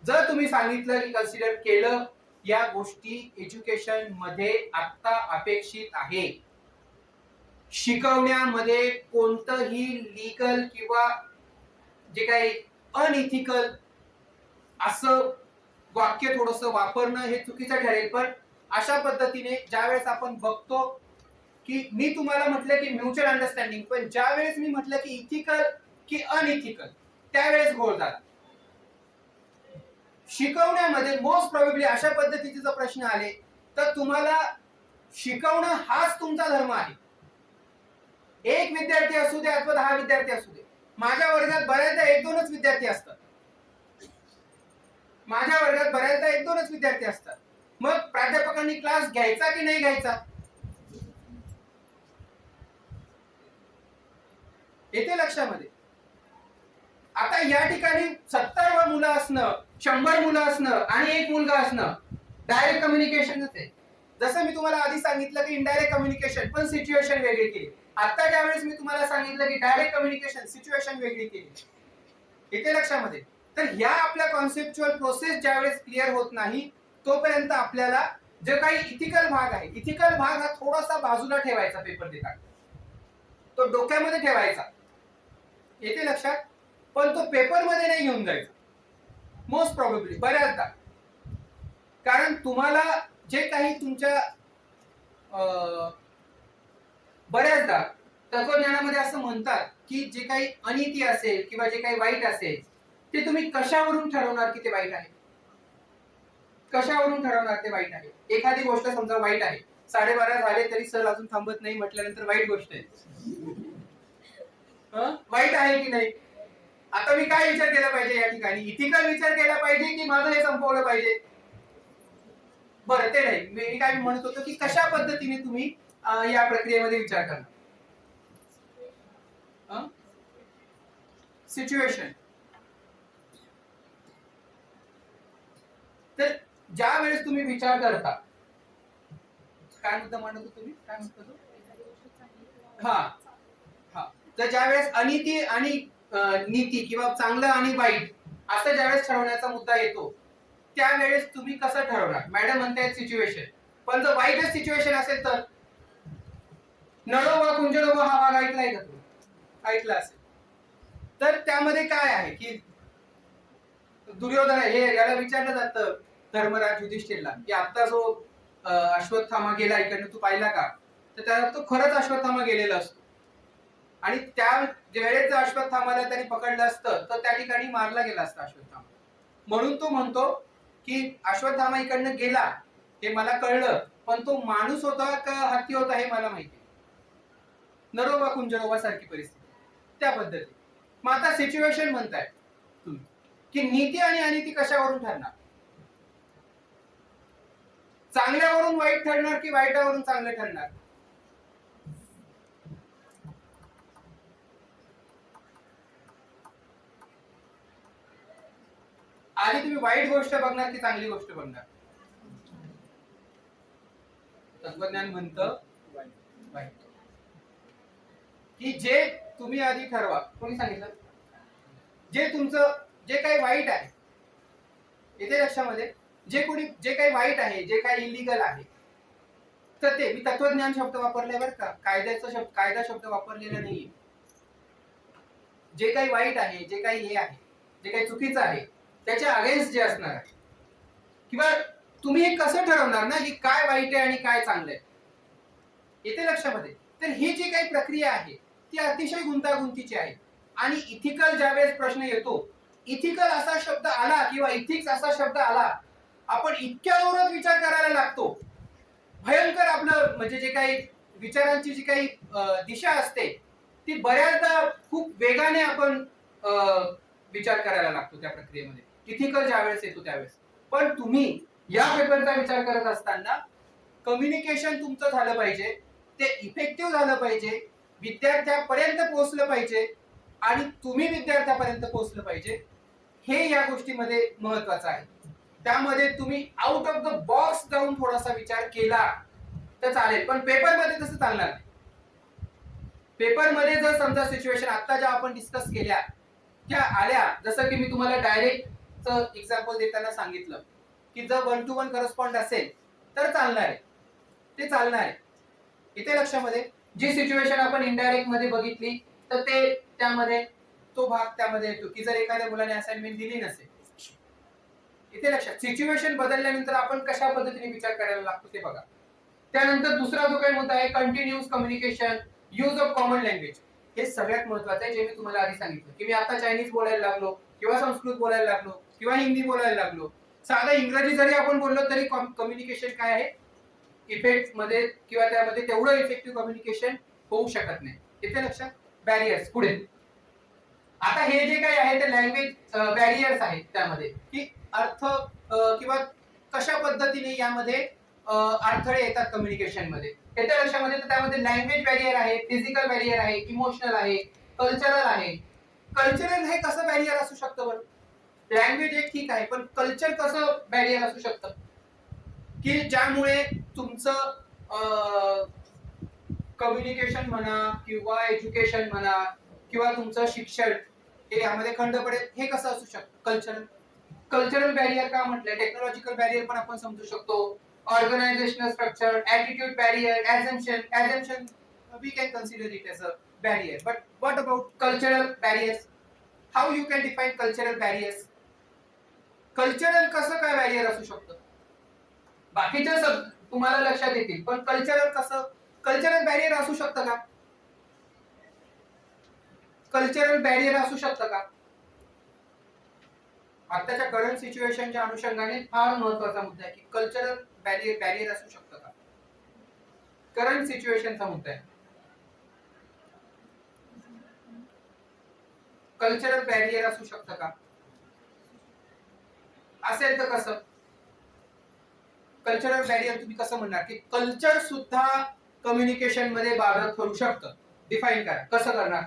Speaker 5: जर तुम्ही सांगितलं की कन्सिडर केलं या गोष्टी एज्युकेशन मध्ये आता अपेक्षित आहे. शिकवण्यामध्ये कोणतंही लीगल किंवा जे काही अनइथिकल असं वाक्य थोडस वापरणं हे चुकीचं ठरेल. पण अशा पद्धतीने ज्यावेळेस आपण बघतो की मी तुम्हाला म्हटलं की म्युच्युअल अंडरस्टँडिंग, पण ज्यावेळेस मी म्हटलं की इथिकल की अनइथिकल त्यावेळेस घोळ झाला. शिकवण्यामध्ये मोस्ट प्रोबेबली अशा पद्धतीचे जर प्रश्न आले तर तुम्हाला शिकवणं हाच तुमचा धर्म आहे. एक विद्यार्थी असू दे अथवा 10 विद्यार्थी असू दे. माझ्या वर्गात बऱ्याचदा 1-2च विद्यार्थी असतात. मग प्राध्यापकांनी क्लास घ्यायचा की नाही घ्यायचा येते लक्षामध्ये. आता या ठिकाणी 70 मुलं असणं, 100 मुलं असणं आणि एक मुलगा असणं डायरेक्ट कम्युनिकेशनच आहे. जसं मी तुम्हाला आधी सांगितलं की इनडायरेक्ट कम्युनिकेशन पण सिच्युएशन वेगळी केली. आता ज्यावेळेस मी तुम्हाला सांगितलं की डायरेक्ट कम्युनिकेशन सिच्युएशन वेगळी केली. येते लक्षामध्ये. तर ह्या आपल्या कॉन्सेप्च्युअल प्रोसेस ज्यावेळेस क्लिअर होत नाही तोपर्यंत आपल्याला जे काही इथिकल भाग आहे, इथिकल भाग हा थोडासा बाजूला ठेवायचा पेपर देताना, तो डोक्यामध्ये ठेवायचा. येते लक्षात. पण तो पेपर मध्ये नाही घेऊन जायचा मोस्ट प्रोबेबली बऱ्याचदा. कारण तुम्हाला जे काही तुमच्या बऱ्याचदा तत्वज्ञानामध्ये असं म्हणतात की जे काही अनिती असेल किंवा जे काही वाईट असेल ते तुम्ही कशावरून ठरवणार की ते वाईट आहे. कशावरून ठरवणार ते वाईट आहे. एखादी गोष्ट समजा वाईट आहे, 12:30 झाले तरी सर अजून थांबत नाही म्हटल्यानंतर वाईट गोष्ट आहे. वाईट आहे की नाही. आता मी काय विचार केला पाहिजे या ठिकाणी, इथिकल विचार केला पाहिजे की माझं हे संपवलं पाहिजे. बरं ते नाही, मी काय म्हणत होतो की कशा पद्धतीने तुम्ही या प्रक्रियेमध्ये विचार करणार. सिच्युएशन. तर ज्या वेळेस तुम्ही विचार करता, काय मुद्दा मांडत होतो तुम्ही, काय म्हणत होतो. तर ज्यावेळेस अनिती आणि नीती किंवा चांगलं आणि वाईट असं ज्यावेळेस ठरवण्याचा मुद्दा येतो त्यावेळेस तुम्ही कसं ठरवणार. मॅडम म्हणतायत सिच्युएशन, पण जर वाईटच सिच्युएशन असेल तर नळो वा कुंजरो वा हा भाग ऐकलाय का तुम्ही. ऐकला असेल तर त्यामध्ये काय आहे की दुर्योधन हे याला विचारलं जातं धर्मराज युधिष्ठिरला की आता जो अश्वत्थामा गेला इकडनं तू पाहिला का. तर त्याला तो खरंच अश्वत्थामा गेलेला असतो आणि त्या वेळेस जर अश्वत्थामाला त्यांनी पकडलं असतं तर त्या ठिकाणी मारला गेला असता अश्वत्थामा. म्हणून तो म्हणतो की अश्वत्थामा इकडनं गेला हे मला कळलं, पण तो माणूस होता का हत्ती होता हे मला माहिती नाही. नरोबा कुंजरोबा सारखी परिस्थिती त्या पद्धती. मग आता सिच्युएशन म्हणताय तुम्ही की नीती आणि अनिती कशावरून ठरणार? चांगल्यावरून वाईट ठरणार की वाईटावरून चांगलं ठरणार? आधी तुम्ही वाईट गोष्ट बघणार की चांगली गोष्ट बघणार? तत्वज्ञान म्हणतं वाईट. की जे तुम्ही आधी ठरवा. कोणी सांगितलं? जे तुमचं जे काही वाईट आहे, येते लक्षामध्ये, जे काही वाईट आहे, जे काही इलिगल आहे, तर ते मी तत्वज्ञान शब्द वापरलाय बरं का, कायदा शब्द वापरलेला नाहीये. जे काही वाईट आहे, जे काही हे आहे, जे काही चुकीचं आहे, त्याच्या अगेन्स्ट जे असणार आहे, किंवा तुम्ही हे कसं ठरवणार ना की काय वाईट आहे आणि काय चांगलं आहे, येते लक्षामध्ये. तर ही जी काही प्रक्रिया आहे ती अतिशय गुंतागुंतीची आहे. आणि इथिकल ज्यावेळेस प्रश्न येतो, इथिकल असा शब्द आला किंवा इथिक्स असा शब्द आला, आपण इतक्या जोरात विचार करायला लागतो, भयंकर आपलं म्हणजे जे काही विचारांची जी काही दिशा असते ती बऱ्याचदा खूप वेगाने आपण विचार करायला लागतो त्या प्रक्रियेमध्ये, इथिकल ज्यावेळेस येतो त्यावेळेस. पण तुम्ही या पेपरचा विचार करत असताना कम्युनिकेशन तुमचं झालं पाहिजे, ते इफेक्टिव्ह झालं पाहिजे, विद्यार्थ्यापर्यंत पोहोचलं पाहिजे आणि तुम्ही विद्यार्थ्यापर्यंत पोहोचलं पाहिजे, हे या गोष्टीमध्ये महत्वाचं आहे. त्यामध्ये तुम्ही आउट ऑफ द बॉक्स जाऊन थोडासा विचार केला तर चालेल, पण पेपरमध्ये तसं चालणार नाही. पेपरमध्ये जर समजा सिच्युएशन आता ज्या आपण डिस्कस केल्या त्या आल्या, जसं की मी तुम्हाला डायरेक्टचं एक्झाम्पल देताना सांगितलं की जर 1 to 1 करस्पॉन्ड असेल तर चालणार आहे, ते चालणार आहे. इथे लक्षामध्ये जी सिच्युएशन आपण इनडायरेक्ट मध्ये बघितली तर ते त्यामध्ये तो भाग त्यामध्ये येतो की जर एखाद्या मुलाने असाइनमेंट दिली नसेल, इथे लक्षात सिच्युएशन बदलल्यानंतर आपण कशा पद्धतीने विचार करायला लागतो ते बघा. त्यानंतर दुसरा जो काही मुद्दा आहे continuous communication, use of common language, हे सगळ्यात महत्त्वाचं आहे. जे मी तुम्हाला आधी सांगितलं की मी आता चायनीज बोलायला लागलो किंवा संस्कृत बोलायला लागलो किंवा हिंदी बोलायला लागलो, साधा इंग्रजी जरी आपण बोललो तरी कम्युनिकेशन काय आहे, इफेक्ट मध्ये किंवा त्यामध्ये तेवढं इफेक्टिव्ह कम्युनिकेशन होऊ शकत नाही. इथे लक्षात. बॅरियर्स पुढे. आता हे जे काही आहे ते लँग्वेज बॅरियर्स आहेत त्यामध्ये की अर्थ किंवा कशा पद्धतीने यामध्ये अडथळे येतात कम्युनिकेशन मध्ये, येत्या लक्षामध्ये. तर त्यामध्ये लँग्वेज बॅरियर आहे, फिजिकल बॅरियर आहे, इमोशनल आहे, कल्चरल आहे. कल्चरल हे कसं बॅरियर असू शकतं बरं? लँग्वेज एक ठीक आहे, पण कल्चर कसं बॅरियर असू शकतं की ज्यामुळे तुमचं कम्युनिकेशन म्हणा किंवा एज्युकेशन म्हणा किंवा तुमचं शिक्षण हे यामध्ये खंड पडेल, हे कसं असू शकतं? कल्चरल बॅरियर का म्हटलंय? टेक्नॉलॉजिकल बॅरियर पण आपण समजू शकतो, organisational structure, attitude barrier, assumption we can consider it as a barrier. But what about cultural barriers? How you can define cultural barriers? Cultural कसं काय बॅरियर असू शकतं? बाकीचे सब तुम्हाला लक्षात येतील, पण कल्चरल कसं, कल्चरल बॅरियर असू शकतं का? कल्चरल बॅरियर असू शकतं का? आताच्या करंट सिच्युएशनच्या अनुषंगाने फार महत्वाचा मुद्दा आहे की कल्चरल बॅरियर असू शकतं का? करंट सिच्युएशनचा मुद्दा आहे. कल्चरल बॅरियर असू शकतं का? असेल तर कसं? कल्चरल बॅरियर तुम्ही कसं म्हणणार की कल्चर सुद्धा कम्युनिकेशन मध्ये बाधक ठरू शकतं? डिफाईन करा, कसं करणार?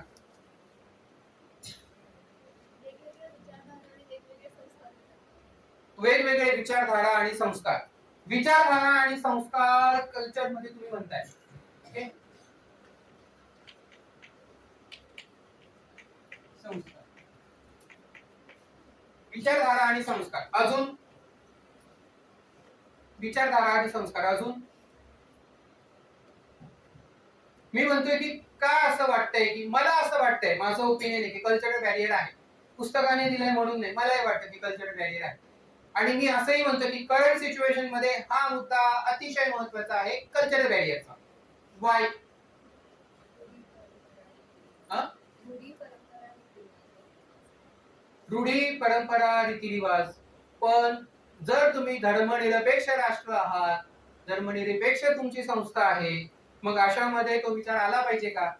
Speaker 5: वेगवेगळे विचारधारा आणि संस्कार. विचारधारा आणि संस्कार कल्चर मध्ये तुम्ही म्हणताय, ओके? संस्कार, विचारधारा आणि संस्कार, अजून विचारधारा आणि संस्कार, अजून मी म्हणतोय की का असं वाटतंय की मला असं वाटतंय, माझं ओपिनियन आहे की कल्चरल बॅरियर आहे. पुस्तकाने दिलंय म्हणून नाही, मलाही वाटतं की कल्चरल बॅरियर आहे. आणि मी असंही म्हणतो की करंट सिच्युएशन मध्ये हा मुद्दा अतिशय महत्त्वाचा आहे, कल्चरल बॅरियरचा. वाय? रूढी, परंपरा, रीतिरिवाज. पण जर तुम्ही धर्मनिरपेक्ष राष्ट्र आहात, धर्मनिरपेक्ष तुमची संस्था आहे, मग अशामध्ये तो विचार आला पाहिजे का?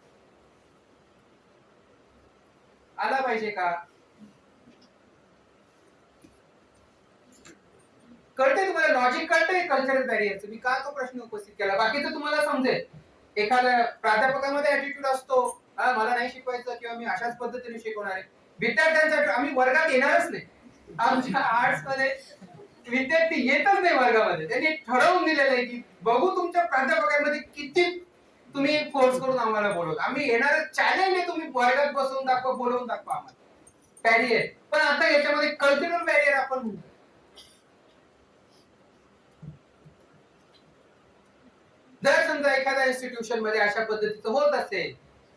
Speaker 5: आला पाहिजे का? कळते तुम्हाला लॉजिक कळतंय कल्चरल बॅरियरचं? मी का तो प्रश्न उपस्थित केला? बाकीचं तुम्हाला समजेल. एखाद्या प्राध्यापकामध्ये ऍटिट्यूड असतो, हा मला नाही शिकवायचं किंवा मी अशाच पद्धतीने शिकवणार आहे. विद्यार्थ्यांसाठी आम्ही वर्गात येणारच नाही. आमच्या आर्ट्स मध्ये विद्यार्थी येतच नाही वर्गामध्ये. त्यांनी ठरवून दिलेलं आहे की बघू तुमच्या प्राध्यापकांमध्ये किती तुम्ही फोर्स करून आम्हाला बोलवता. आम्ही येणार चॅलेंज आहे, तुम्ही वर्गात बसवून दाखवा, बोलवून दाखवा आम्हाला. बॅरियर. पण आता याच्यामध्ये कल्चरल बॅरियर आपण म्हणतो. जर समजा एखाद्या इन्स्टिट्यूशन मध्ये अशा पद्धतीचं होत असेल,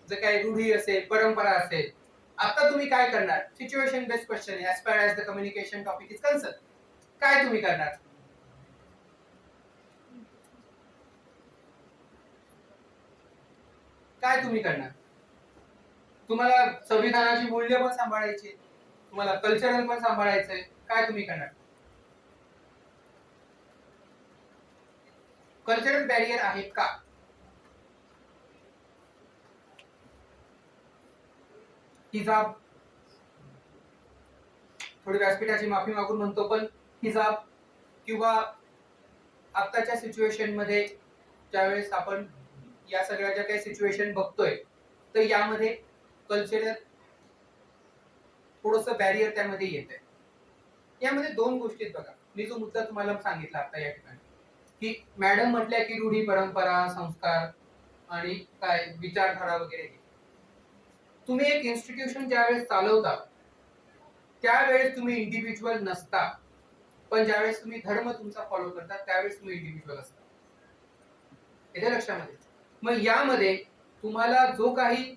Speaker 5: जर काही रूढी असेल, परंपरा असेल, आता तुम्ही काय करणार? सिच्युएशन बेस्ड क्वेश्चन आहे. ऍज फार as the communication topic is concern, काय तुम्ही करणार? काय तुम्ही करणार? तुम्हाला संविधानाची मूल्य पण सांभाळायची, तुम्हाला कल्चरल पण सांभाळायचंय. काय तुम्ही करणार? कल्चरल बॅरियर आहेत का? हिजाब, थोडी व्यासपीठाची माफी मागून म्हणतो, पण हिजाब किंवा आत्ताच्या सिच्युएशन मध्ये ज्यावेळेस आपण या सगळ्या ज्या काही सिच्युएशन बघतोय, तर यामध्ये कल्चरल थोडस बॅरियर त्यामध्ये येतंय. यामध्ये दोन गोष्टी आहेत बघा. मी जो मुद्दा तुम्हाला सांगितला आता या ठिकाणी की मॅडम म्हटल्या की रूढी, परंपरा, संस्कार आणि काय विचारधारा वगैरे. तुम्ही एक इन्स्टिट्यूशन ज्यावेळेस चालवता त्यावेळेस तुम्ही इंडिव्हिज्युअल नसता, पण ज्यावेळेस तुम्ही धर्म तुमचा फॉलो करता त्यावेळेस तुम्ही इंडिव्हिज्युअल असता. येते लक्षामध्ये? मग यामध्ये तुम्हाला जो काही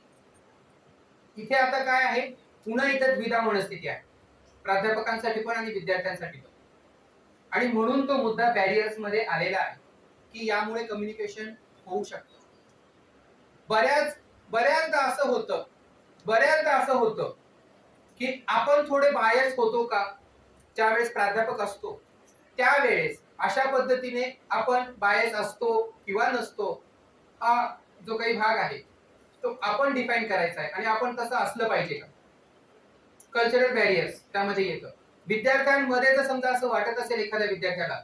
Speaker 5: इथे आता काय आहे, पुन्हा इथं द्विधा मनस्थिती आहे, प्राध्यापकांसाठी पण आणि विद्यार्थ्यांसाठी पण. आणि म्हणून तो मुद्दा बॅरियर्स मध्ये आलेला आहे की यामुळे कम्युनिकेशन होऊ शकतं. बऱ्याचदा असं होतं की आपण थोडे बायस होतो का? ज्यावेळेस प्राध्यापक असतो त्यावेळेस अशा पद्धतीने आपण बायस असतो किंवा नसतो, हा जो काही भाग आहे तो आपण डिफाईन करायचा आहे आणि आपण तसं असलं पाहिजे का? कल्चरल बॅरियर्स त्यामध्ये येतं. विद्यार्थ्यांमध्ये जर समजा असं वाटत असेल एखाद्या विद्यार्थ्याला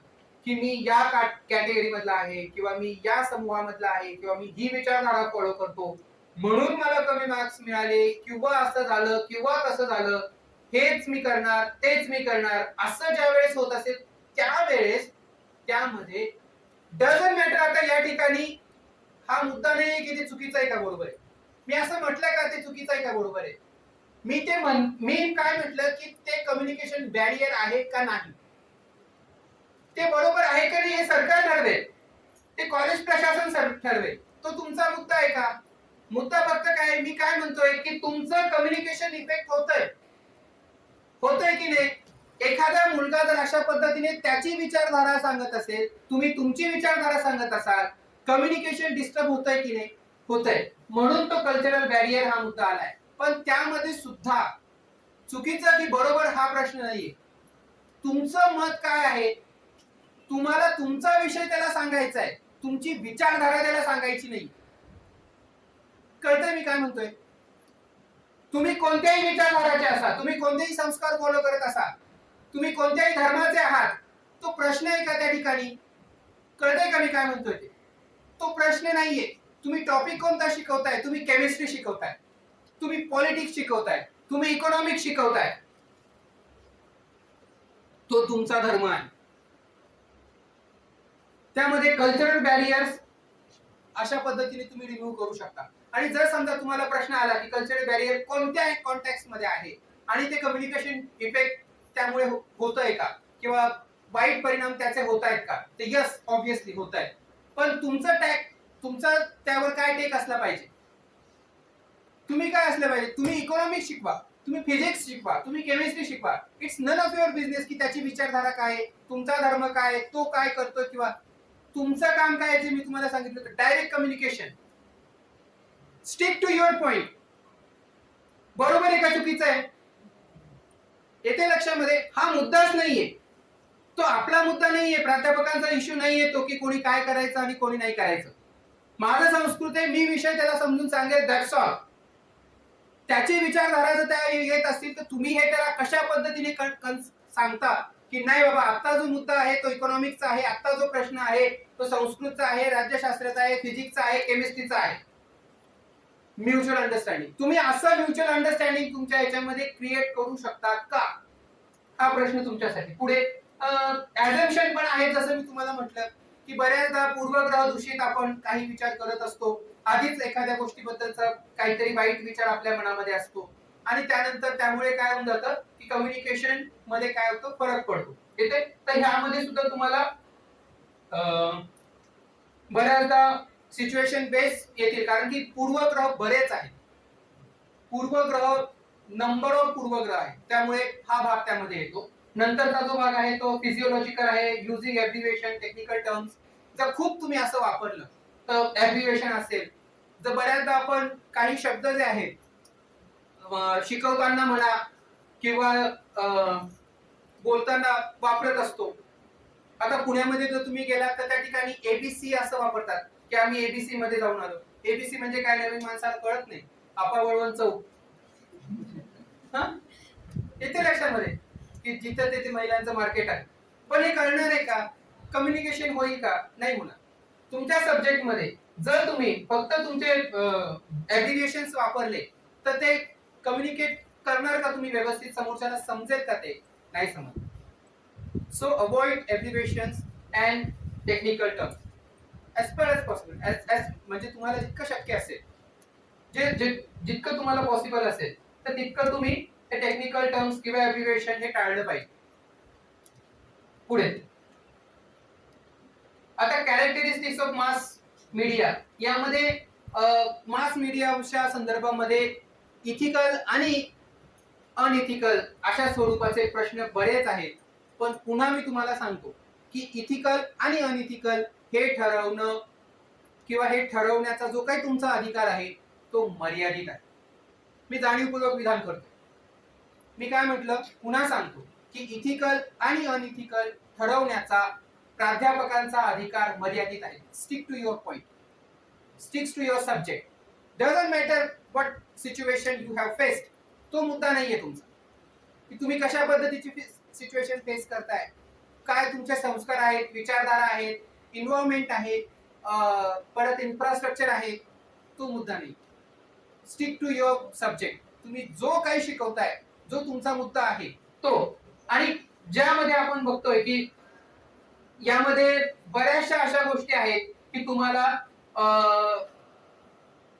Speaker 5: की मी या कॅटेगरी मधला आहे किंवा मी या समूहामधला आहे किंवा मी ही विचारधारा फॉलो करतो म्हणून मला कमी मार्क्स मिळाले किंवा असं झालं किंवा तसं झालं, हेच मी करणार, तेच मी करणार, असं ज्या वेळेस होत असेल त्यावेळेस त्यामध्ये डझंट मॅटर. आता या ठिकाणी हा मुद्दा नाही की ते चुकीचं आहे का बरोबर आहे. मी असं म्हटलं का ते चुकीचं आहे का बरोबर आहे? मी काय म्हटलं की ते कम्युनिकेशन बॅरियर आहे का नाही, ते बरोबर आहे का नाही हे सरकार ठरवेल, ते कॉलेज प्रशासन ठरवेल. तो तुमचा मुद्दा आहे का? मुद्दा फक्त काय, मी काय म्हणतोय की तुमचं कम्युनिकेशन इफेक्ट होतंय की नाही. एखादा मुलगा जर अशा पद्धतीने त्याची विचारधारा सांगत असेल, तुम्ही तुमची विचारधारा सांगत असाल, कम्युनिकेशन डिस्टर्ब होतंय की नाही? होतंय. म्हणून तो कल्चरल बॅरियर हा मुद्दा आलाय. पण त्यामध्ये सुद्धा चुकीचं की बरोबर हा प्रश्न नाहीये. तुमचं मत काय आहे, तुम्हाला तुमचा विषय त्याला सांगायचा आहे, तुमची विचारधारा त्याला सांगायची नाही. कळतंय मी काय म्हणतोय? तुम्ही कोणत्याही विचारधाराचे असा, तुम्ही कोणतेही संस्कार फॉलो करत असा, तुम्ही कोणत्याही धर्माचे आहात, तो प्रश्न आहे का त्या ठिकाणी? कळतंय का मी काय म्हणतोय ते? तो प्रश्न नाहीये. तुम्ही टॉपिक कोणता शिकवताय? तुम्ही केमिस्ट्री शिकवताय, तुम्ही पॉलिटिक्स शिकवताय, तुम्ही इकॉनॉमिक्स शिकवताय, तो तुमचा धर्म आहे. त्यामध्ये कल्चरल बॅरियर्स अशा पद्धतीने तुम्ही रिमूव्ह करू शकता. आणि जर समजा तुम्हाला प्रश्न आला की कल्चरल बॅरियर कोणत्या कॉन्टेक्स्ट मध्ये आहे आणि ते कम्युनिकेशन इफेक्ट त्यामुळे होतंय का किंवा वाईट परिणाम त्याचे होत आहेत का, ते यस ऑब्विसली होत आहेत. पण तुमचा त्यावर काय टेक असला पाहिजे? तुम्ही काय असलं पाहिजे? तुम्ही इकॉनॉमिक्स शिकवा, तुम्ही फिजिक्स शिकवा, तुम्ही केमिस्ट्री शिकवा. It's none of your business की त्याची विचारधारा काय आहे, तुमचा धर्म काय आहे, तो काय करतो किंवा तुमचं काम काय आहे. जे मी तुम्हाला सांगितलं होतं, direct communication, stick to your point. बरोबर आहे का चुकीचं आहे? येते लक्षामध्ये? हा मुद्दाच नाहीये. तो आपला मुद्दा नाहीये, प्राध्यापकांचा इश्यू नाहीये तो की कोणी काय करायचं आणि कोणी नाही करायचं. माझं संस्कृत आहे, मी विषय त्याला समजून सांगेल, दॅट्स ऑल. त्याची विचारधारा जर त्या येत असतील तर तुम्ही हे त्याला कशा पद्धतीने सांगता की नाही बाबा आता जो मुद्दा आहे तो इकॉनॉमिक्सचा आहे, आता जो प्रश्न आहे तो संस्कृतचा आहे, राज्यशास्त्राचा आहे, फिजिक्सचा आहे, केमिस्ट्रीचा आहे. म्युच्युअल अंडरस्टँडिंग, तुम्ही असं म्युच्युअल अंडरस्टँडिंग तुमच्या याच्यामध्ये क्रिएट करू शकता का, हा प्रश्न तुमच्यासाठी. पुढे ऍझम्पशन पण आहे, जसं मी तुम्हाला म्हटलं की बऱ्याचदा पूर्वग्रह दूषित आपण काही विचार करत असतो, आधीच एखाद्या गोष्टीबद्दलचा काहीतरी वाईट विचार आपल्या मनामध्ये असतो आणि त्यानंतर त्यामुळे काय होऊन जातं की कम्युनिकेशन मध्ये काय होतं, फरक पडतो. येते तर ह्यामध्ये सुद्धा तुम्हाला बऱ्याचदा सिच्युएशन बेस येतील, कारण की पूर्वग्रह बरेच आहेत, पूर्वग्रह नंबर ऑफ पूर्वग्रह आहे, त्यामुळे हा भाग त्यामध्ये येतो. नंतरचा जो भाग आहे तो फिजिओलॉजिकल आहे, युजिंग ऍब्रिव्हिएशन, टेक्निकल टर्म्स. जर खूप तुम्ही असं वापरलं तर ऍब्रिव्हिएशन असेल, जर बऱ्याचदा आपण काही शब्द जे आहेत शिकवताना म्हणा किंवा बोलताना वापरत असतो. आता पुण्यामध्ये जर तुम्ही गेलात तर त्या ठिकाणी एबीसी असं वापरतात की आम्ही एबीसी मध्ये जाऊन आलो. एबीसी म्हणजे काय, नवीन माणसाला कळत नाही. आपा वळवण चौक, हा येते लक्षामध्ये की जिथं तिथे महिलांचं मार्केट आहे. पण हे कळणार आहे का, कम्युनिकेशन होईल का, नाही होणार. तुमच्या सब्जेक्ट मध्ये जर तुम्ही फक्त तुमचे ऍब्रिव्हिएशन्स वापरले तर ते कम्युनिकेट करणार का तुम्ही व्यवस्थित, समोरच्याला समजेल का, ते नाही समजणार. So avoid abbreviations and technical terms as far as possible. As म्हणजे तुम्हाला जितकं शक्य असेल, जे जितकं तुम्हाला पॉसिबल असेल तर तितकं तुम्ही ते टेक्निकल टर्म्स किंवा एब्रिव्हिएशन हे टाळलं पाहिजे. पुढे आता कॅरेक्टरिस्टिक्स ऑफ मास मीडिया, यामध्ये मास मीडियाच्या संदर्भामध्ये इथिकल आणि अनइथिकल अशा स्वरूपाचे प्रश्न बरेच आहेत. पण पुन्हा मी तुम्हाला सांगतो की इथिकल आणि अनइथिकल हे ठरवणं किंवा हे ठरवण्याचा जो काही तुमचा अधिकार आहे तो मर्यादित आहे. मी जाणीवपूर्वक विधान करतो. मी काय म्हटलं, पुन्हा सांगतो की इथिकल आणि अनइथिकल ठरवण्याचा प्राध्यापकांचा अधिकार मर्यादित आहे. Stick to your point, sticks to your subject, doesn't matter what situation you have faced. तो मुद्दा नाहीये तुमचा की तुम्ही कशा पद्धतीची सिच्युएशन फेस करताय, काय तुमचे संस्कार आहेत, विचारधारा आहेत, इन्व्हायरमेंट आहे, परत इन्फ्रास्ट्रक्चर आहे, तो मुद्दा नाही. Stick to your subject. तुम्ही जो काही शिकवताय, जो तुमचा मुद्दा आहे तो. आणि ज्यामध्ये आपण बघतोय की यामध्ये बऱ्याचशा अशा गोष्टी आहेत की तुम्हाला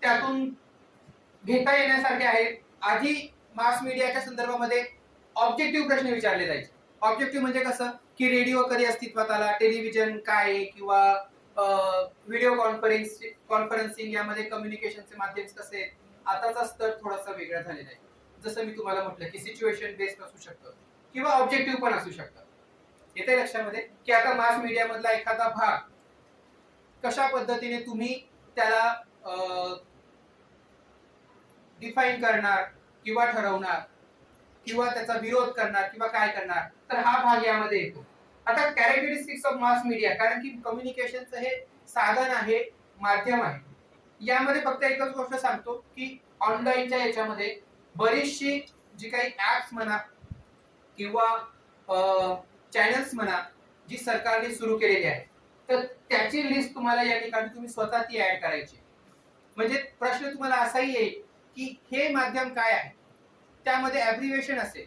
Speaker 5: त्यातून घेता येण्यासारखे आहेत. आधी मास मीडियाच्या संदर्भामध्ये ऑब्जेक्टिव्ह प्रश्न विचारले जायचे. ऑब्जेक्टिव्ह म्हणजे कसं की रेडिओ कधी अस्तित्वात आला, टेलिव्हिजन काय आहे, किंवा व्हिडिओ कॉन्फरन्सिंग यामध्ये कम्युनिकेशनचे माध्यम कसे आहेत. आताचा स्तर थोडासा वेगळा झालेला आहे. जसं मी तुम्हाला म्हटलं की सिच्युएशन बेस्ड असू शकतं किंवा ऑब्जेक्टिव्ह पण असू शकतं. येते लक्षामध्ये की आता मास मीडिया मधला एखादा भाग कशा पद्धतीने तुम्ही त्याला डिफाईन करणार किंवा ठरवणार किंवा त्याचा विरोध करणार किंवा काय करणार, तर हा भाग यामध्ये येतो. आता कॅरेक्टरिस्टिक्स ऑफ मास मीडिया, कारण की कम्युनिकेशनचं हे साधन आहे, माध्यम आहे. यामध्ये फक्त एकच गोष्ट सांगतो की ऑनलाईनच्या याच्यामध्ये बरीचशी जी काही ऍप्स म्हणा किंवा चॅनल्स म्हणा जी सरकारने सुरू केलेली आहे, तर त्याची लिस्ट तुम्हाला या ठिकाणी तुम्ही स्वतः ती ऍड करायची. म्हणजे प्रश्न तुम्हाला असाही येईल की हे माध्यम काय आहे, त्यामध्ये ऍब्रिव्हिएशन असेल.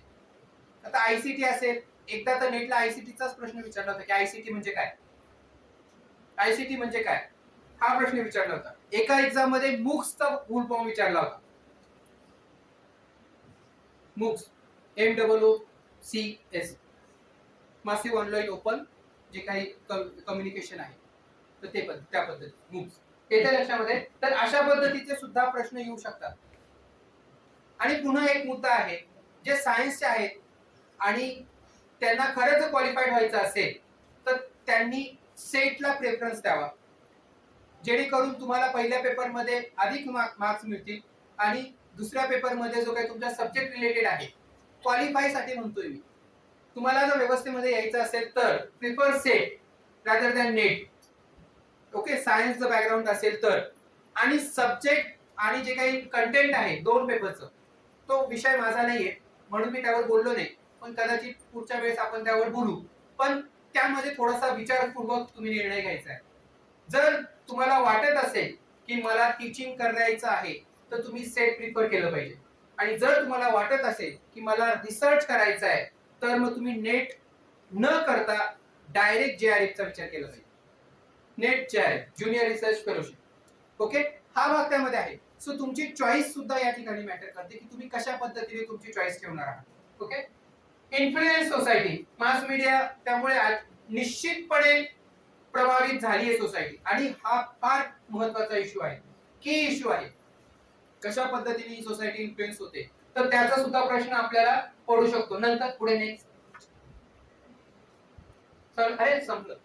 Speaker 5: आता आयसीटी असेल, एकदा तर नेटला आयसीटीचाच प्रश्न विचारला होता की आयसीटी म्हणजे काय, आयसीटी म्हणजे काय, हा प्रश्न विचारला होता. एका एक्झाम मध्ये मूक्सचा फुल फॉर्म विचारला होता. MOOCs, MOOCS, massive online open जे काही कम्युनिकेशन आहे, तर ते त्या पद्धतीत मूक्स येत्या लक्षामध्ये. तर अशा पद्धतीचे सुद्धा प्रश्न येऊ शकतात. आणि पुन्हा एक मुद्दा आहे, जे सायन्सचे आहेत आणि त्यांना खरंच क्वालिफाईड व्हायचं असेल तर त्यांनी सेटला प्रेफरन्स द्यावा, जेणेकरून तुम्हाला पहिल्या पेपरमध्ये अधिक मार्क्स मिळतील आणि दुसऱ्या पेपरमध्ये जो काही तुमचा सब्जेक्ट रिलेटेड आहे, क्वालिफाय साठी म्हणतोय मी, तुम्हाला जर व्यवस्थेमध्ये यायचं असेल तर prefer set rather than net. Okay, सायन्सचं बॅकग्राऊंड असेल तर. आणि सब्जेक्ट आणि जे काही कंटेंट आहे 2 पेपरचं, तो विषय माझा नाहीये म्हणून मी त्यावर बोललो नाही, पण कदाचित पुढच्या वेळेस आपण त्यावर बोलू. पण त्यामध्ये थोडासा विचारपूर्वक तुम्ही निर्णय घ्यायचा आहे. जर तुम्हाला वाटत असेल की मला टीचिंग करायचं आहे तर तुम्ही सेट प्रिफर केलं पाहिजे. आणि जर तुम्हाला वाटत असेल की मला रिसर्च करायचा आहे तर मग तुम्ही नेट न करता डायरेक्ट JRF चा विचार केला पाहिजे. Net JRF junior research fellowship. Okay, हा भाग त्यामध्ये आहे. सो तुमची चॉईस सुद्धा या ठिकाणी मॅटर करते की तुम्ही कशा पद्धतीने तुमची चॉईस ठेवणार आहात. Okay, influence society, mass media त्यामुळे निश्चितपणे प्रभावित झाली आहे सोसायटी. आणि हा फार महत्वाचा इश्यू आहे, की इश्यू आहे. कशा पद्धतीने ही सोसायटी इन्फ्लुएन्स होते तर त्याचा सुद्धा प्रश्न आपल्याला पडू शकतो. नंतर पुढे नेक्स्ट अरे संपलं.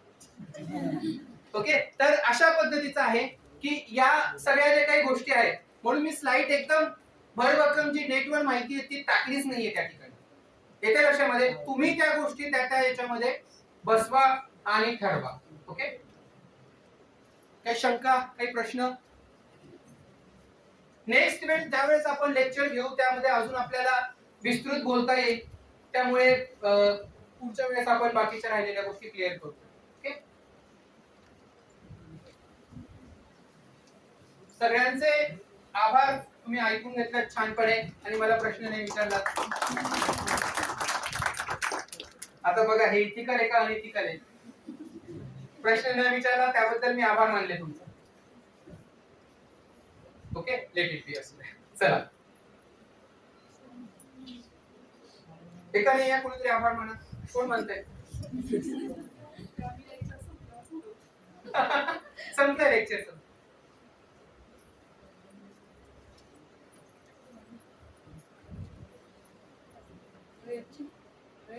Speaker 5: ओके, तर अशा पद्धतीचं आहे की या सगळ्या ज्या काही गोष्टी आहेत, म्हणून मी स्लाइड एकदम भरभक्कम जी नेटवर माहिती आहे ती टाकलीच नाहीये त्या ठिकाणी. येत्या लक्षामध्ये तुम्ही त्या गोष्टी त्या याच्यामध्ये बसवा आणि ठरवा. ओके, काही शंका, काही प्रश्न? नेक्स्ट वेळ ज्यावेळेस आपण लेक्चर घेऊ त्यामध्ये अजून आपल्याला विस्तृत बोलता येईल, त्यामुळे पुढच्या वेळेस आपण बाकीच्या राहिलेल्या गोष्टी क्लिअर करू. ओके, सगळ्यांचे आभार. तुम्ही ऐकून घेतलं छानपणे आणि मला प्रश्न नाही विचारला. आता बघा, हे इथिकल आहे का अनइथिकल आहे? प्रश्न न विचारला त्याबद्दल मी आभार मानले तुमचा. ओके, लेट इट बी असं. चला, एका नाही या कोणीतरी आभार माना. कोण म्हणतंय? संपलं लेक्चर.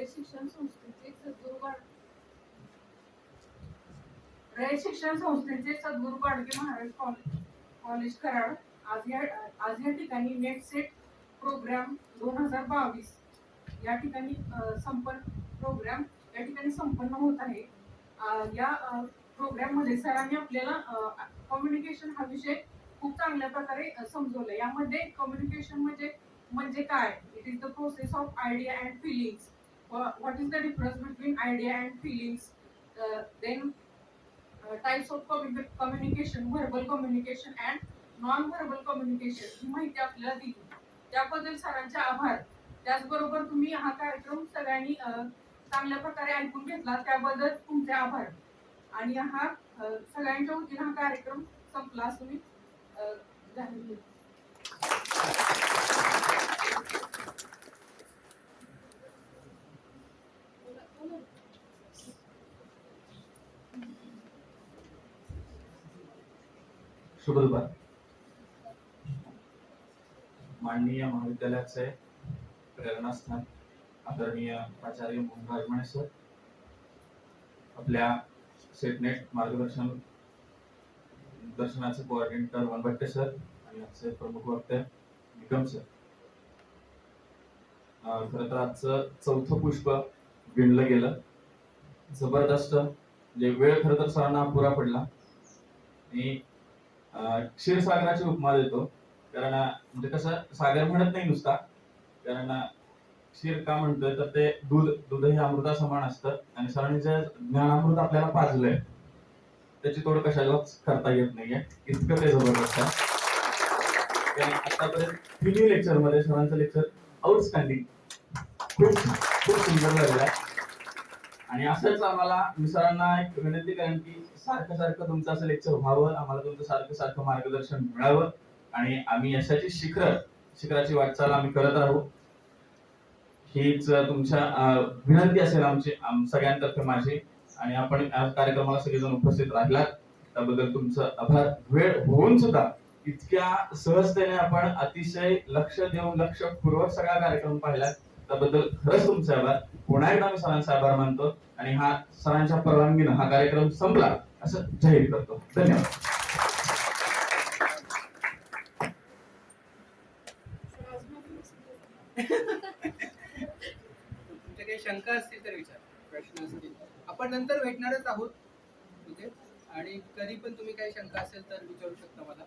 Speaker 6: शिक्षण संस्थेचे सद्गुरू गाडगे महाराज कॉलेज कराड आज या ठिकाणी नेट सेट प्रोग्राम 2022 या ठिकाणी संपन्न होत आहे. या प्रोग्राम मध्ये सरांनी आपल्याला कम्युनिकेशन हा विषय खूप चांगल्या प्रकारे समजवला. यामध्ये कम्युनिकेशन म्हणजे काय? It is the process of idea and feelings. What is the difference between idea and feelings? Then types of communication, verbal communication and non verbal communication ही माहिती आपल्याला दिली. त्याबद्दल सरांचे आभार. त्याचबरोबर तुम्ही हा कार्यक्रम सगळ्यांनी चांगल्या प्रकारे ऐकून घेतला त्याबद्दल तुमचे आभार. आणि हा सगळ्यांच्या वतीने हा कार्यक्रम संपला असं मी जाहीर करतो.
Speaker 1: शुभ दुपार. माननीय महाविद्यालयाचे प्रेरणास्थान आदरणीय प्राचार्य मोहन राजमाणे सर, आपल्या सेटनेट दर्शनाचे कोऑर्डिनेटर वनभट्टे सर आणि आजचे प्रमुख वक्ते निकम सर. खरं तर आजचं चौथं पुष्प विणलं गेलं. जबरदस्त, म्हणजे वेळ खरं तर सरांना पुरा पडला. आणि क्षीरसागराची उपमा देतो, कारण म्हणजे कसं सागर म्हणत नाही नुसता, कारण क्षीर का म्हणतोय तर ते दूध हे अमृता समान असतं. आणि सरांनी जे ज्ञानामृत आपल्याला पाजलंय त्याची तोड कशालाच करता येत नाहीये, इतकं ते जबरदस्त आहे. आतापर्यंत तिन्ही लेक्चर मध्ये सरांचं लेक्चर आउटस्टँडिंग, खूप खूप सुंदर लागलं. आणि असंच आम्हाला मी सरांना एक विनंती करेन की सारखं तुमचं असं लेक्चर व्हावं, आम्हाला तुमचं सारखं मार्गदर्शन मिळावं आणि आम्ही यशाची शिखराची वाटचाल आम्ही करत राहू. हीच तुमच्या विनंती असेल आमची, सगळ्यांतर्फे माझी. आणि आपण या कार्यक्रमाला सगळेजण उपस्थित राहिलात त्याबद्दल तुमचं आभार. वेळ होऊन सुद्धा इतक्या सहजतेने आपण अतिशय लक्ष देऊन लक्षपूर्वक सगळा कार्यक्रम पाहिला त्याबद्दल खरंच तुमचे आभार. पुन्हा एकदा मी सरांचे आभार मानतो आणि हा सरांच्या परवानगीनं हा कार्यक्रम संपला असं जाहीर करतो. धन्यवाद.
Speaker 5: तुमच्या काही शंका असतील तर
Speaker 2: आपण नंतर भेटणारच आहोत. ओके, आणि कधी पण तुम्ही काही शंका असेल तर विचारू शकता मला.